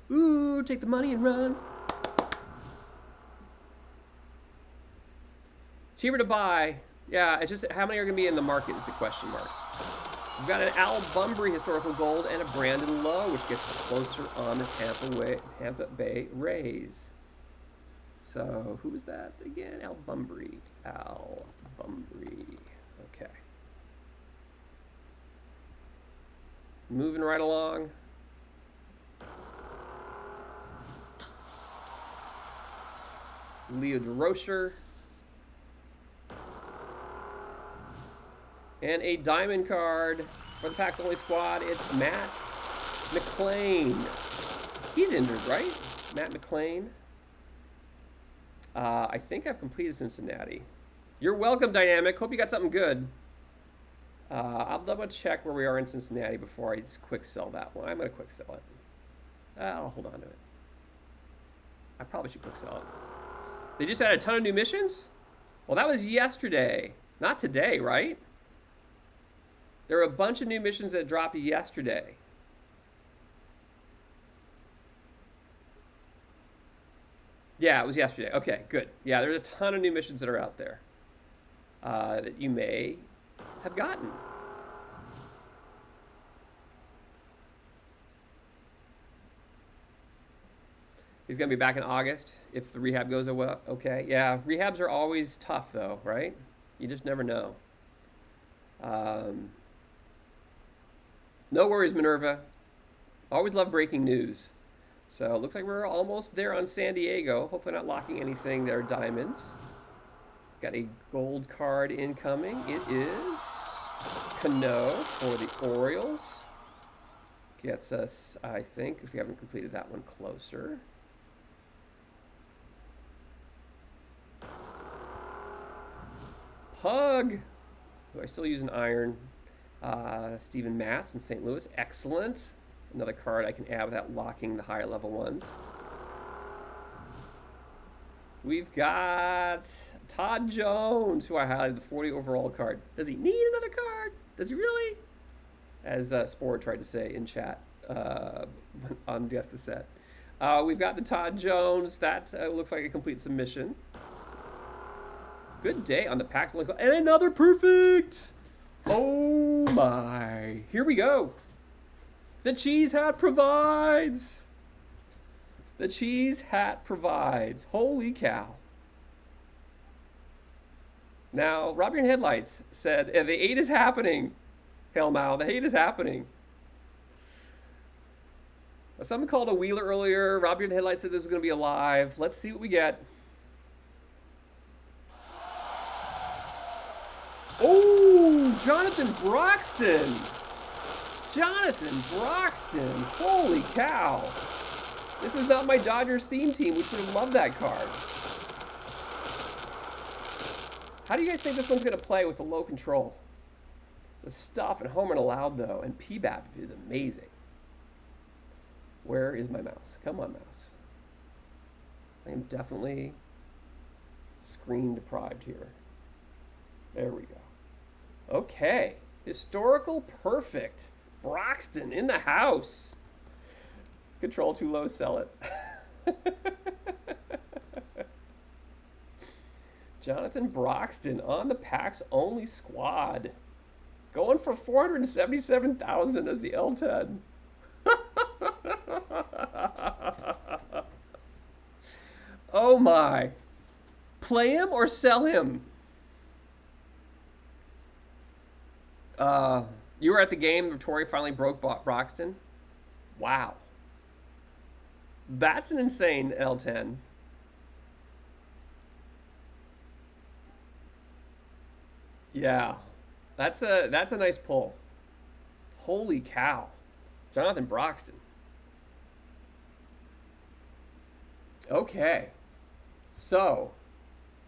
Ooh, take the money and run. Cheaper to buy. Yeah, it's just how many are going to be in the market is a question mark. We've got an Al Bunbury historical gold and a Brandon Lowe, which gets us closer on the Tampa Bay Rays. So, who was that again? Al Bunbury. Al Bunbury. Okay. Moving right along. Leo DeRocher. And a diamond card for the Packs Only squad. It's Matt McClain. He's injured, right? Matt McClain. I think I've completed Cincinnati. You're welcome, Dynamic. Hope you got something good. I'll double check where we are in Cincinnati before I just quick sell that one. I'm going to quick sell it. I'll hold on to it. I probably should quick sell it. They just added a ton of new missions? Well, that was yesterday. Not today, right? There were a bunch of new missions that dropped yesterday. Yeah, it was yesterday. Okay, good. Yeah, there's a ton of new missions that are out there that you may have gotten. He's going to be back in August if the rehab goes well. Okay, yeah, rehabs are always tough, though, right? You just never know. No worries, Minerva. Always love breaking news. So it looks like we're almost there on San Diego. Hopefully not locking anything that are diamonds. Got a gold card incoming. It is Cano for the Orioles. Gets us, I think, if we haven't completed that one, closer. Pug. Do I still use an iron? Steven Matz in St. Louis. Excellent. Another card I can add without locking the higher level ones. We've got Todd Jones, who I highlighted the 40 overall card. Does he need another card? Does he really? As Spore tried to say in chat uh, on Guess the Set. We've got the Todd Jones. That looks like a complete submission. Good day on the packs. And another perfect. Oh my. Here we go. The cheese hat provides. The cheese hat provides. Holy cow. Now, Rob Your Headlights said, the 8 is happening. Hell no, the 8 is happening. Someone called a wheeler earlier. Rob Your Headlights said this was going to be alive. Let's see what we get. Oh, Jonathan Broxton. Jonathan Broxton. Holy cow. This is not my Dodgers theme team, which would have loved that card. How do you guys think this one's going to play with the low control? The stuff and home and allowed, though, and PBAP is amazing. Where is my mouse? Come on, mouse. I am definitely screen deprived here. There we go. Okay. Historical perfect. Broxton in the house. Control too low, sell it. Jonathan Broxton on the packs only squad. Going for 477,000 as the L10. Oh my. Play him or sell him? You were at the game where Torrey finally broke Broxton? Wow. That's an insane L10. Yeah. That's a nice pull. Holy cow. Jonathan Broxton. Okay. So,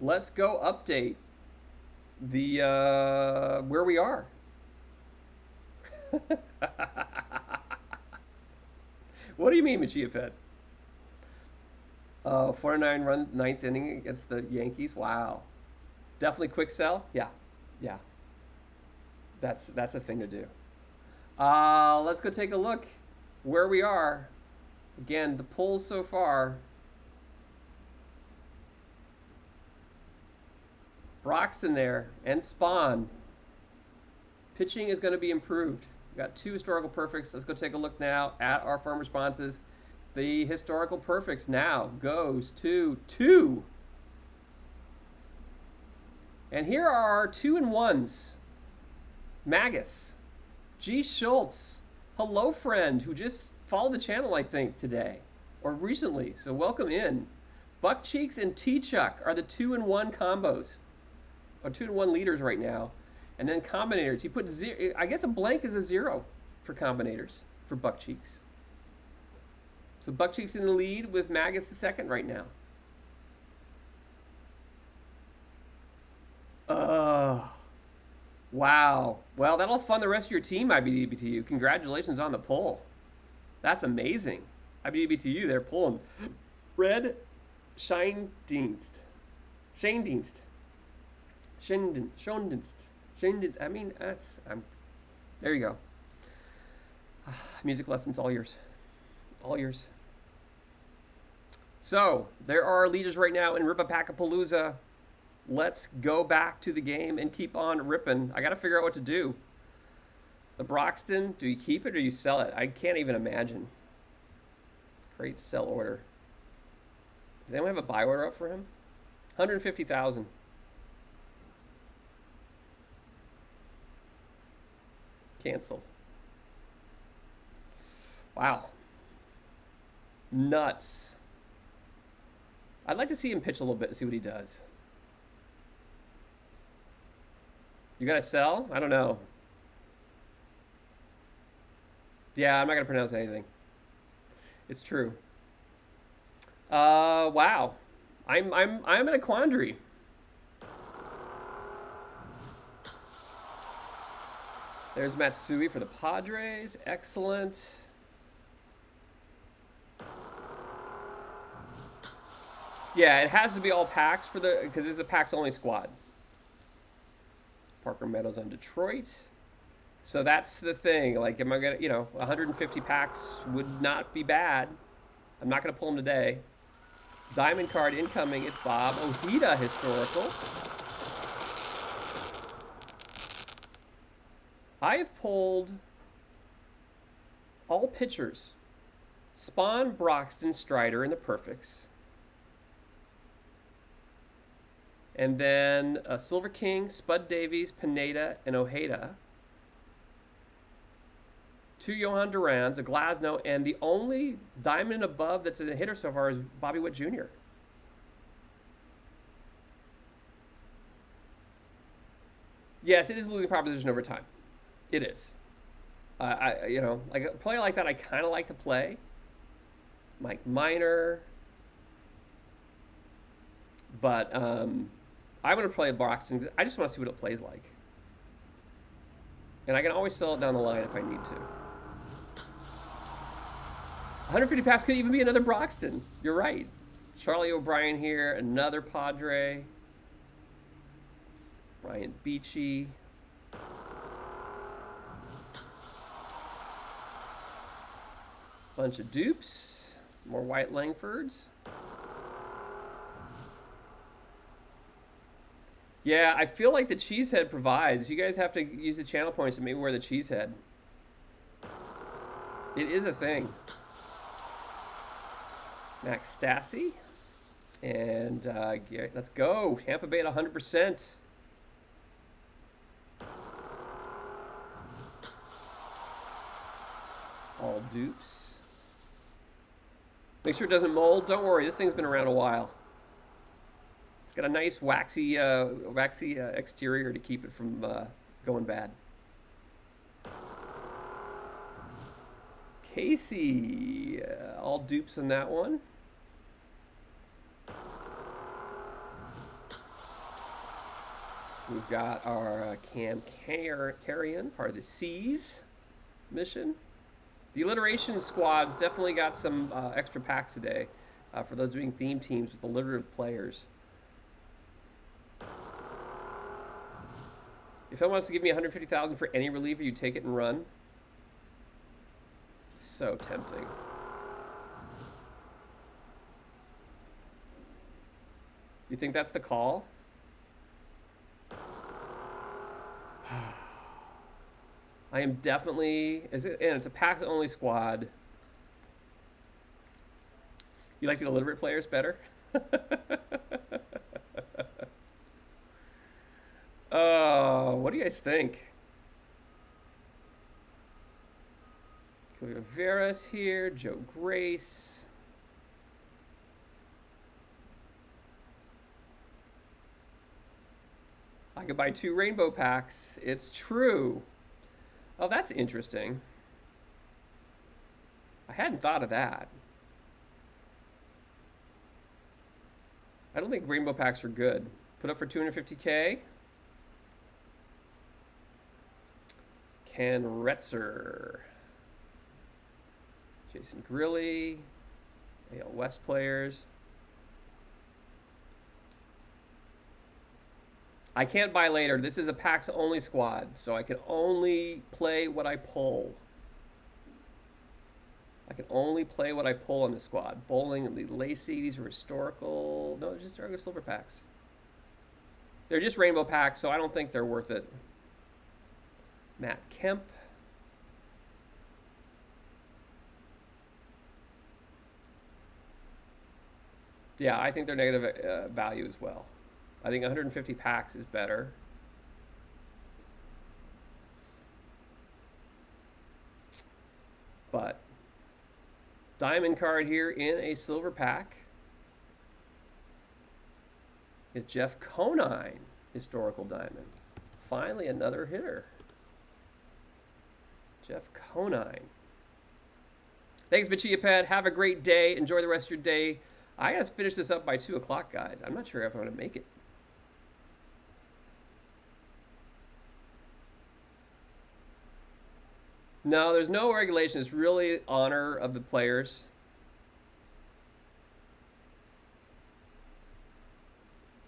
let's go update the where we are. What do you mean, Machia Pet? 4-9 run, 9th inning against the Yankees. Wow. Definitely quick sell. Yeah. Yeah. That's a thing to do. Let's go take a look where we are. Again, the pulls so far. Broxton there and Spawn. Pitching is going to be improved. We got 2 historical perfects. Let's go take a look now at our firm responses. The historical perfects now goes to 2. And here are our 2-1s. Magus, G. Schultz, hello friend, who just followed the channel, I think, today or recently. So welcome in. Buck Cheeks and T-Chuck are the 2-1 combos, or 2-1 leaders right now. And then combinators. He put 0. I guess a blank is a 0 for combinators for Buck Cheeks. So Buck Cheeks in the lead with Magus the second right now. Wow. Well, that'll fund the rest of your team, IBDBTU. Congratulations on the pull. That's amazing. IBDBTU, they're pulling. Red Scheindienst. Scheindienst. Scheindienst. I mean, there you go. Music lessons, all yours. All yours. So, there are our leaders right now in RIPaPACKaPALOOZA. Let's go back to the game and keep on ripping. I got to figure out what to do. The Broxton, do you keep it or do you sell it? I can't even imagine. Great sell order. Does anyone have a buy order up for him? 150,000. Cancel. Wow. Nuts. I'd like to see him pitch a little bit and see what he does. You gotta sell? I don't know. Yeah, I'm not gonna pronounce anything. It's true. Wow. I'm in a quandary. There's Matsui for the Padres. Excellent. Yeah, it has to be all packs for the, because it's a packs only squad. Parker Meadows on Detroit. So that's the thing. Like, am I gonna, 150 packs would not be bad. I'm not gonna pull them today. Diamond card incoming. It's Bob Ojeda historical. I have pulled all pitchers. Spawn, Broxton, Strider in the perfects. And then Silver King, Spud Davies, Pineda, and Ojeda. 2 Johan Durans, a Glasnow, and the only diamond above that's a hitter so far is Bobby Witt Jr. Yes, it is a losing proposition over time. It is. Like a player like that, I kind of like to play. Mike Minor. But I'm going to play Broxton. I just want to see what it plays like. And I can always sell it down the line if I need to. 150 packs could even be another Broxton. You're right. Charlie O'Brien here, another Padre. Brian Beachy. Bunch of dupes. More White Langfords. Yeah, I feel like the Cheesehead provides. You guys have to use the channel points to maybe wear the Cheesehead. It is a thing. Max Stassi. And let's go. Tampa Bay at 100%. All dupes. Make sure it doesn't mold. Don't worry, this thing's been around a while. It's got a nice waxy exterior to keep it from going bad. Casey, all dupes in that one. We've got our Cam Carrion, part of the Seas mission. The alliteration squad's definitely got some extra packs today for those doing theme teams with alliterative players. If someone wants to give me $150,000 for any reliever, you take it and run. So tempting. You think that's the call? I am definitely, and it's a packs only squad. You like the illiterate players better? Oh, what do you guys think? Julio Veras here, Joe Grace. I could buy 2 rainbow packs. It's true. Oh, that's interesting. I hadn't thought of that. I don't think rainbow packs are good. Put up for 250K. Ken Retzer. Jason Grilly. AL West players. I can't buy later. This is a packs only squad, so I can only play what I pull. I can only play what I pull on the squad. Bowling and Lacey, these are historical. No, they're just regular silver packs. They're just rainbow packs, so I don't think they're worth it. Matt Kemp. Yeah, I think they're negative value as well. I think 150 packs is better. But diamond card here in a silver pack is Jeff Conine, historical diamond. Finally, another hitter. Jeff Conine. Thanks, BachiaPad. Have a great day. Enjoy the rest of your day. I gotta finish this up by 2 o'clock, guys. I'm not sure if I'm gonna make it. No, there's no regulation. It's really honor of the players.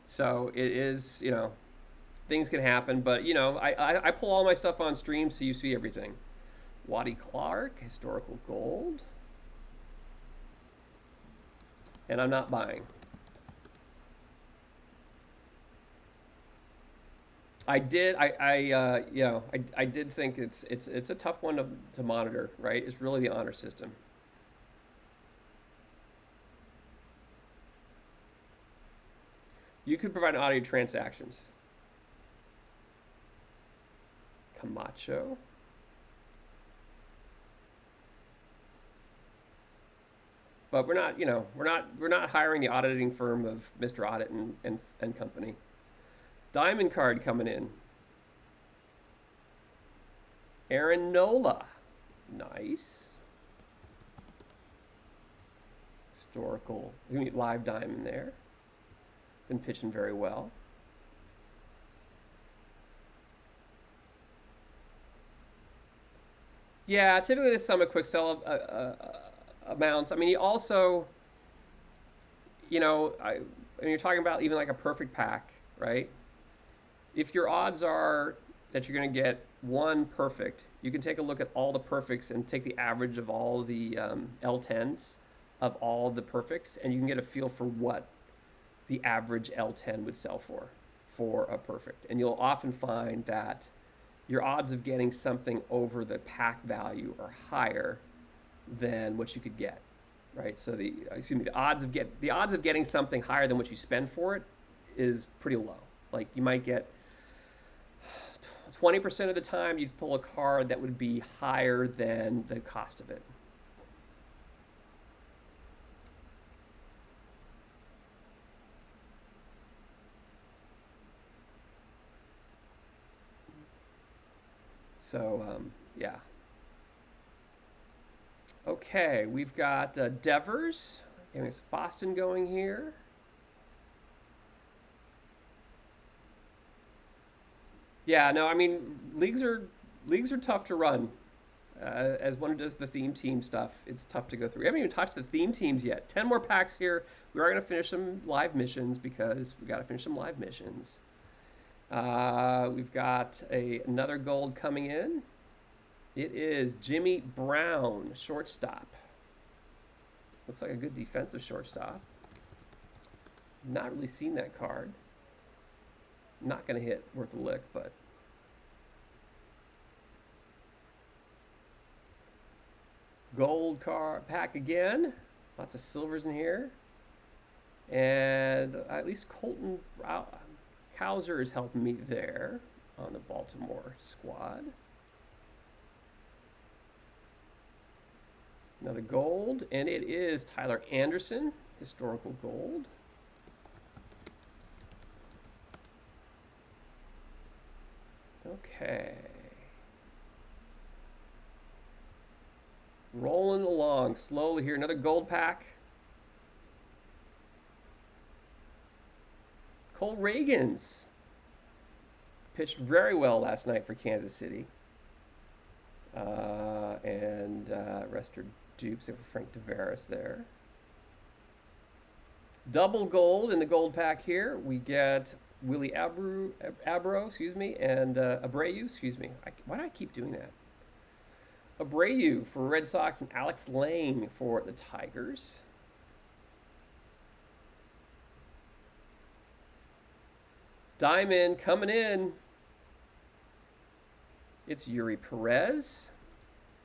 So it is, things can happen, but you know, I pull all my stuff on stream so you see everything. Waddy Clark, historical gold. And I'm not buying. I did. I did think it's a tough one to monitor. Right? It's really the honor system. You could provide audio transactions. Camacho. But we're not, you know, we're not hiring the auditing firm of Mr. Audit and company. Diamond card coming in. Aaron Nola. Nice. Historical. Live diamond there. Been pitching very well. Yeah, typically the sum of quick sell amounts. I mean, you also, you know, when you're talking about even like a perfect pack, right? If your odds are that you're going to get one perfect, you can take a look at all the perfects and take the average of all the L10s of all the perfects, and you can get a feel for what the average L10 would sell for a perfect. And you'll often find that your odds of getting something over the pack value are higher than what you could get, right? So the odds of getting something higher than what you spend for it is pretty low. Like you might get 20% of the time you'd pull a card that would be higher than the cost of it. So yeah. Okay, we've got Devers. Okay, it's Boston going here. Yeah, no, I mean leagues are tough to run. As one does the theme team stuff, it's tough to go through. We haven't even touched the theme teams yet. 10 more packs here. We are going to finish some live missions because we got to finish some live missions. We've got another gold coming in. It is Jimmy Brown, shortstop. Looks like a good defensive shortstop. Not really seen that card. Not going to hit worth a lick, but gold card pack again. Lots of silvers in here. And at least Colton Cowser is helping me there on the Baltimore squad. Another gold, and it is Tyler Anderson, historical gold. Okay. Rolling along slowly here. Another gold pack. Cole Reagans pitched very well last night for Kansas City. And Rester dupes for Frank Tavares there. Double gold in the gold pack here. We get Willie Abreu, and Abreu, why do I keep doing that? Abreu for Red Sox and Alex Lang for the Tigers. Diamond coming in. It's Yuri Perez.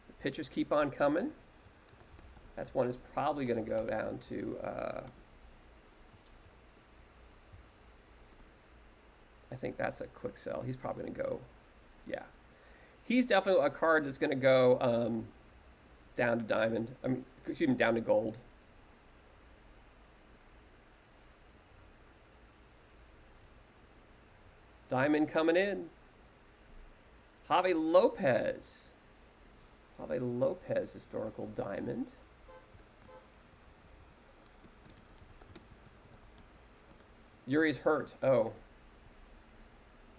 The pitchers keep on coming. That's one is probably going to go down to I think that's a quick sell. He's probably going to go, yeah. He's definitely a card that's going to go down to diamond. Down to gold. Diamond coming in. Javi Lopez. Historical diamond. Yuri's hurt. Oh.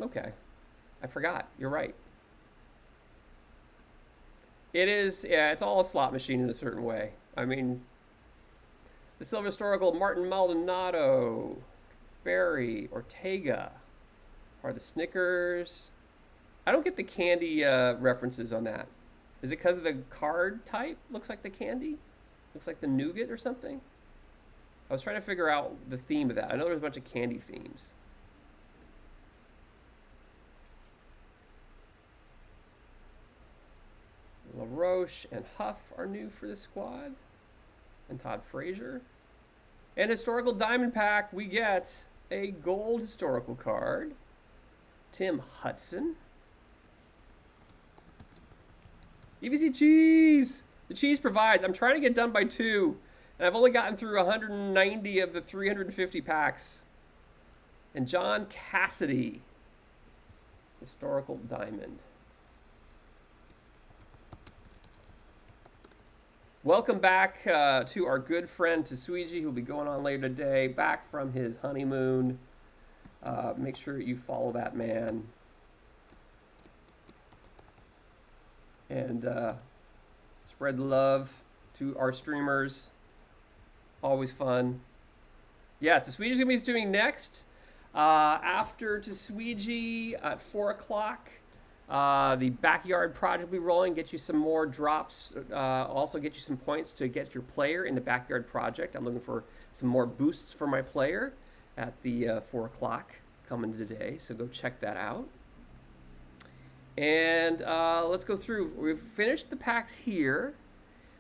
Okay. I forgot. You're right. It is, yeah, it's all a slot machine in a certain way. I mean, the Silver Historical, Martin Maldonado, Barry, Ortega, are the Snickers. I don't get the candy references on that. Is it because of the card type? Looks like the candy? Looks like the nougat or something? I was trying to figure out the theme of that. I know there's a bunch of candy themes. LaRoche and Huff are new for the squad. And Todd Frazier. And historical diamond pack, we get a gold historical card. Tim Hudson. EVC Cheese! The cheese provides. I'm trying to get done by 2. And I've only gotten through 190 of the 350 packs. And John Cassidy. Historical diamond. Welcome back to our good friend Tsuiji, who'll be going on later today, back from his honeymoon. Make sure you follow that man. And spread the love to our streamers. Always fun. Yeah, Tsuiji's going to be doing next. After Tsuiji at 4 o'clock. The backyard project will be rolling, get you some more drops, also get you some points to get your player in the backyard project. I'm looking for some more boosts for my player at the 4 o'clock coming today, so go check that out. And let's go through. We've finished the packs here,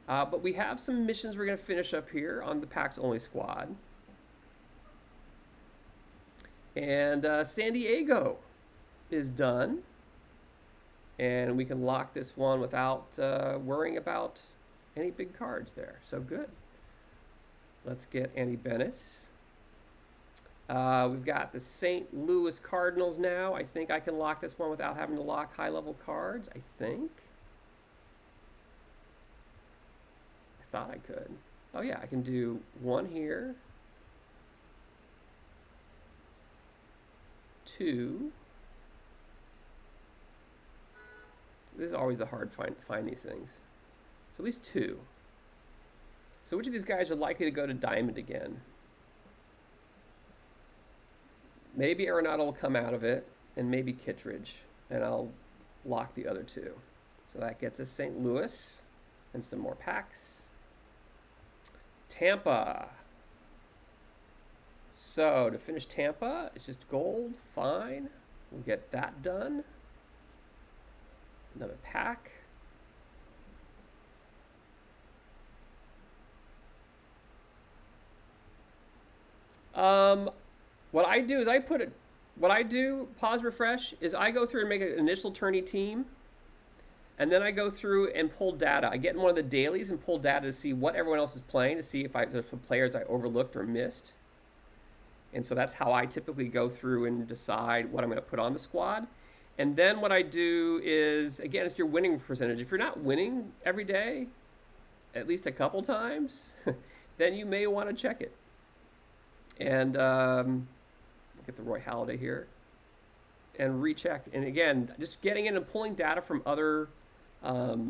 but we have some missions we're going to finish up here on the packs only squad. And San Diego is done. And we can lock this one without worrying about any big cards there. So good. Let's get Andy Bennis. We've got the St. Louis Cardinals now. I think I can lock this one without having to lock high-level cards. I think. I thought I could. Oh, yeah. I can do one here. 2. This is always the hard find these things. So at least 2. So which of these guys are likely to go to Diamond again? Maybe Arenado will come out of it, and maybe Kittredge, and I'll lock the other 2. So that gets us St. Louis and some more packs. Tampa. So to finish Tampa, it's just gold. Fine. We'll get that done. Another pack. What I do is pause refresh, is I go through and make an initial tourney team. And then I go through and pull data. I get in one of the dailies and pull data to see what everyone else is playing, to see if there's some players I overlooked or missed. And so that's how I typically go through and decide what I'm going to put on the squad. And then what I do is, again, it's your winning percentage. If you're not winning every day, at least a couple times, then you may want to check it. And get the Roy Halladay here. And recheck. And again, just getting in and pulling data from other... Oh,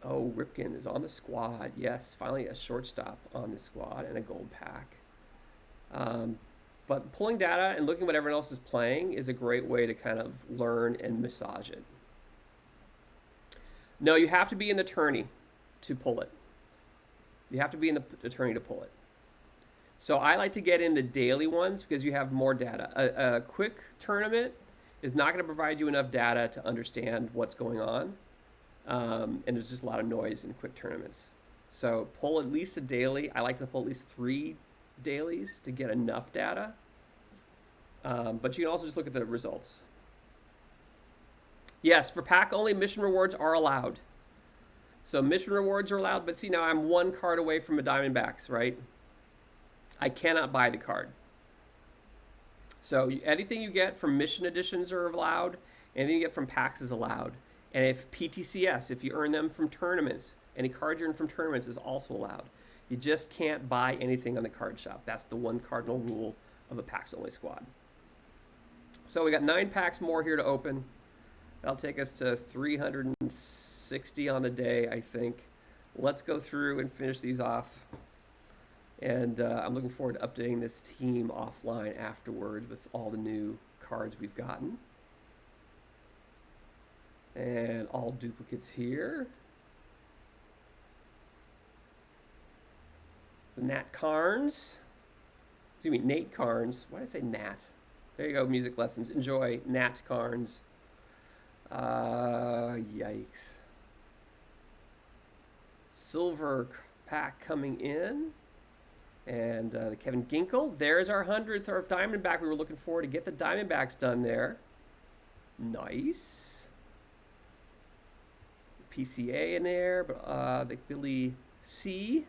Ripken is on the squad. Yes, finally a shortstop on the squad and a gold pack. But pulling data and looking at what everyone else is playing is a great way to kind of learn and massage it. No, you have to be in the tourney to pull it. You have to be in the tourney to pull it. So I like to get in the daily ones because you have more data. A quick tournament is not going to provide you enough data to understand what's going on. And there's just a lot of noise in quick tournaments. So pull at least a daily. I like to pull at least 3 dailies to get enough data. But you can also just look at the results. Yes, for pack only, mission rewards are allowed. So mission rewards are allowed, but see, now I'm 1 card away from a Diamondbacks, right? I cannot buy the card. So anything you get from mission editions are allowed. Anything you get from packs is allowed. And if PTCS, if you earn them from tournaments, any cards you earn from tournaments is also allowed. You just can't buy anything on the card shop. That's the one cardinal rule of a packs only squad. So we got 9 packs more here to open. That'll take us to 360 on the day, I think. Let's go through and finish these off. And I'm looking forward to updating this team offline afterwards with all the new cards we've gotten. And all duplicates here. The Nat Carnes. Excuse me, Nate Carnes. Why did I say Nat? There you go, music lessons. Enjoy, Nat Carnes. Yikes. Silver pack coming in. And the Kevin Ginkel. There's our 100th of Diamondback. We were looking forward to get the Diamondbacks done there. Nice. PCA in there. But the Billy C.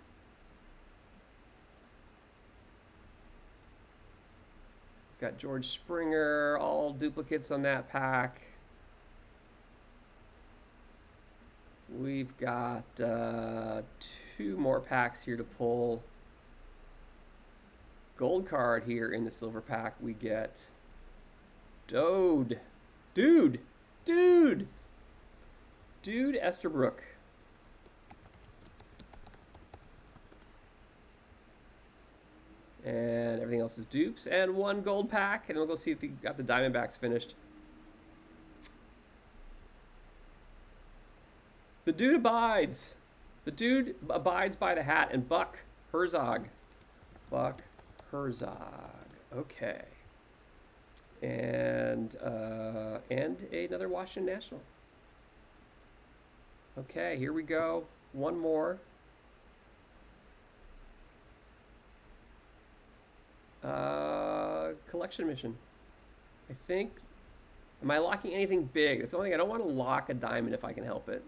Got George Springer. All duplicates on that pack. We've got 2 more packs here to pull. Gold card here in the silver pack. We get Dude Esterbrook. And everything else is dupes. And 1 gold pack. And we'll go see if we got the Diamondbacks finished. The dude abides. The dude abides by the hat. And Buck Herzog. Buck Herzog. Okay. And another Washington National. Okay, here we go. 1 more. Collection mission. I think. Am I locking anything big? That's the only thing. I don't want to lock a diamond if I can help it.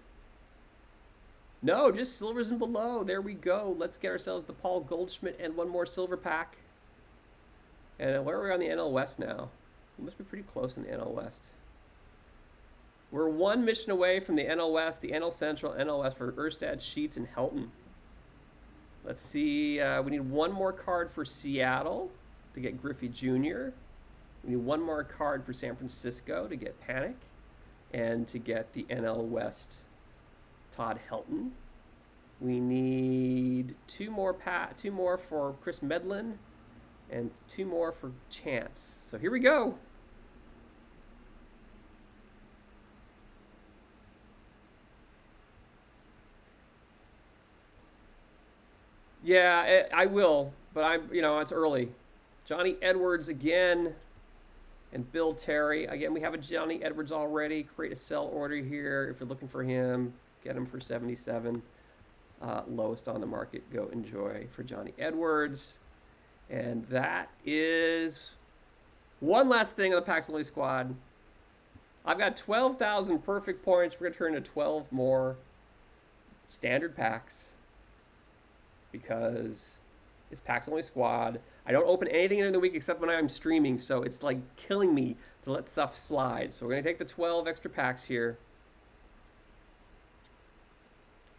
No, just silvers and below. There we go. Let's get ourselves the Paul Goldschmidt and 1 more silver pack. And where are we on the NL West now? We must be pretty close in the NL West. We're 1 mission away from the NL West, the NL Central, NL West for Erstad, Sheets, and Helton. Let's see. We need 1 more card for Seattle to get Griffey Jr. We need 1 more card for San Francisco to get Panic and to get the NL West Todd Helton. We need 2 more for Chris Medlin and 2 more for Chance. So here we go. Yeah, I will, but it's early. Johnny Edwards again, and Bill Terry. Again, we have a Johnny Edwards already. Create a sell order here if you're looking for him. Get him for 77. Lowest on the market. Go enjoy for Johnny Edwards. And that is one last thing on the Packs Only squad. I've got 12,000 perfect points. We're going to turn into 12 more standard packs because it's Packs Only squad. I don't open anything in the week except when I'm streaming, so it's like killing me to let stuff slide. So we're going to take the 12 extra packs here.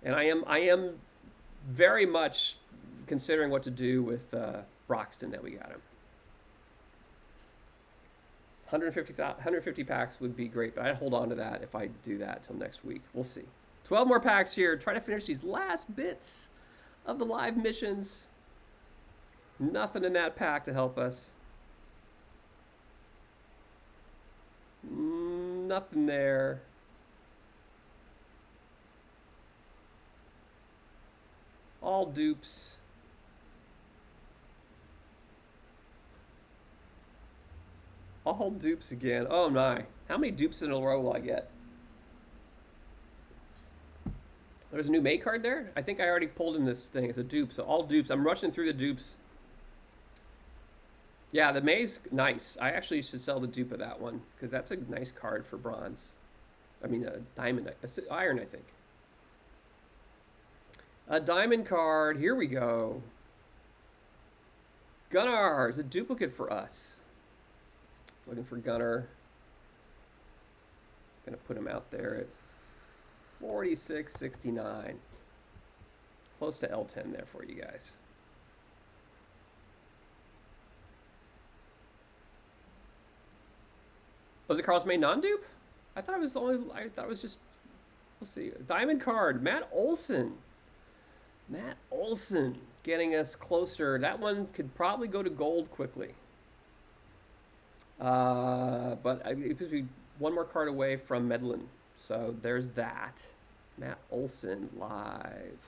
And I am very much considering what to do with Broxton that we got him. 150 packs would be great, but I'd hold on to that if I do that till next week. We'll see. 12 more packs here. Try to finish these last bits of the live missions. Nothing in that pack to help us. Nothing there. All dupes. All dupes again. Oh my. How many dupes in a row will I get? There's a new May card there? I think I already pulled in this thing. It's a dupe. So all dupes. I'm rushing through the dupes. Yeah, the May's nice. I actually should sell the dupe of that one because that's a nice card for bronze. I mean, a diamond. Iron, I think. A diamond card. Here we go. Gunnar is a duplicate for us. Looking for Gunnar. Gonna put him out there at 46.69. Close to L10 there for you guys. Was it Carlos May non-dupe? I thought it was just. We'll see. Diamond card. Matt Olson. Matt Olson. getting us closer. That one could probably go to gold quickly. But it could be one more card away from Medlin. So there's that. Matt Olson live.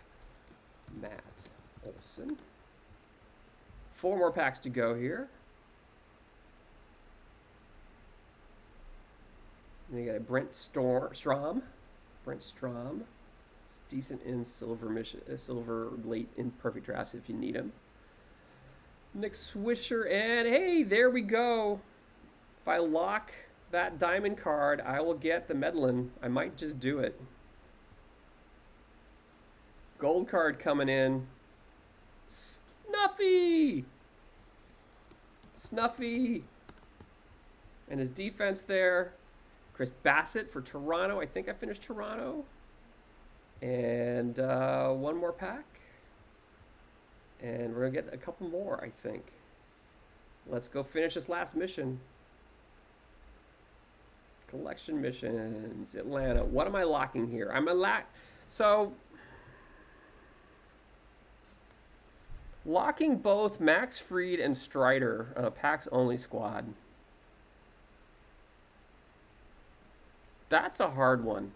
Matt Olson. 4 more packs to go here. And you got a Brent Strom. Brent Strom. It's decent in silver late in perfect drafts if you need him. Nick Swisher, and hey, there we go. If I lock that diamond card, I will get the Medlin. I might just do it. Gold card coming in. Snuffy! Snuffy! And his defense there. Chris Bassett for Toronto. I think I finished Toronto. And one more pack. And we're going to get a couple more, I think. Let's go finish this last mission. Collection missions. Atlanta. What am I locking here? So, locking both Max Fried and Strider on a packs only squad. That's a hard one.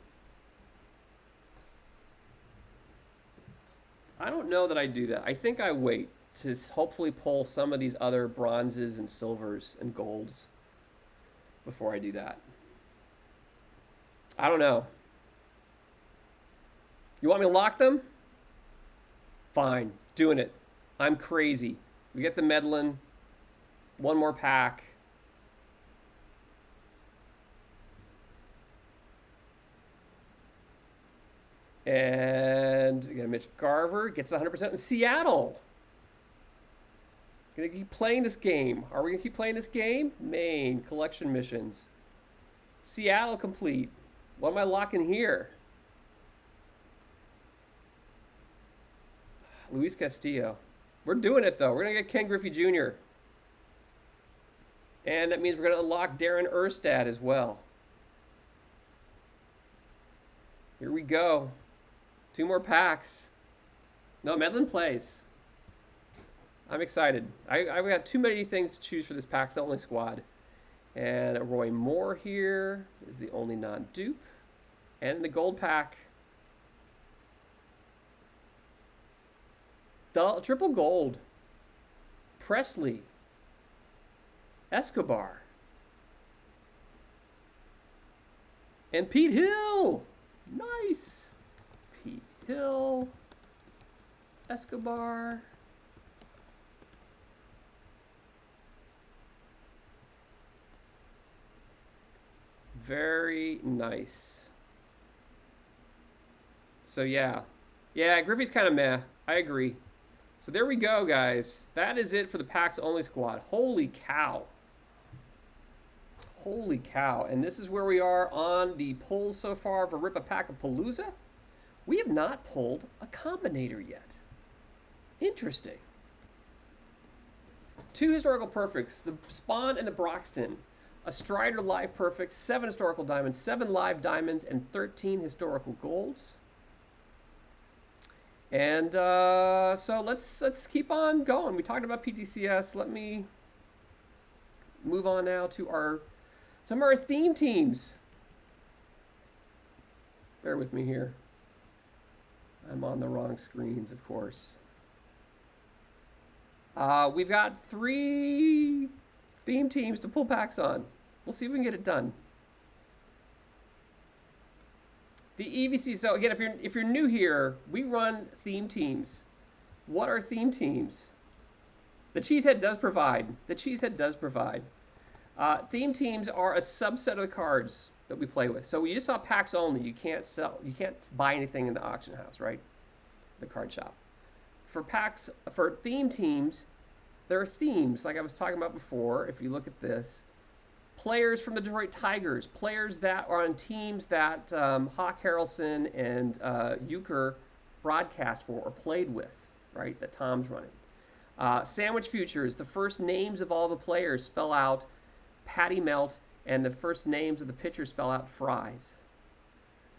I don't know that I do that. I think I wait to hopefully pull some of these other bronzes and silvers and golds before I do that. I don't know. You want me to lock them? Fine. Doing it. I'm crazy. We get the Medlin. One more pack. And we got Mitch Garver. Gets 100% in Seattle. Gonna keep playing this game. Are we gonna keep playing this game? Main collection missions. Seattle complete. What am I locking here? Luis Castillo. We're doing it though. We're gonna get Ken Griffey Jr. And that means we're gonna unlock Darren Erstad as well. Here we go. 2 more packs. No, Medlin plays. I'm excited. I've got too many things to choose for this packs only squad. And Roy Moore here is the only non-dupe. And in the gold pack, triple gold. Presley. Escobar. And Pete Hill. Nice. Pete Hill. Escobar. Very nice. So yeah. Yeah, Griffey's kind of meh. I agree. So there we go, guys. That is it for the packs only squad. Holy cow. Holy cow. And this is where we are on the pulls so far for RIPaPACKaPALOOZA. We have not pulled a combinator yet. Interesting. 2 historical perfects, the Spawn and the Broxton. A Strider live perfect, 7 historical diamonds, 7 live diamonds, and 13 historical golds. And so let's keep on going. We talked about PTCS. Let me move on now to some of our theme teams. Bear with me here. I'm on the wrong screens, of course. We've got 3 theme teams to pull packs on. We'll see if we can get it done. The EVC, so again, if you're new here, we run theme teams. What are theme teams? The Cheesehead does provide. The Cheesehead does provide. Theme teams are a subset of the cards that we play with. So we just saw packs only. You can't buy anything in the auction house, right? The card shop. For theme teams, there are themes, like I was talking about before. If you look at this, players from the Detroit Tigers, players that are on teams that Hawk Harrelson and Euchre broadcast for or played with, right? That Tom's running. Sandwich Futures, the first names of all the players spell out Patty Melt, and the first names of the pitchers spell out Fries.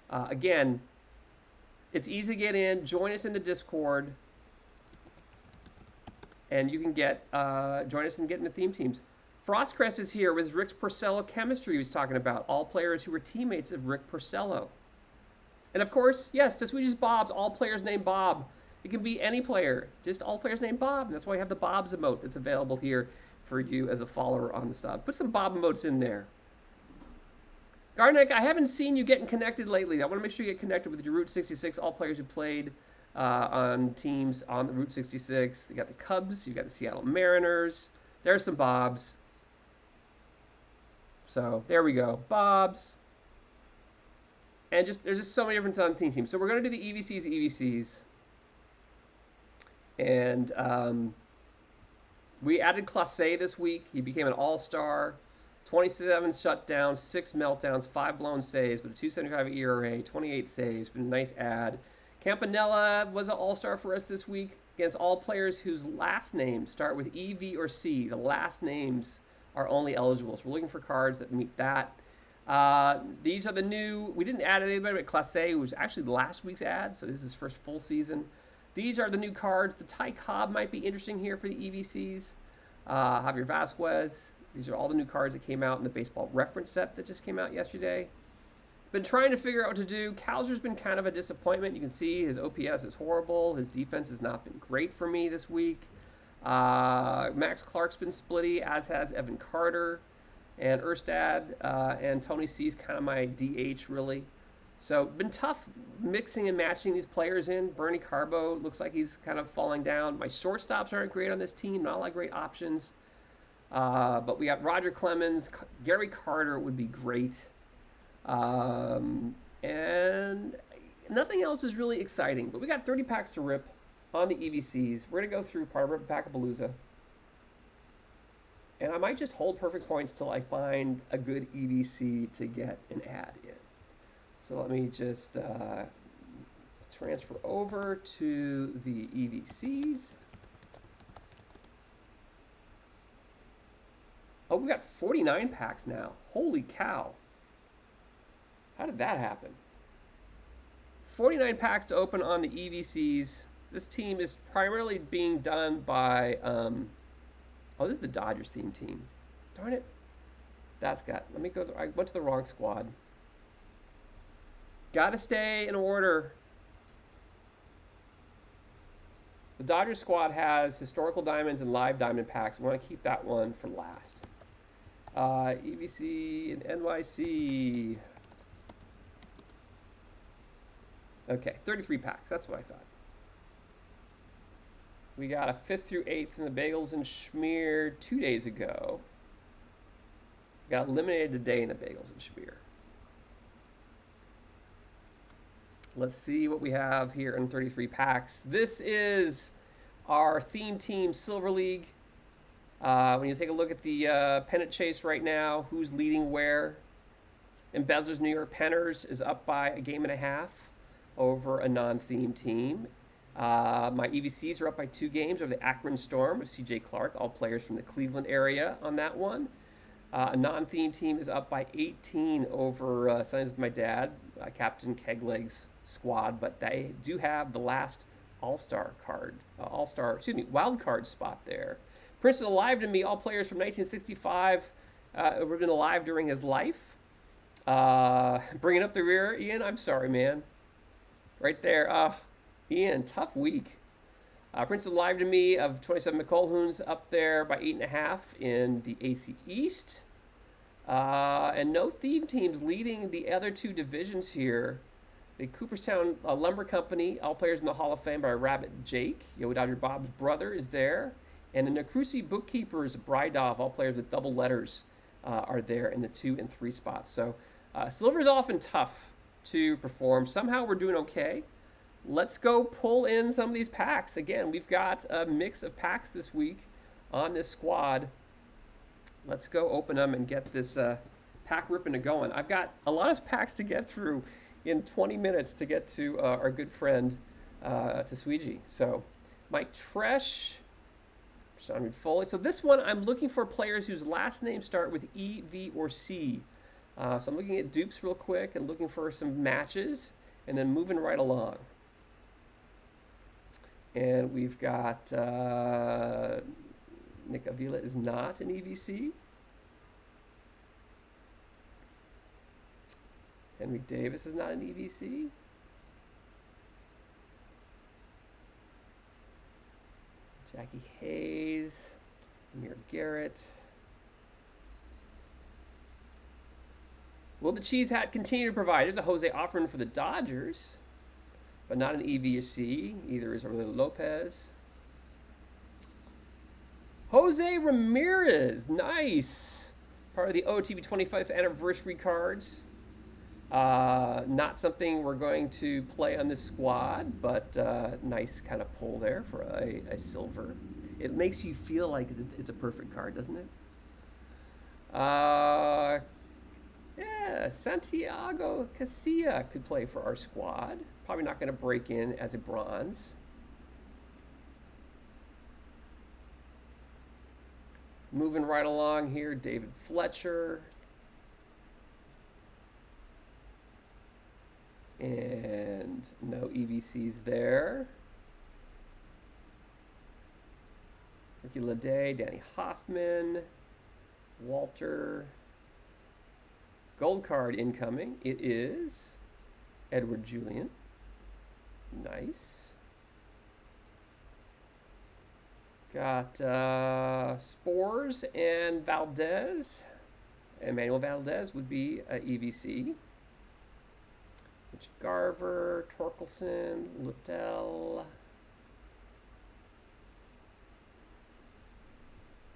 Again, it's easy to get in. Join us in the Discord. and you can get join us in getting the theme teams. Frostcrest is here with Rick Porcello chemistry he was talking about. All players who were teammates of Rick Porcello. And of course, yes, this week is Bob's. All players named Bob. It can be any player, just all players named Bob. And that's why we have the Bob's emote that's available here for you as a follower on the stop. Put some Bob emotes in there. Garnick, I haven't seen you getting connected lately. I want to make sure you get connected with your Route 66. All players who played on teams on the Route 66. You got the Cubs. You got the Seattle Mariners. There's some Bobs. So there we go, Bobs. And there's just so many different on teams. So we're gonna do the EVCs. And we added Clase this week. He became an all-star. 27 shutdowns, 6 meltdowns, 5 blown saves, with a 2.75 ERA, 28 saves. Been a nice add. Campanella was an all-star for us this week against all players whose last names start with E, V, or C. The last names are only eligible. So we're looking for cards that meet that. These are the new, we didn't add anybody but Clase, who was actually last week's ad, so this is his first full season. These are the new cards. The Ty Cobb might be interesting here for the EVCs. Javier Vasquez. These are all the new cards that came out in the baseball reference set that just came out yesterday. Been trying to figure out what to do. Kowser's been kind of a disappointment. You can see his OPS is horrible. His defense has not been great for me this week. Max Clark's been splitty, as has Evan Carter. And Erstad and Tony C's kind of my DH, really. So, been tough mixing and matching these players in. Bernie Carbo looks like he's kind of falling down. My shortstops aren't great on this team. Not a lot of great options. But we got Roger Clemens. Gary Carter would be great. And nothing else is really exciting. But we got 30 packs to rip on the EVCs. We're going to go through part of RIPaPACKaPALOOZA. And I might just hold perfect points till I find a good EVC to get an ad in. So let me just transfer over to the EVCs. Oh, we got 49 packs now. Holy cow. How did that happen? 49 packs to open on the EVCs. This team is primarily being done by... oh, this is the Dodgers theme team. Darn it. Let me go... I went to the wrong squad. Gotta stay in order. The Dodgers squad has historical diamonds and live diamond packs. We want to keep that one for last. EVC and NYC. Okay, 33 packs. That's what I thought. We got a 5th through 8th in the Bagels and Schmear 2 days ago. Got eliminated today in the Bagels and Schmear. Let's see what we have here in 33 packs. This is our theme team Silver League. When you take a look at the pennant chase right now, who's leading where? Embezzler's New York Penners is up by 1.5 games over a non-theme team. My EVCs are up by 2 games over the Akron Storm of CJ Clark, all players from the Cleveland area on that one. A non-theme team is up by 18 over Sons with My Dad, Captain Kegleg's squad, but they do have the last wild card spot there. Princeton Alive to Me, all players from 1965 were been alive during his life. Bringing up the rear, Ian, I'm sorry, man. Right there. Ian, tough week. Princeton Alive to Me of 27 McColhoun's up there by 8.5 in the AC East. And no theme teams leading the other 2 divisions here. The Cooperstown Lumber Company, all players in the Hall of Fame by Rabbit Jake. Yo Dodger Bob's brother is there. And the Nakrusi Bookkeepers, Brydov, all players with double letters, are there in the 2 and 3 spots. So Silver's often tough to perform. Somehow we're doing okay. Let's go pull in some of these packs. Again, we've got a mix of packs this week on this squad. Let's go open them and get this pack ripping and going. I've got a lot of packs to get through in 20 minutes to get to our good friend Tsuiji. So Mike Tresh, Sean Foley. So this one, I'm looking for players whose last names start with E, V, or C. So I'm looking at dupes real quick and looking for some matches and then moving right along. And we've got Nick Avila is not an EVC. Henry Davis is not an EVC. Jackie Hayes, Amir Garrett. Will the Cheese Hat continue to provide? There's a Jose Offerman for the Dodgers, but not an EVC. Either is Aurelio Lopez. Jose Ramirez, nice. Part of the OTB 25th anniversary cards. Not something we're going to play on this squad, but nice kind of pull there for a silver. It makes you feel like it's a perfect card, doesn't it? Yeah, Santiago Casilla could play for our squad. Probably not going to break in as a bronze. Moving right along here, David Fletcher. And no EVCs there. Ricky Leday, Danny Hoffman, Walter. Gold card incoming. It is Edward Julian. Nice. Got Spores and Valdez. Emmanuel Valdez would be a EVC. Mitch Garver, Torkelson, Littell.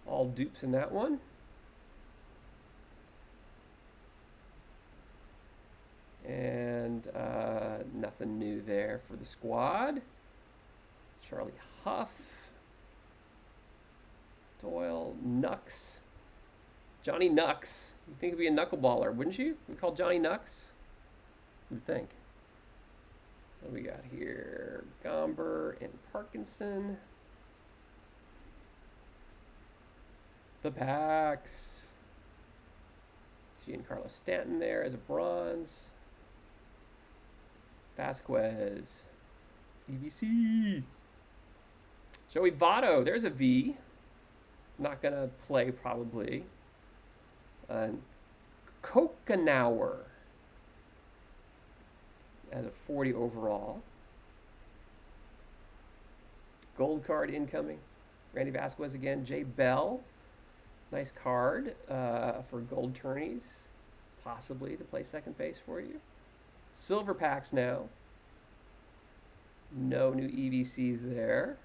All dupes in that one. And nothing new there for the squad. Charlie Huff. Doyle, Nux. Johnny Nux. You think he'd be a knuckleballer, wouldn't you? We call Johnny Nux? Who'd think? What do we got here? Gomber and Parkinson. The packs. Giancarlo Stanton there as a bronze. Vasquez. EVC. Joey Votto. There's a V. Not going to play probably. Kokenauer. As a 40 overall. Gold card incoming. Randy Vasquez again. Jay Bell. Nice card for gold tourneys. Possibly to play second base for you. Silver packs now. No new EVCs there.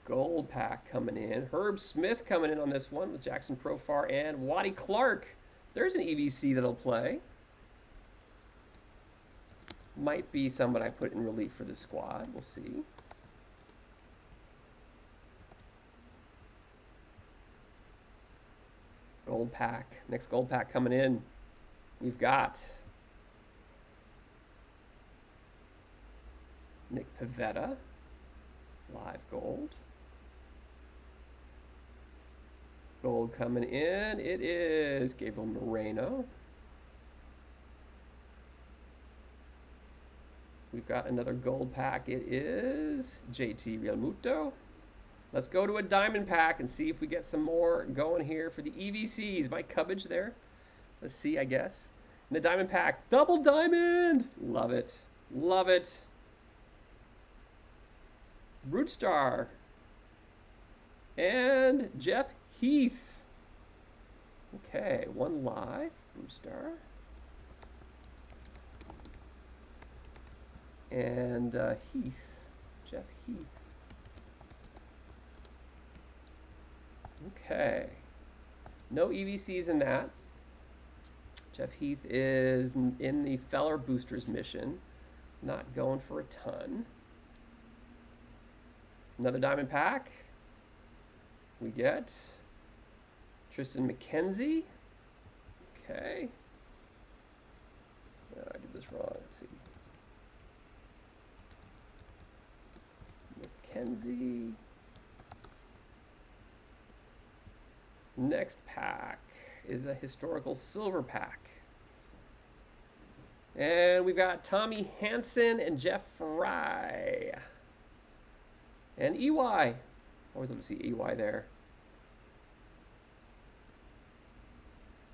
Gold pack coming in. Herb Smith coming in on this one with Jackson Profar and Waddy Clark. There's an EVC that'll play. Might be someone I put in relief for the squad. We'll see. Gold pack. Next gold pack coming in. We've got Nick Pivetta. Live gold. Gold coming in. It is Gabriel Moreno. We've got another gold pack. It is JT Realmuto. Let's go to a diamond pack and see if we get some more going here for the EVCs. Mike Cubbage there. Let's see, I guess. In the diamond pack, double diamond. Love it. Love it. Rootstar. And Jeff Heath. Okay, one live. Rootstar. And Heath. Jeff Heath. Okay. No EVCs in that. Jeff Heath is in the Feller Boosters mission. Not going for a ton. Another diamond pack. We get Tristan McKenzie. Okay. Oh, I did this wrong. Let's see. McKenzie. Next pack is a historical silver pack. And we've got Tommy Hanson and Jeff Fry. And EY. Always love to see EY there.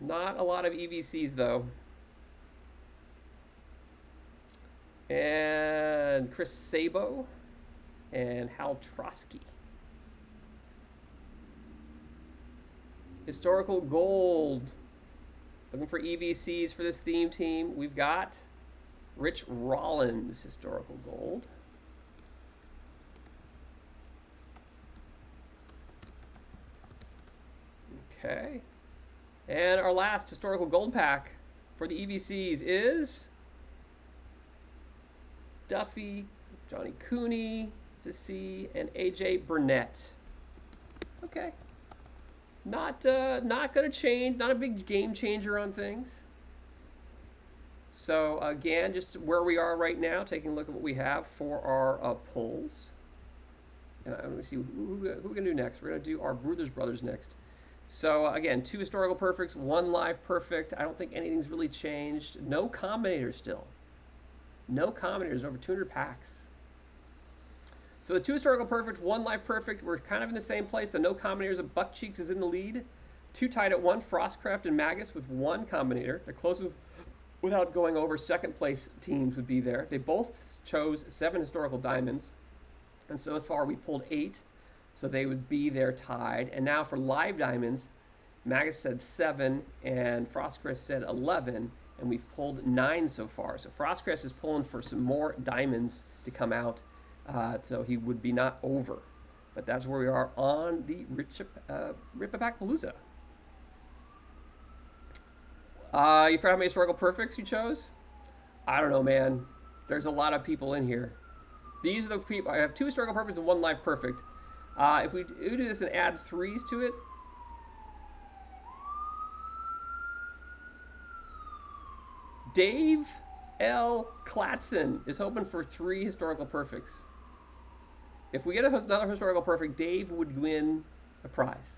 Not a lot of EVCs, though. And Chris Sabo. And Hal Trotsky. Historical gold. Looking for EVCs for this theme team. We've got Rich Rollins, historical gold. Okay. And our last historical gold pack for the EVCs is Duffy, Johnny Cooney, Zissy, and AJ Burnett. Okay. Not going to change. Not a big game changer on things. So again, just where we are right now, taking a look at what we have for our pulls. And let me see who we're going to do next. We're going to do our Brothers next. So again, 2 historical perfects, 1 live perfect. I don't think anything's really changed. No combinators still. No combinators, over 200 packs. So the 2 historical perfect, 1 live perfect. We're kind of in the same place. The no combinators of Buck Cheeks is in the lead. 2 tied at 1, Frostcraft and Magus with 1 combinator. The closest without going over second place teams would be there. They both chose 7 historical diamonds. And so far we've pulled 8. So they would be there tied. And now for live diamonds, Magus said 7 and Frostcrest said 11. And we've pulled 9 so far. So Frostcrest is pulling for some more diamonds to come out. So he would be not over. But that's where we are on the RIPaPACKaPALOOZA. You forgot how many historical perfects you chose? I don't know, man. There's a lot of people in here. These are the people. I have 2 historical perfects and 1 live perfect. If we do this and add 3s to it, Dave L. Klatson is hoping for 3 historical perfects. If we get another historical perfect, Dave would win a prize.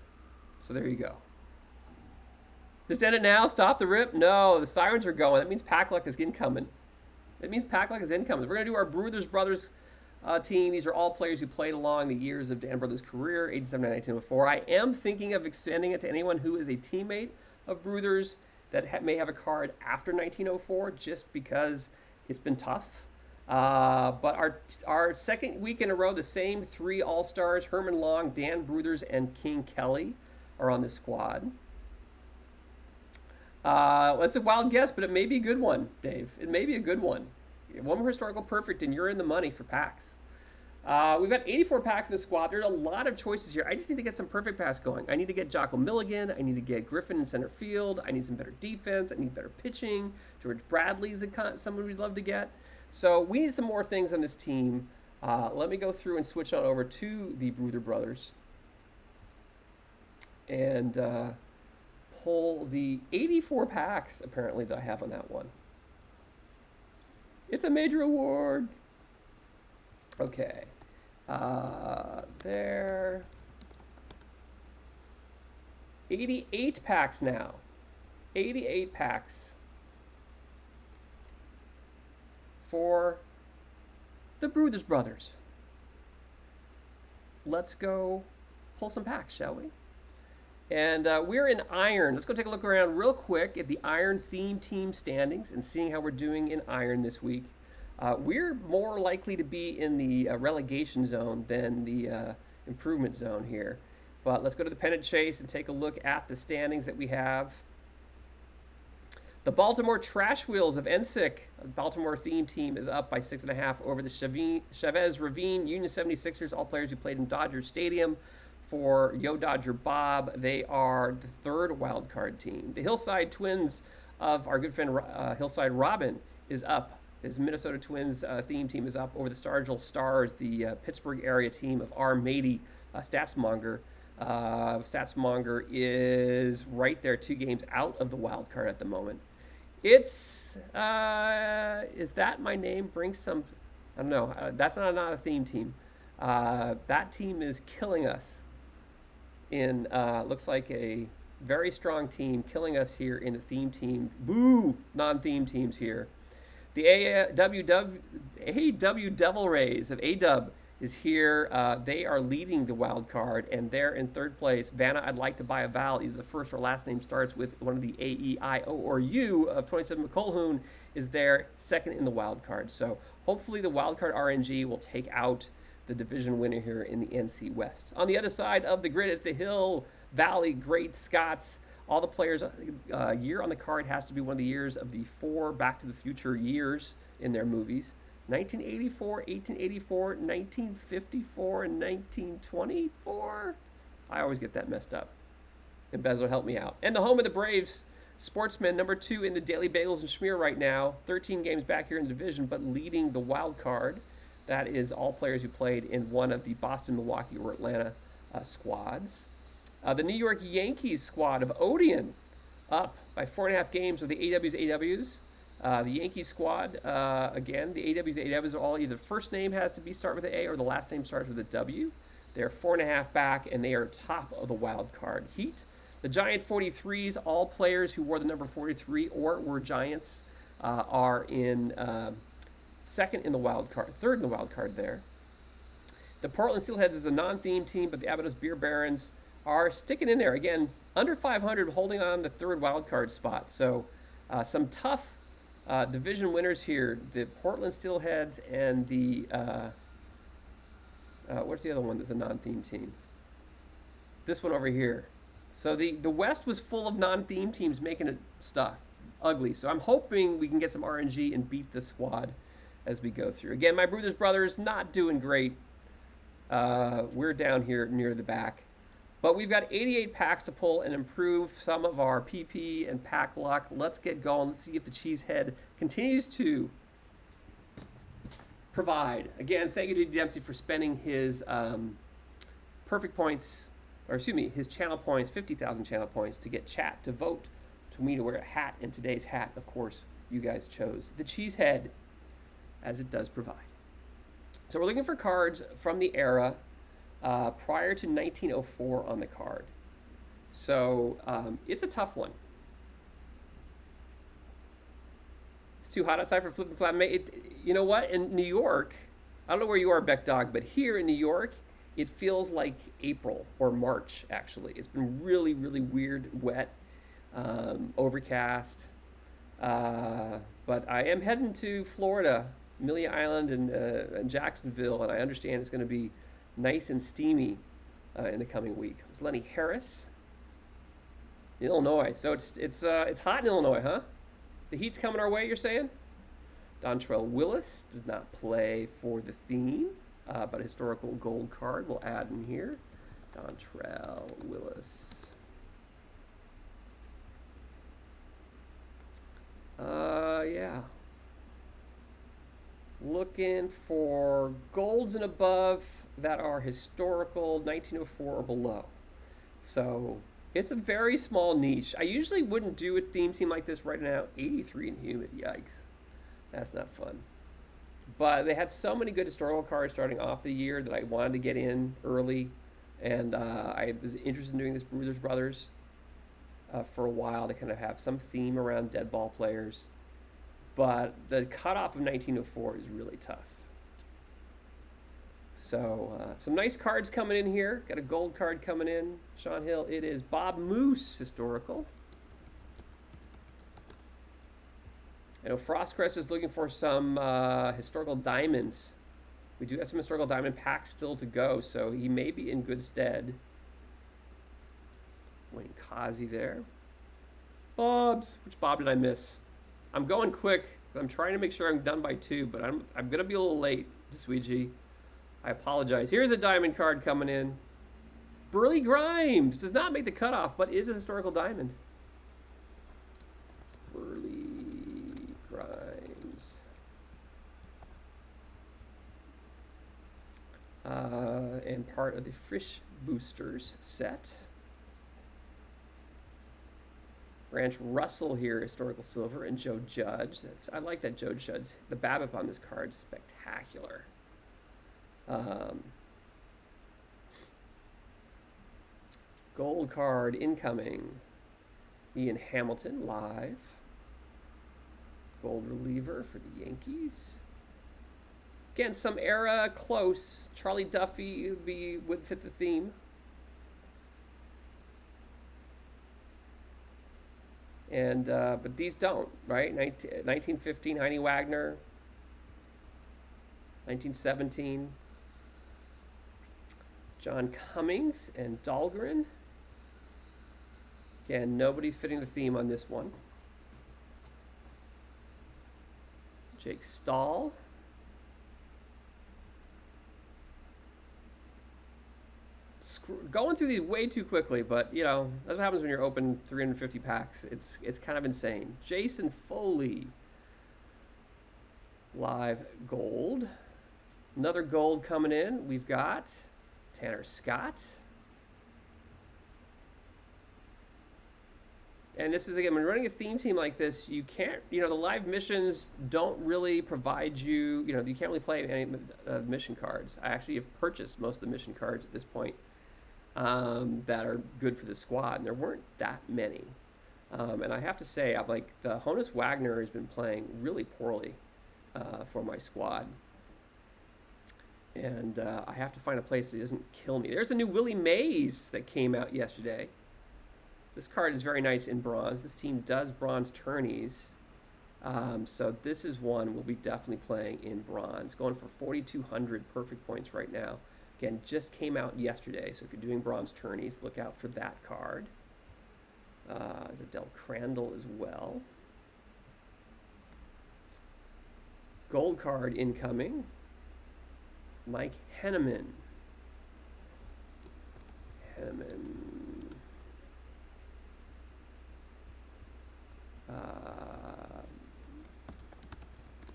So there you go. Just end it now? Stop the rip? No, the sirens are going. That means pack luck is incoming. It means pack luck is incoming. We're going to do our Brothers team. These are all players who played along the years of Dan Brothers' career, 87 to 1904. I am thinking of expanding it to anyone who is a teammate of Brothers that may have a card after 1904, just because it's been tough. But our second week in a row, the same 3 All-Stars, Herman Long, Dan Brothers, and King Kelly are on the squad. That's a wild guess, but it may be a good one, Dave. It may be a good one. One more historical perfect, and you're in the money for packs. We've got 84 packs in the squad. There's a lot of choices here. I just need to get some perfect packs going. I need to get Jocko Milligan. I need to get Griffin in center field. I need some better defense. I need better pitching. George Bradley's someone we'd love to get. So we need some more things on this team. Let me go through and switch on over to the Brothers. And pull the 84 packs, apparently, that I have on that one. It's a major award. Okay. There. 88 packs now. 88 packs for the Brothers. Let's go pull some packs, shall we? And we're in Iron. Let's go take a look around real quick at the Iron theme team standings and seeing how we're doing in Iron this week. We're more likely to be in the relegation zone than the improvement zone here. But let's go to the pennant chase and take a look at the standings that we have. The Baltimore Trash Wheels of NSYNC, Baltimore theme team, is up by 6.5 over the Chavez Ravine Union 76ers, all players who played in Dodger Stadium. For Yo Dodger Bob, they are the 3rd wild card team. The Hillside Twins of our good friend Hillside Robin is up. His Minnesota Twins theme team is up over the Stargell Stars, the Pittsburgh area team of R. Mady, Statsmonger. Statsmonger is right there, 2 games out of the wild card at the moment. It's, is that my name? Brings some, I don't know. That's not a theme team. That team is killing us. In looks like a very strong team killing us here in the theme team. Boo! Non-theme teams here. The AW Devil Rays of AW is here. They are leading the wild card, and they're in third place. Vanna, I'd like to buy a vowel. Either the first or last name starts with one of the A, E, I, O, or U of 27 McColhoun is there, second in the wild card. So hopefully the wild card RNG will take out the division winner here in the NC West. On the other side of the grid is the Hill Valley Great Scots. All the players' year on the card has to be one of the years of the 4 Back to the Future years in their movies. 1984, 1884, 1954, and 1924. I always get that messed up. And Bez will help me out. And the home of the Braves, Sportsman, number 2 in the Daily Bagels and Schmear right now. 13 games back here in the division, but leading the wild card. That is all players who played in one of the Boston, Milwaukee, or Atlanta squads. The New York Yankees squad of Odeon up by 4.5 games with the AWs. The Yankees squad, again, the AWs are all either first name has to be start with an A or the last name starts with a W. They're 4.5 back, and they are top of the wild card heat. The Giant 43s, all players who wore the number 43 or were Giants, are in second in the wild card, third in the wild card there. The Portland Steelheads is a non-theme team, but the Abydos Beer Barons are sticking in there. Again, under 500, holding on the third wild card spot. So some tough division winners here. The Portland Steelheads and the, what's the other one that's a non-theme team? This one over here. So the West was full of non-theme teams making it stuff ugly. So I'm hoping we can get some RNG and beat this squad as we go through. Again, my Bruthers Brothers not doing great. We're down here near the back. But we've got 88 packs to pull and improve some of our PP and pack luck. Let's get going. Let's see if the Cheesehead continues to provide. Again, thank you to Dempsey for spending his perfect points, or excuse me, his channel points, 50,000 channel points to get chat to vote to me to wear a hat. And today's hat, of course, you guys chose the Cheesehead, as it does provide. So we're looking for cards from the era prior to 1904 on the card. So it's a tough one. It's too hot outside for Flip and Flap. You know what? In New York, I don't know where you are, Beck Dog, but here in New York, it feels like April or March, actually. It's been really, really weird, wet, overcast. But I am heading to Florida, Amelia Island and Jacksonville, and I understand it's going to be nice and steamy in the coming week. It's Lenny Harris, Illinois. So it's hot in Illinois, huh? The heat's coming our way, you're saying? Dontrell Willis does not play for the theme, but a historical gold card we'll add in here. Dontrell Willis. Yeah. Looking for golds and above that are historical 1904 or below. So it's a very small niche. I usually wouldn't do a theme team like this right now. 83 and humid, yikes. That's not fun. But they had so many good historical cards starting off the year that I wanted to get in early. And I was interested in doing this Bruthers Brothers for a while to kind of have some theme around dead ball players. But the cutoff of 1904 is really tough. So some nice cards coming in here. Got a gold card coming in. Sean Hill, it is Bob Moose historical. I know Frostcrest is looking for some historical diamonds. We do have some historical diamond packs still to go, so he may be in good stead. Wayne Kazi there. Bobs. Which Bob did I miss? I'm going quick. I'm trying to make sure I'm done by 2, but I'm going to be a little late, Sweetie. I apologize. Here's a diamond card coming in. Burley Grimes does not make the cutoff, but is a historical diamond. Burley Grimes. And part of the Frisch Boosters set. Branch Russell here, historical silver, and Joe Judge. I like that Joe Judge. The BABIP on this card is spectacular. Gold card incoming. Ian Hamilton live. Gold reliever for the Yankees. Again, some era close. Charlie Duffy would fit the theme. And but these don't, right? 1915, Heine Wagner. 1917, John Cummings and Dahlgren. Again, nobody's fitting the theme on this one. Jake Stahl. Going through these way too quickly, but you know that's what happens when you're open 350 packs. It's kind of insane. Jason Foley. Live gold. Another gold coming in. We've got Tanner Scott. And this is, again, when running a theme team like this, you can't, the live missions don't really provide you, you can't really play any mission cards. I actually have purchased most of the mission cards at this point that are good for the squad, and there weren't that many. And I have to say, the Honus Wagner has been playing really poorly for my squad. And I have to find a place that doesn't kill me. There's the new Willie Mays that came out yesterday. This card is very nice in bronze. This team does bronze tourneys. So this is one we'll be definitely playing in bronze. Going for 4,200 perfect points right now. Again, just came out yesterday. So if you're doing bronze tourneys, look out for that card. There's a Del Crandall as well. Gold card incoming. Mike Henneman.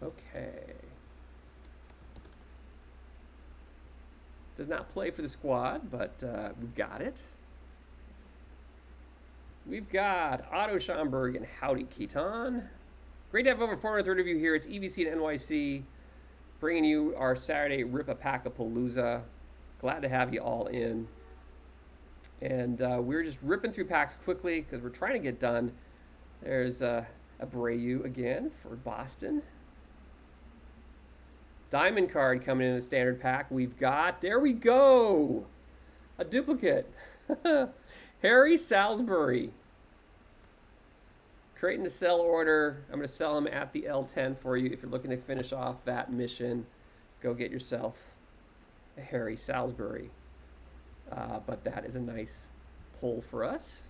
Okay. Does not play for the squad, but we've got it. We've got Otto Schomburg and Howdy Keaton. Great to have over 430 of you here. It's EVC and NYC bringing you our Saturday RIPaPACKaPALOOZA. Glad to have you all in. And we're just ripping through packs quickly because we're trying to get done. There's Abreu again for Boston. Diamond card coming in a standard pack. We've got, there we go, a duplicate. Harry Salisbury. Creating the sell order. I'm going to sell him at the L10 for you. If you're looking to finish off that mission, go get yourself a Harry Salisbury. But that is a nice pull for us.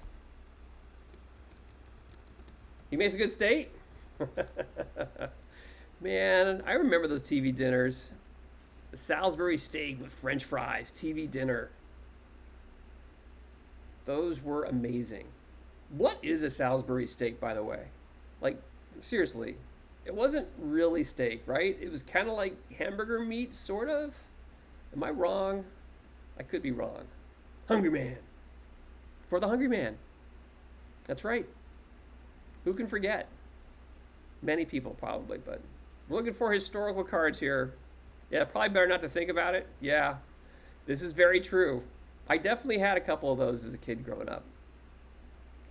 He makes a good state. Man, I remember those TV dinners. The Salisbury steak with French fries, TV dinner. Those were amazing. What is a Salisbury steak, by the way? Like, seriously, it wasn't really steak, right? It was kind of like hamburger meat, sort of. Am I wrong? I could be wrong. Hungry Man. For the Hungry Man. That's right. Who can forget? Many people probably, but we're looking for historical cards here. Yeah, probably better not to think about it. Yeah, this is very true. I definitely had a couple of those as a kid growing up.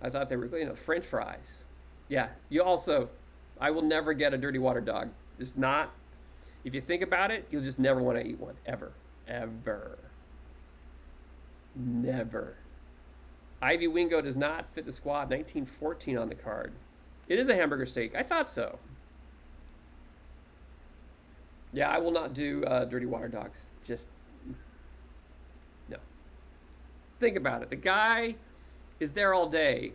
I thought they were, French fries. Yeah, you also, I will never get a Dirty Water Dog. Just not, if you think about it, you'll just never want to eat one. Ever. Ever. Never. Ivy Wingo does not fit the squad. 1914 on the card. It is a hamburger steak. I thought so. Yeah, I will not do Dirty Water Dogs. Just, no. Think about it. The guy is there all day.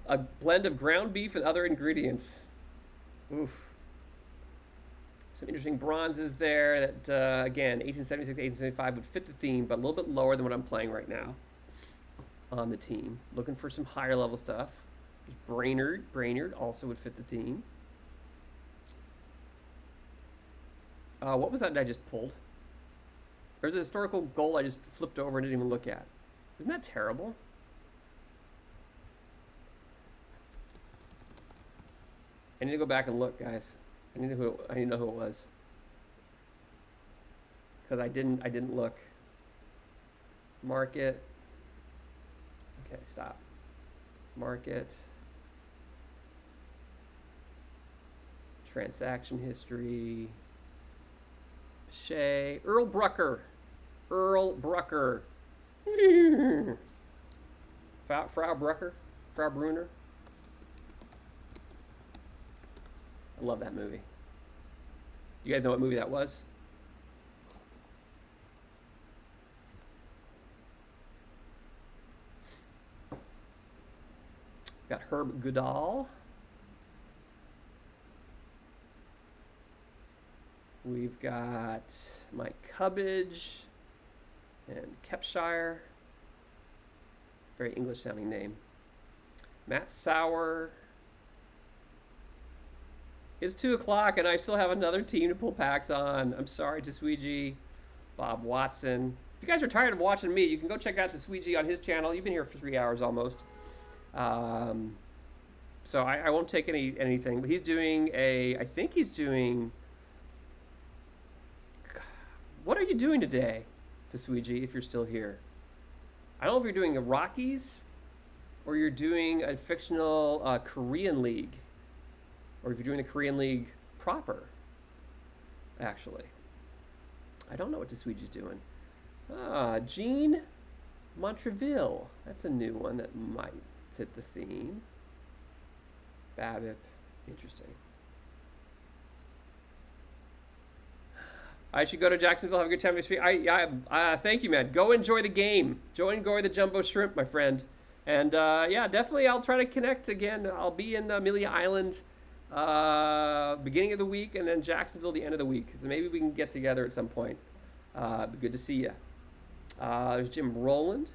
A blend of ground beef and other ingredients. Oof. Some interesting bronzes there that, again, 1876, 1875 would fit the theme, but a little bit lower than what I'm playing right now on the team. Looking for some higher level stuff. There's Brainerd. Brainerd also would fit the team. What was that I just pulled? There's a historical gold I just flipped over and didn't even look at. Isn't that terrible? I need to go back and look, guys. I need to know who it was. Because I didn't look. Market. Okay, stop. Market. Transaction history. Shea. Earl Brucker. Earl Brucker. Frau Brucker. Frau Bruner. I love that movie. You guys know what movie that was? Got Herb Goodall. We've got Mike Cubbage and Kepshire. Very English sounding name. Matt Sauer. It's 2 o'clock and I still have another team to pull packs on. I'm sorry, Tasweegi. Bob Watson. If you guys are tired of watching me, you can go check out Tasweegi on his channel. You've been here for 3 hours almost. So I won't take anything, but he's doing I think he's doing, what are you doing today, Tasweegi, if you're still here? I don't know if you're doing a Rockies or you're doing a fictional Korean League, or if you're doing the Korean League proper, actually. I don't know what Tasweegi's doing. Gene Montreville. That's a new one that might fit the theme. BABIP. Interesting. I should go to Jacksonville, have a good time. Thank you, man. Go enjoy the game. Go enjoy the jumbo shrimp, my friend. And yeah, definitely I'll try to connect again. I'll be in Amelia Island beginning of the week, and then Jacksonville the end of the week. So maybe we can get together at some point. Be good to see you. There's Jim Rowland.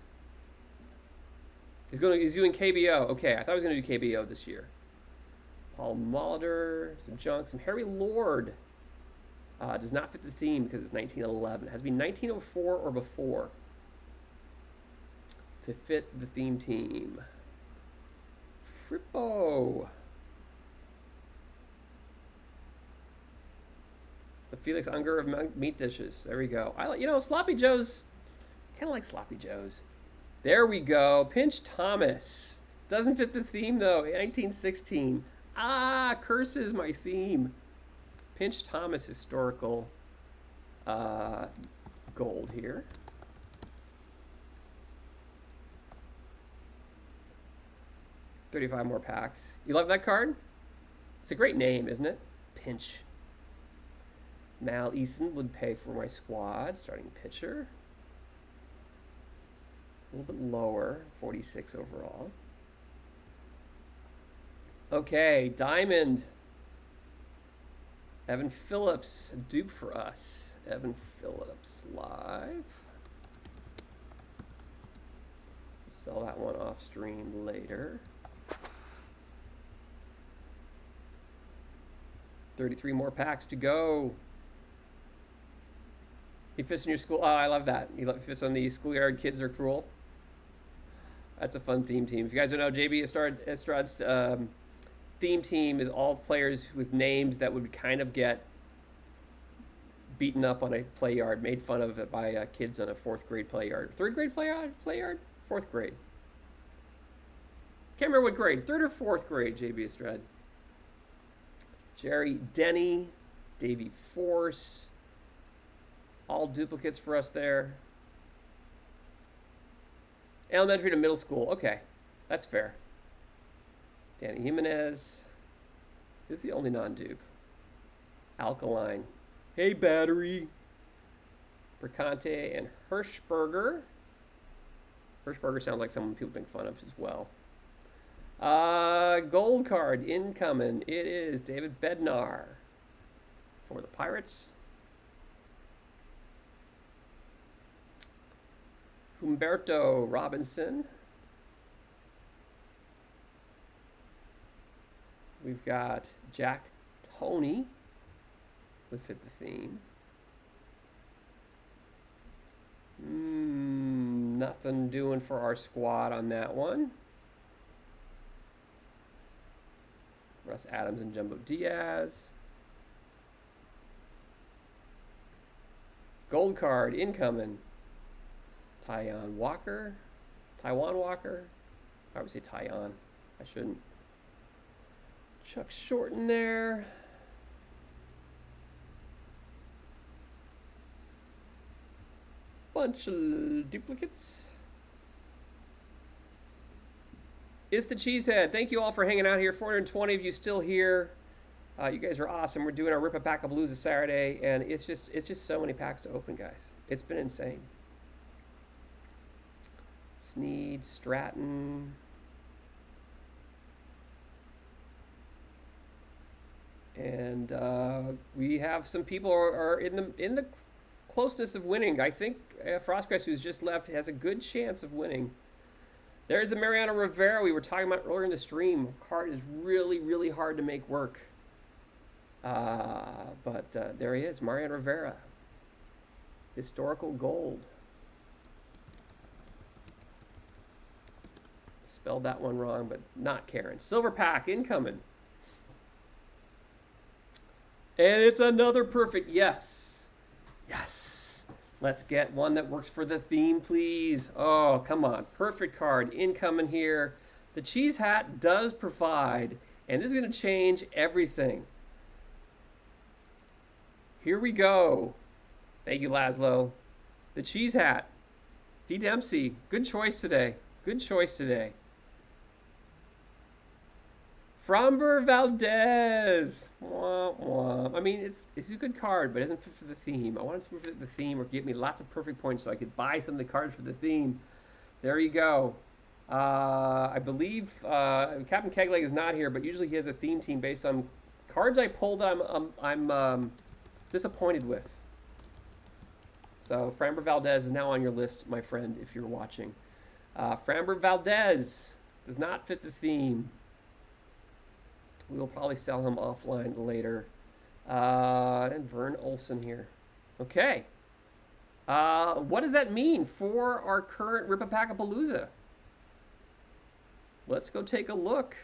He's doing KBO. Okay, I thought he was going to do KBO this year. Paul Molitor, some junk, some Harry Lord. Does not fit the theme because it's 1911. It has to be 1904 or before to fit the theme team. Frippo. The Felix Unger of meat dishes. There we go. Sloppy Joe's. Kind of like Sloppy Joe's. There we go. Pinch Thomas. Doesn't fit the theme though. 1916. Curses my theme. Pinch Thomas historical gold here. $35 more packs. You love that card? It's a great name, isn't it? Pinch. Mal Eason would pay for my squad. Starting pitcher. A little bit lower. 46 overall. Okay, Diamond. Evan Phillips, a dupe for us. Evan Phillips live. Sell that one off stream later. 33 more packs to go. He fits in your school. Oh, I love that. He fits on the Schoolyard Kids Are Cruel. That's a fun theme team. If you guys don't know, JB Estrade's theme team is all players with names that would kind of get beaten up on a play yard, made fun of by kids on a 4th grade play yard. 3rd grade play yard? 4th grade. Can't remember what grade. 3rd or 4th grade, JB Estrade. Jerry Denny, Davey Force. All duplicates for us there. Elementary to middle school. Okay, that's fair. Danny Jimenez. This is the only non-dupe. Alkaline. Hey, Battery. Bercante and Hirschberger. Hirschberger sounds like someone people make fun of as well. Gold card incoming. It is David Bednar for the Pirates. Humberto Robinson. We've got Jack Toney. Would fit the theme. Nothing doing for our squad on that one. Russ Adams and Jumbo Diaz. Gold card incoming. Taiwan Walker. I would say Taiwan. I shouldn't. Chuck Shorten there. bunch of duplicates. It's the Cheesehead. Thank you all for hanging out here. 420 of you still here. You guys are awesome. We're doing our RIPaPACKaPALOOZA Saturday, and it's just so many packs to open, guys. It's been insane. Sneed, Stratton. And we have some people are in the closeness of winning. I think Frostgrass, who's just left, has a good chance of winning. There's the Mariano Rivera we were talking about earlier in the stream. Card is really, really hard to make work. But there he is, Mariano Rivera. Historical gold. Spelled that one wrong, but not Karen. Silver pack incoming. And it's another perfect. Yes. Yes. Let's get one that works for the theme, please. Oh, come on. Perfect card incoming here. The Cheese Hat does provide, and this is going to change everything. Here we go. Thank you, Laszlo. The Cheese Hat. D. Dempsey. Good choice today. Good choice today. Framber Valdez. Womp womp. I mean, it's a good card, but it doesn't fit for the theme. I wanted something for the theme or get me lots of perfect points so I could buy some of the cards for the theme. There you go. I believe Captain Kegleg is not here, but usually he has a theme team based on cards I pulled that I'm disappointed with. So Framber Valdez is now on your list, my friend, if you're watching. Framber Valdez does not fit the theme. We will probably sell him offline later. And Vern Olsen here. Okay. What does that mean for our current RIPaPACKaPALOOZA? Let's go take a look.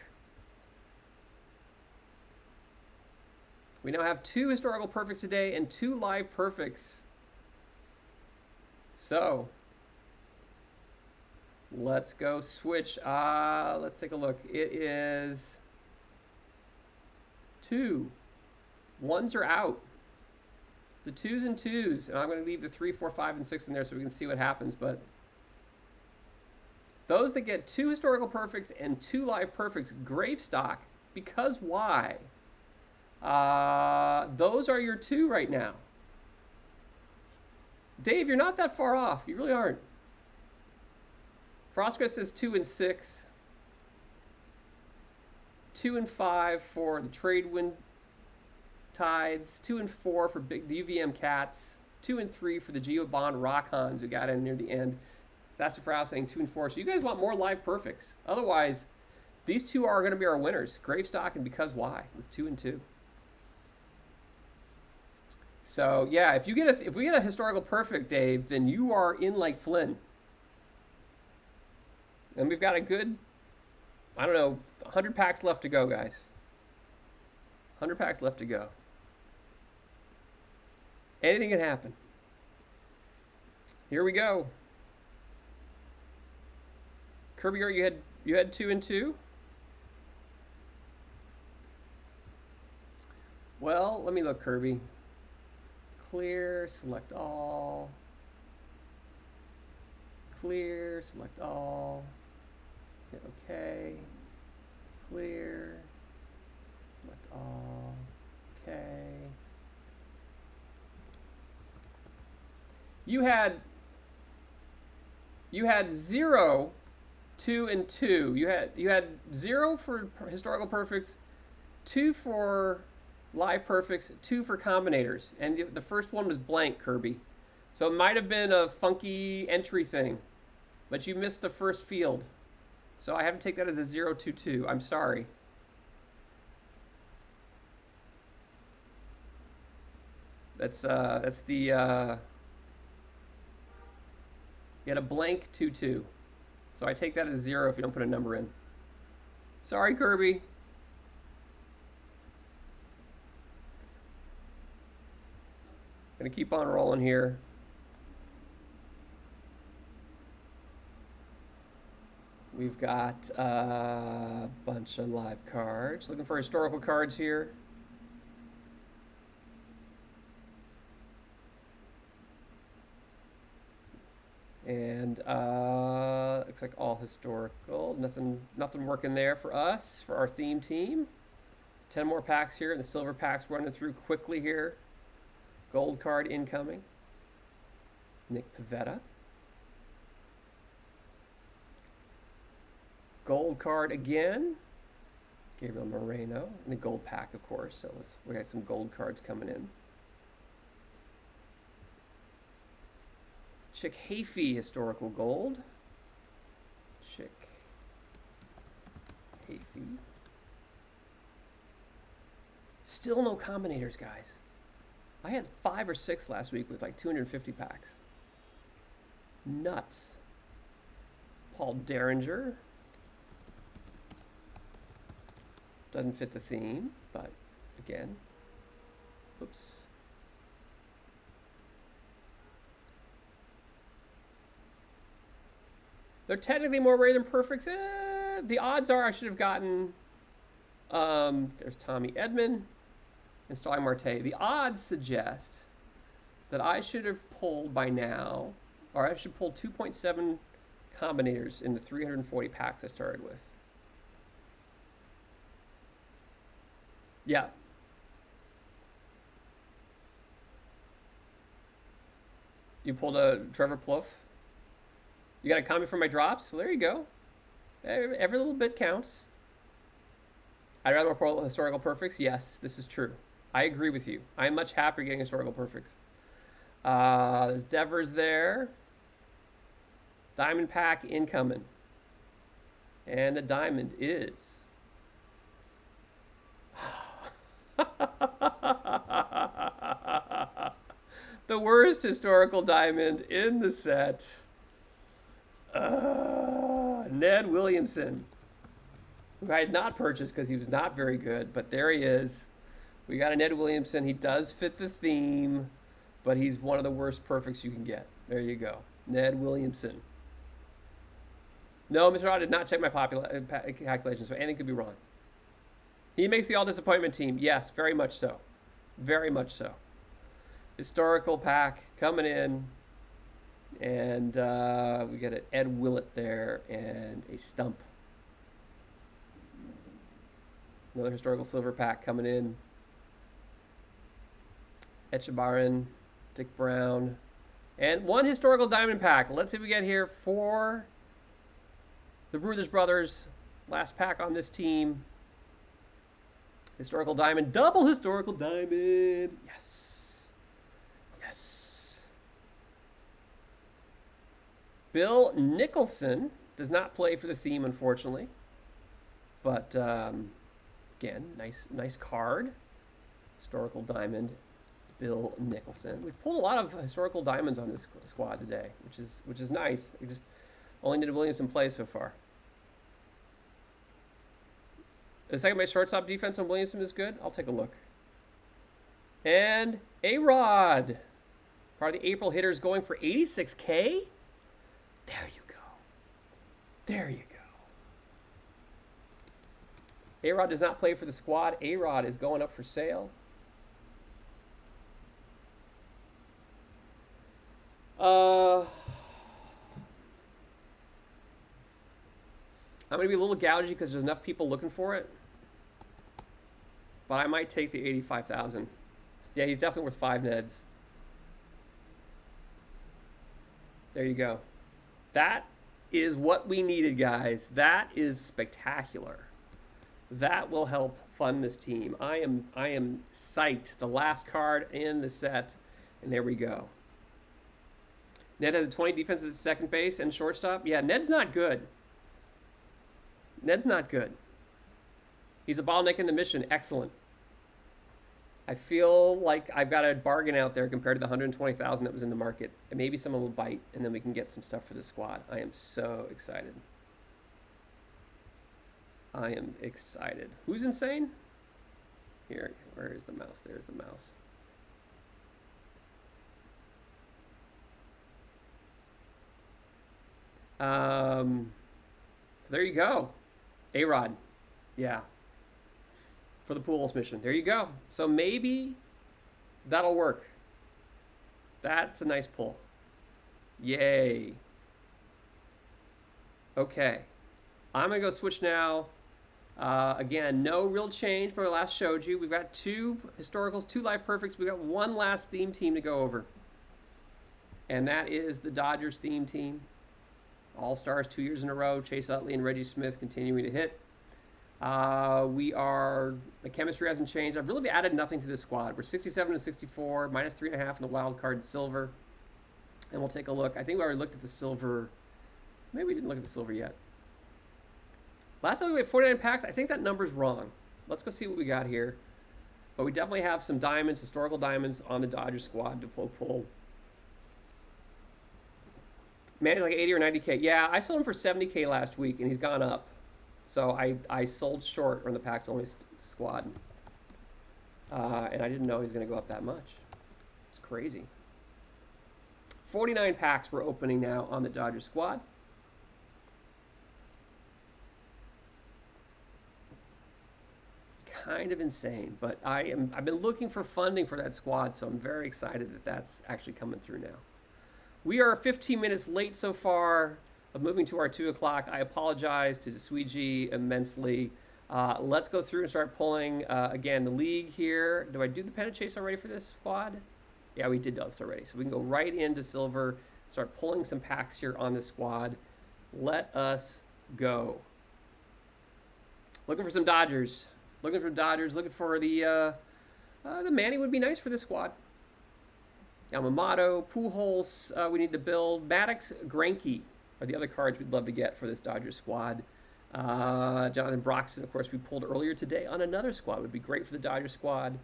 We now have 2 historical perfects today and 2 live perfects. So, let's go switch. Let's take a look. It is 2. 1s are out. The 2s and 2s. And I'm going to leave the 3, 4, 5, and 6 in there so we can see what happens. But those that get 2 historical perfects and 2 live perfects, Gravestock, because why? Those are your 2 right now. Dave, you're not that far off. You really aren't. Frostgrass says 2 and 6. 2 and 5 for the Trade Wind Tides. 2 and 4 for the UVM Cats. 2 and 3 for the Geobond Rockhans who got in near the end. Sassafras saying 2 and 4. So you guys want more live perfects. Otherwise, these 2 are going to be our winners. Gravestock and Because Why with 2 and 2. So yeah, if we get a historical perfect, Dave, then you are in like Flynn. And we've got a good, I don't know, 100 packs left to go, guys. 100 packs left to go. Anything can happen. Here we go. Kirby, you had 2 and 2? Well, let me look, Kirby. Clear, select all. Clear, select all. Hit OK. Clear, select all. OK. You had 0, 2, and 2. You had 0 for historical perfects, 2 for live perfects, 2 for combinators, and the first one was blank, Kirby. So it might have been a funky entry thing, but you missed the first field. So I have to take that as a 022. I'm sorry. That's the you had a blank 22. So I take that as 0 if you don't put a number in. Sorry, Kirby. Gonna keep on rolling here. We've got a bunch of live cards. Looking for historical cards here. And looks like all historical. Nothing working there for us, for our theme team. 10 more packs here, and the silver packs running through quickly here. Gold card incoming. Nick Pivetta. Gold card again. Gabriel Moreno. And a gold pack, of course. So we got some gold cards coming in. Chick Hafey historical gold. Chick Hafey. Still no combinators, guys. I had 5 or 6 last week with like 250 packs. Nuts. Paul Derringer. Doesn't fit the theme, but again. Oops. They're technically more rare than perfects. The odds are I should have gotten. There's Tommy Edman and Starling Marte. The odds suggest that I should have pulled by now, or I should pull 2.7 combinators in the 340 packs I started with. Yeah. You pulled a Trevor Plouffe? You got a comment from my drops? Well, there you go. Every little bit counts. I'd rather pull historical perfects. Yes, this is true. I agree with you. I'm much happier getting historical perfects. There's Devers there. Diamond pack incoming. And the diamond is... the worst historical diamond in the set. Ned Williamson, who I had not purchased because he was not very good, but there he is. We got a Ned Williamson. He does fit the theme, but he's one of the worst perfects you can get. There you go. Ned Williamson. No, Mr. Rod did not check my calculations, so anything could be wrong. He makes the all-disappointment team. Yes, very much so. Very much so. Historical pack coming in. And we got an Ed Willett there and a stump. Another historical silver pack coming in. Etchebarren, Dick Brown. And one historical diamond pack. Let's see what we get here for the Brothers Brothers. Last pack on this team. Historical diamond. Double historical diamond. Yes. Yes. Bill Nicholson does not play for the theme, unfortunately. But, again, nice card. Historical diamond. Bill Nicholson. We've pulled a lot of historical diamonds on this squad today, which is nice. We just only Ned Williamson plays so far. The second base shortstop defense on Williamson is good. I'll take a look. And A-Rod. Part of the April hitters going for 86K. There you go. There you go. A-Rod does not play for the squad. A-Rod is going up for sale. I'm going to be a little gougy because there's enough people looking for it. But I might take the 85,000. Yeah, he's definitely worth 5 Neds. There you go. That is what we needed, guys. That is spectacular. That will help fund this team. I am psyched. The last card in the set, and there we go. Ned has a 20 defense at second base and shortstop. Yeah, Ned's not good. Ned's not good. He's a bottleneck in the mission. Excellent. I feel like I've got a bargain out there compared to the 120,000 that was in the market. And maybe someone will bite, and then we can get some stuff for the squad. I am so excited. I am excited. Who's insane? Here, where is the mouse? There's the mouse. So there you go. A-Rod. Yeah. For the pools mission. There you go. So maybe that'll work. That's a nice pull. Yay. Okay. I'm going to go switch now. Again, no real change from what I last showed you. We've got 2 historicals, 2 life perfects. We've got one last theme team to go over. And that is the Dodgers theme team. All-Stars 2 years in a row. Chase Utley and Reggie Smith continuing to hit. The chemistry hasn't changed. I've really added nothing to this squad. We're 67 to 64, minus 3.5 in the wild card silver. And we'll take a look. I think we already looked at the silver. Maybe we didn't look at the silver yet. Last time we had 49 packs. I think that number's wrong. Let's go see what we got here. But we definitely have some diamonds, historical diamonds, on the Dodgers squad to pull. Man, he's like 80 or 90K. Yeah, I sold him for 70K last week, and he's gone up. So I sold short on the packs only squad. And I didn't know he was going to go up that much. It's crazy. 49 packs we're opening now on the Dodgers squad. Kind of insane, but I've been looking for funding for that squad, so I'm very excited that that's actually coming through now. We are 15 minutes late so far of moving to our 2 o'clock. I apologize to Sweegie immensely. Let's go through and start pulling, again, the league here. Do I do the pennant chase already for this squad? Yeah, we did this already. So we can go right into silver, start pulling some packs here on this squad. Let us go. Looking for some Dodgers. Looking for the Manny would be nice for this squad. Yamamoto, Pujols, we need to build. Maddox, Greinke are the other cards we'd love to get for this Dodgers squad. Jonathan Broxton, of course, we pulled earlier today on another squad. Would be great for the Dodgers squad.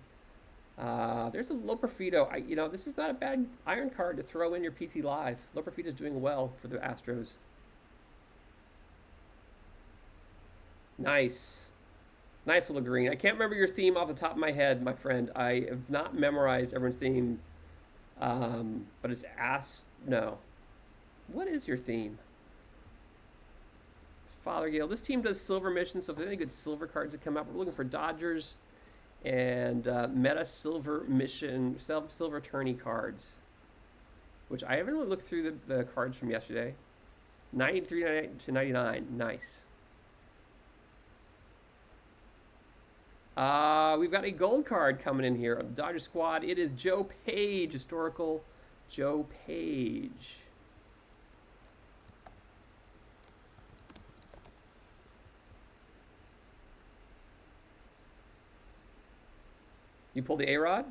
There's a Loperfido. This is not a bad iron card to throw in your PC Live. Loperfido's doing well for the Astros. Nice. Nice little green. I can't remember your theme off the top of my head, my friend. I have not memorized everyone's theme. But it's no. What is your theme? It's Fothergill. This team does silver missions, so if there's any good silver cards that come out, we're looking for Dodgers and meta silver mission, silver tourney cards, which I haven't really looked through the cards from yesterday. 93 to 99. Nice. We've got a gold card coming in here of the Dodger squad. It is Joe Page, historical Joe Page. You pulled the A-Rod?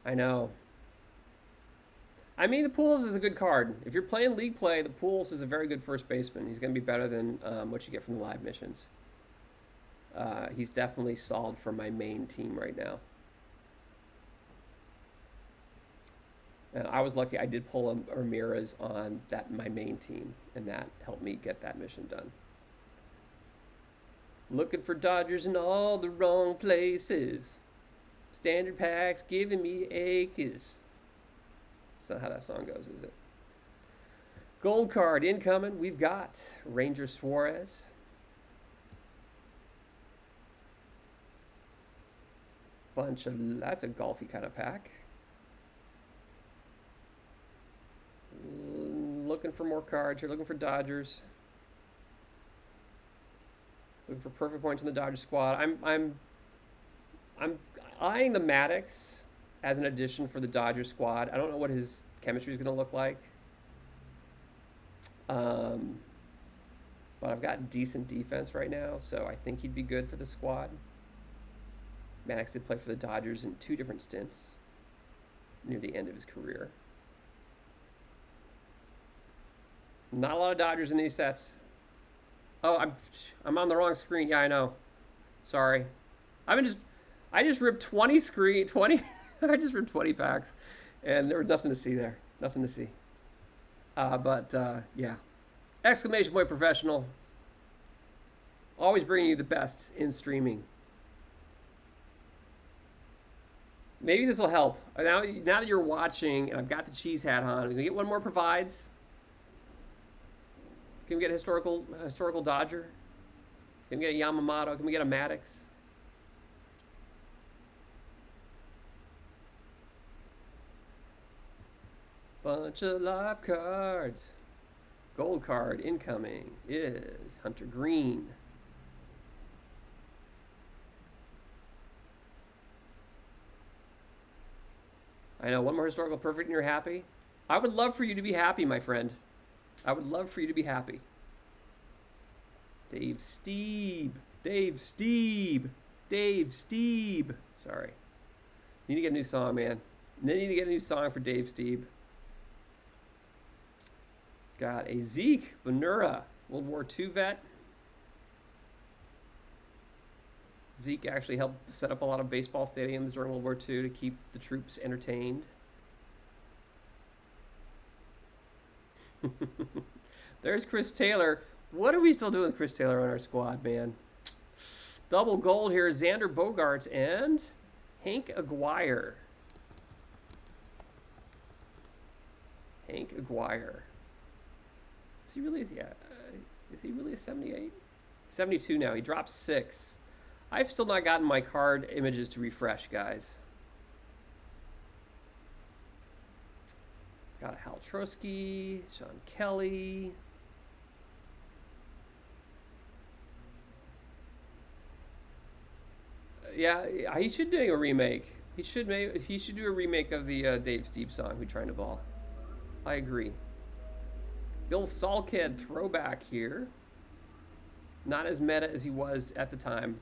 I know. I mean, the Pujols is a good card. If you're playing league play, the Pujols is a very good first baseman. He's going to be better than what you get from the live missions. He's definitely solid for my main team right now. And I was lucky I did pull a Ramirez on my main team, and that helped me get that mission done. Looking for Dodgers in all the wrong places. Standard packs giving me aches. That's not how that song goes, is it? Gold card incoming. We've got Ranger Suarez. That's a golfy kind of pack. Looking for more cards here. Looking for Dodgers. Looking for perfect points in the Dodgers squad. I'm eyeing the Maddox as an addition for the Dodgers squad. I don't know what his chemistry is going to look like. But I've got decent defense right now, so I think he'd be good for the squad. Maddox did play for the Dodgers in 2 different stints near the end of his career. Not a lot of Dodgers in these sets. Oh, I'm on the wrong screen. Yeah, I know. Sorry. I just ripped 20. I just ripped 20 packs, and there was nothing to see there. Nothing to see. Yeah. Exclamation point professional. Always bringing you the best in streaming. Maybe this will help. Now that you're watching, and I've got the cheese hat on, we can get one more provides. Can we get a historical Dodger? Can we get a Yamamoto? Can we get a Maddox? Bunch of live cards. Gold card incoming is Hunter Green. I know, one more historical perfect and you're happy. I would love for you to be happy, my friend. I would love for you to be happy. Dave Steeb. Dave Steeb. Dave Steeb. Sorry. Need to get a new song, man. Need to get a new song for Dave Steeb. Got a Zeke Benura, World War II vet. Zeke actually helped set up a lot of baseball stadiums during World War II to keep the troops entertained. There's Chris Taylor. What are we still doing with Chris Taylor on our squad, man? Double gold here. Xander Bogaerts and Hank Aguirre. Hank Aguirre. Is he really? Is he really a 78? 72 now. He dropped 6. I've still not gotten my card images to refresh, guys. Got a Hal Trosky, Sean Kelly. Yeah, he should do a remake. He should do a remake of the Dave Steeb song, "Who Trying to Ball." I agree. Bill Salkhead throwback here. Not as meta as he was at the time.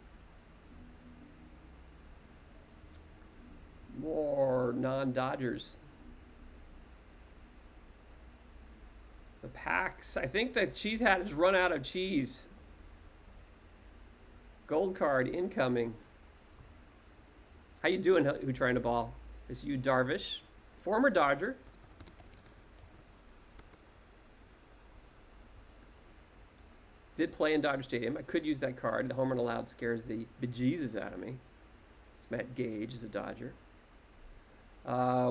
More non-Dodgers. The packs. I think the cheese hat has run out of cheese. Gold card incoming. How you doing, Who Trying to Ball? It's you, Darvish. Former Dodger. Did play in Dodger Stadium. I could use that card. The home run allowed scares the bejesus out of me. It's Matt Gage is a Dodger.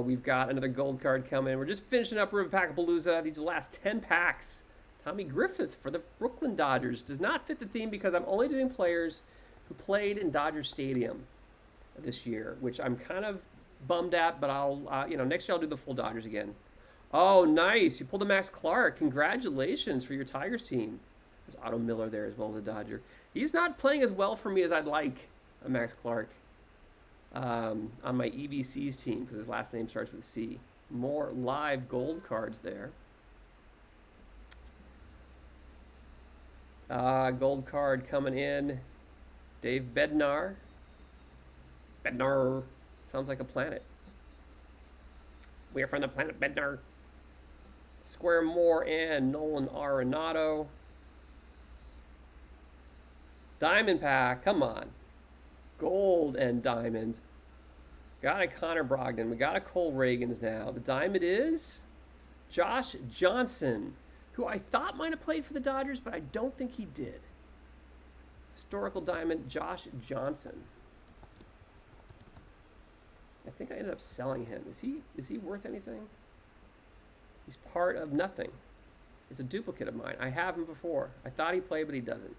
We've got another gold card coming. We're just finishing up RIPaPACKaPALOOZA. These last 10 packs. Tommy Griffith for the Brooklyn Dodgers. Does not fit the theme because I'm only doing players who played in Dodger Stadium this year, which I'm kind of bummed at, but I'll, next year I'll do the full Dodgers again. Oh, nice. You pulled a Max Clark. Congratulations for your Tigers team. There's Otto Miller there as well as a Dodger. He's not playing as well for me as I'd like, Max Clark, on my EBC's team because his last name starts with C. More live gold cards there. Gold card coming in. Dave Bednar. Bednar. Sounds like a planet. We are from the planet Bednar. Square Moore and Nolan Arenado. Diamond pack. Come on. Gold and diamond. Got a Connor Brogdon. We got a Cole Reagans now. The diamond is Josh Johnson, who I thought might have played for the Dodgers, but I don't think he did. Historical diamond, Josh Johnson. I think I ended up selling him. Is he worth anything? He's part of nothing. It's a duplicate of mine. I have him before. I thought he played, but he doesn't.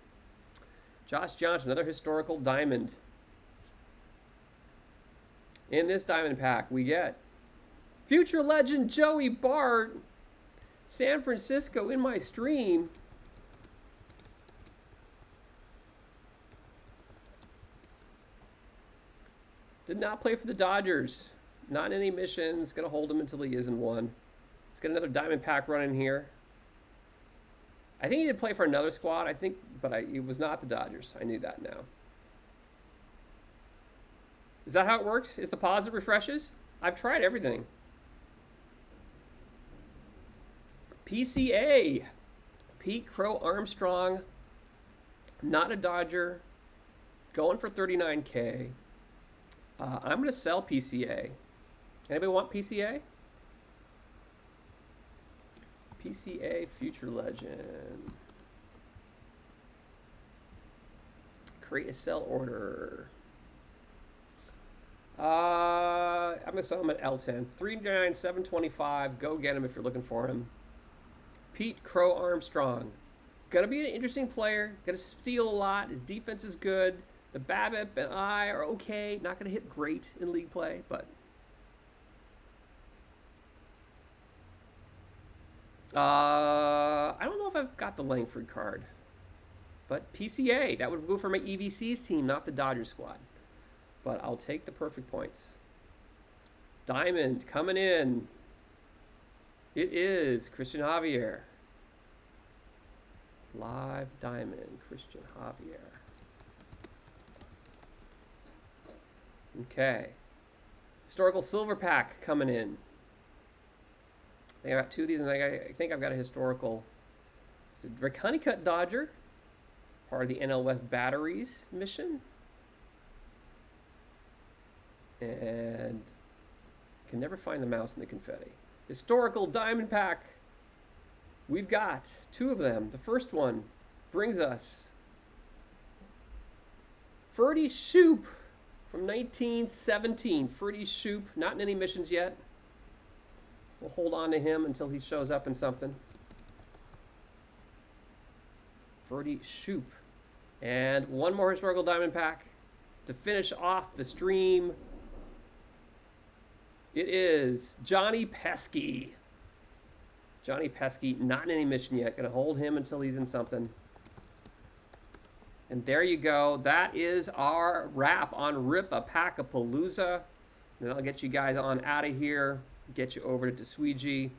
Josh Johnson, another historical diamond. In this diamond pack, we get future legend Joey Bart. San Francisco in my stream. Did not play for the Dodgers. Not in any missions. Going to hold him until he is in one. Let's get another diamond pack running here. I think he did play for another squad, but it was not the Dodgers. I knew that now. Is that how it works? Is the pause that refreshes? I've tried everything. PCA. Pete Crow Armstrong. Not a Dodger. Going for $39K. I'm going to sell PCA. Anybody want PCA? PCA Future Legend. Create a sell order. I'm going to sell him at L10. $399,725. Go get him if you're looking for him. Pete Crow Armstrong. Going to be an interesting player. Going to steal a lot. His defense is good. The BABIP and I are okay. Not going to hit great in league play, but I I don't know if I've got the Langford card. But PCA, that would go for my EVC's team, not the Dodgers squad. But I'll take the perfect points. Diamond coming in. It is Christian Javier. Live Diamond, Christian Javier. Okay. Historical Silver Pack coming in. I think I got 2 of these, and I think I've got a historical. It's a Rick Honeycutt Dodger, part of the NL West Batteries mission. And can never find the mouse in the confetti. Historical Diamond Pack. We've got 2 of them. The first one brings us Ferdy Shoop from 1917. Ferdy Shoop, not in any missions yet. We'll hold on to him until he shows up in something. Ferdy Shoop. And one more historical diamond pack to finish off the stream. It is Johnny Pesky. Johnny Pesky, not in any mission yet. Going to hold him until he's in something. And there you go. That is our wrap on RIPaPACKaPALOOZA. And I'll get you guys on out of here. Get you over to Tswiji.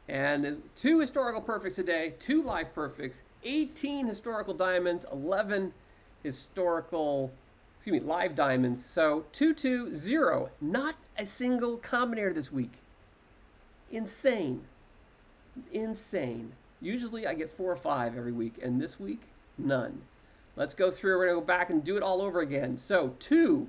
And 2 historical perfects today, 2 live perfects, 18 historical diamonds, 11 live diamonds. So 2-2-0. Not a single combinator this week. Insane. Insane. Usually I get 4 or 5 every week, and this week, none. Let's go through. We're going to go back and do it all over again. So 2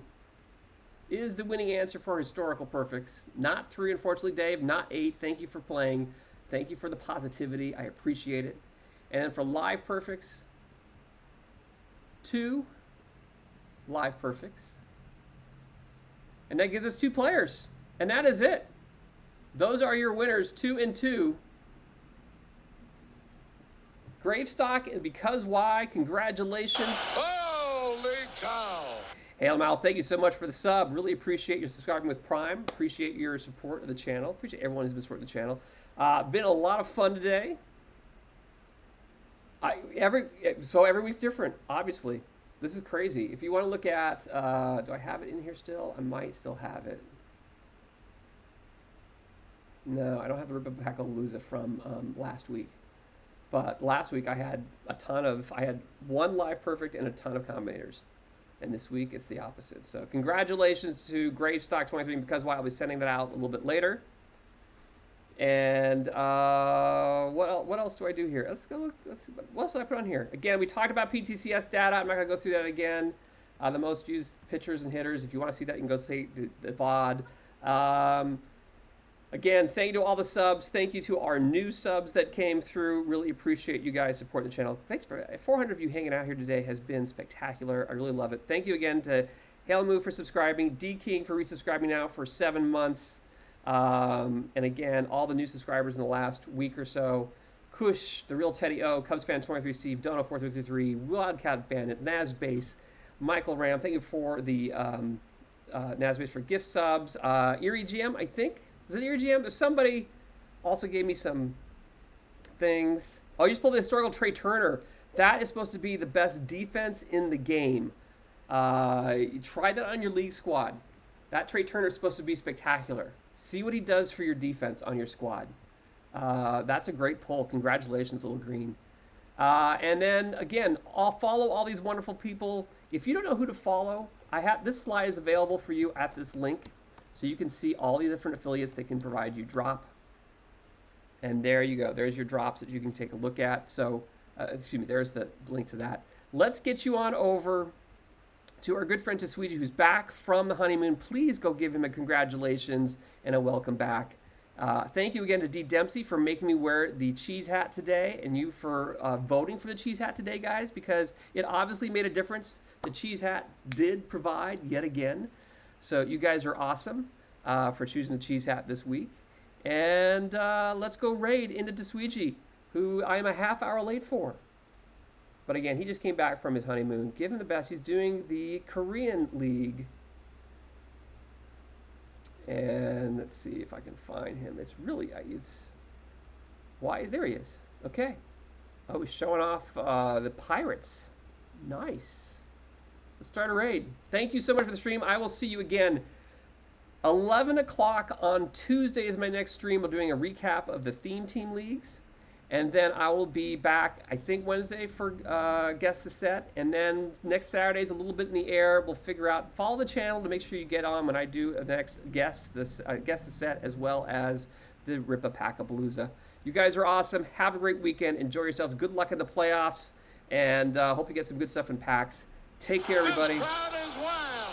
is the winning answer for historical perfects. Not 3, unfortunately, Dave. Not 8. Thank you for playing. Thank you for the positivity. I appreciate it. And then for live perfects, 2 live perfects. And that gives us 2 players. And that is it. Those are your winners, 2 and 2. Gravestock and Because Why, congratulations. Holy cow! Hail Mal, thank you so much for the sub. Really appreciate your subscribing with Prime. Appreciate your support of the channel. Appreciate everyone who's been supporting the channel. Been a lot of fun today. Every week's different, obviously. This is crazy. If you want to look at, do I have it in here still? I might still have it. No, I don't have the RIPaPACKaPALOOZA from last week. But last week I had I had 1 live perfect and a ton of combinators. And this week it's the opposite. So congratulations to Gravestock 23 Because Why. I'll be sending that out a little bit later. And what else do I do here? Let's go look. Let's see. What else did I put on here? Again, we talked about PTCS data. I'm not going to go through that again. The most used pitchers and hitters. If you want to see that, you can go see the VOD. Again, thank you to all the subs. Thank you to our new subs that came through. Really appreciate you guys supporting the channel. Thanks for 400 of you hanging out here today has been spectacular. I really love it. Thank you again to Hail Moo for subscribing, D King for resubscribing now for 7 months. And again, all the new subscribers in the last week or so. Kush, The Real Teddy O, Cubs Fan 23, Steve, Dono 4333, Wildcat Bandit, Nazbase, Michael Ram. Thank you for the Nazbase for gift subs. Erie GM, I think. Was it Erie GM? If somebody also gave me some things. Oh, you just pulled the historical Trey Turner. That is supposed to be the best defense in the game. Try that on your league squad. That Trey Turner is supposed to be spectacular. See what he does for your defense on your squad. That's a great pull. Congratulations, Little Green. And then, again, I'll follow all these wonderful people. If you don't know who to follow, this slide is available for you at this link. So you can see all the different affiliates that can provide you drop. And there you go. There's your drops that you can take a look at. So, there's the link to that. Let's get you on over to our good friend Tswiji, who's back from the honeymoon. Please go give him a congratulations and a welcome back. Thank you again to D. Dempsey for making me wear the cheese hat today, and you for voting for the cheese hat today, guys, because it obviously made a difference. The cheese hat did provide yet again. So you guys are awesome for choosing the cheese hat this week. And let's go raid into Tswiji, who I am a half hour late for. But again, he just came back from his honeymoon. Give him the best. He's doing the Korean League. And let's see if I can find him. It's really, Why? There he is. Okay. Oh, he's showing off the Pirates. Nice. Let's start a raid. Thank you so much for the stream. I will see you again. 11 o'clock on Tuesday is my next stream. I'm doing a recap of the theme team leagues. And then I will be back, I think, Wednesday for Guess the Set. And then next Saturday is a little bit in the air. We'll figure out, follow the channel to make sure you get on when I do the next Guess the Set, as well as the RIPaPACKaPALOOZA. You guys are awesome. Have a great weekend. Enjoy yourselves. Good luck in the playoffs. And hope you get some good stuff in packs. Take care, everybody. This crowd is wild.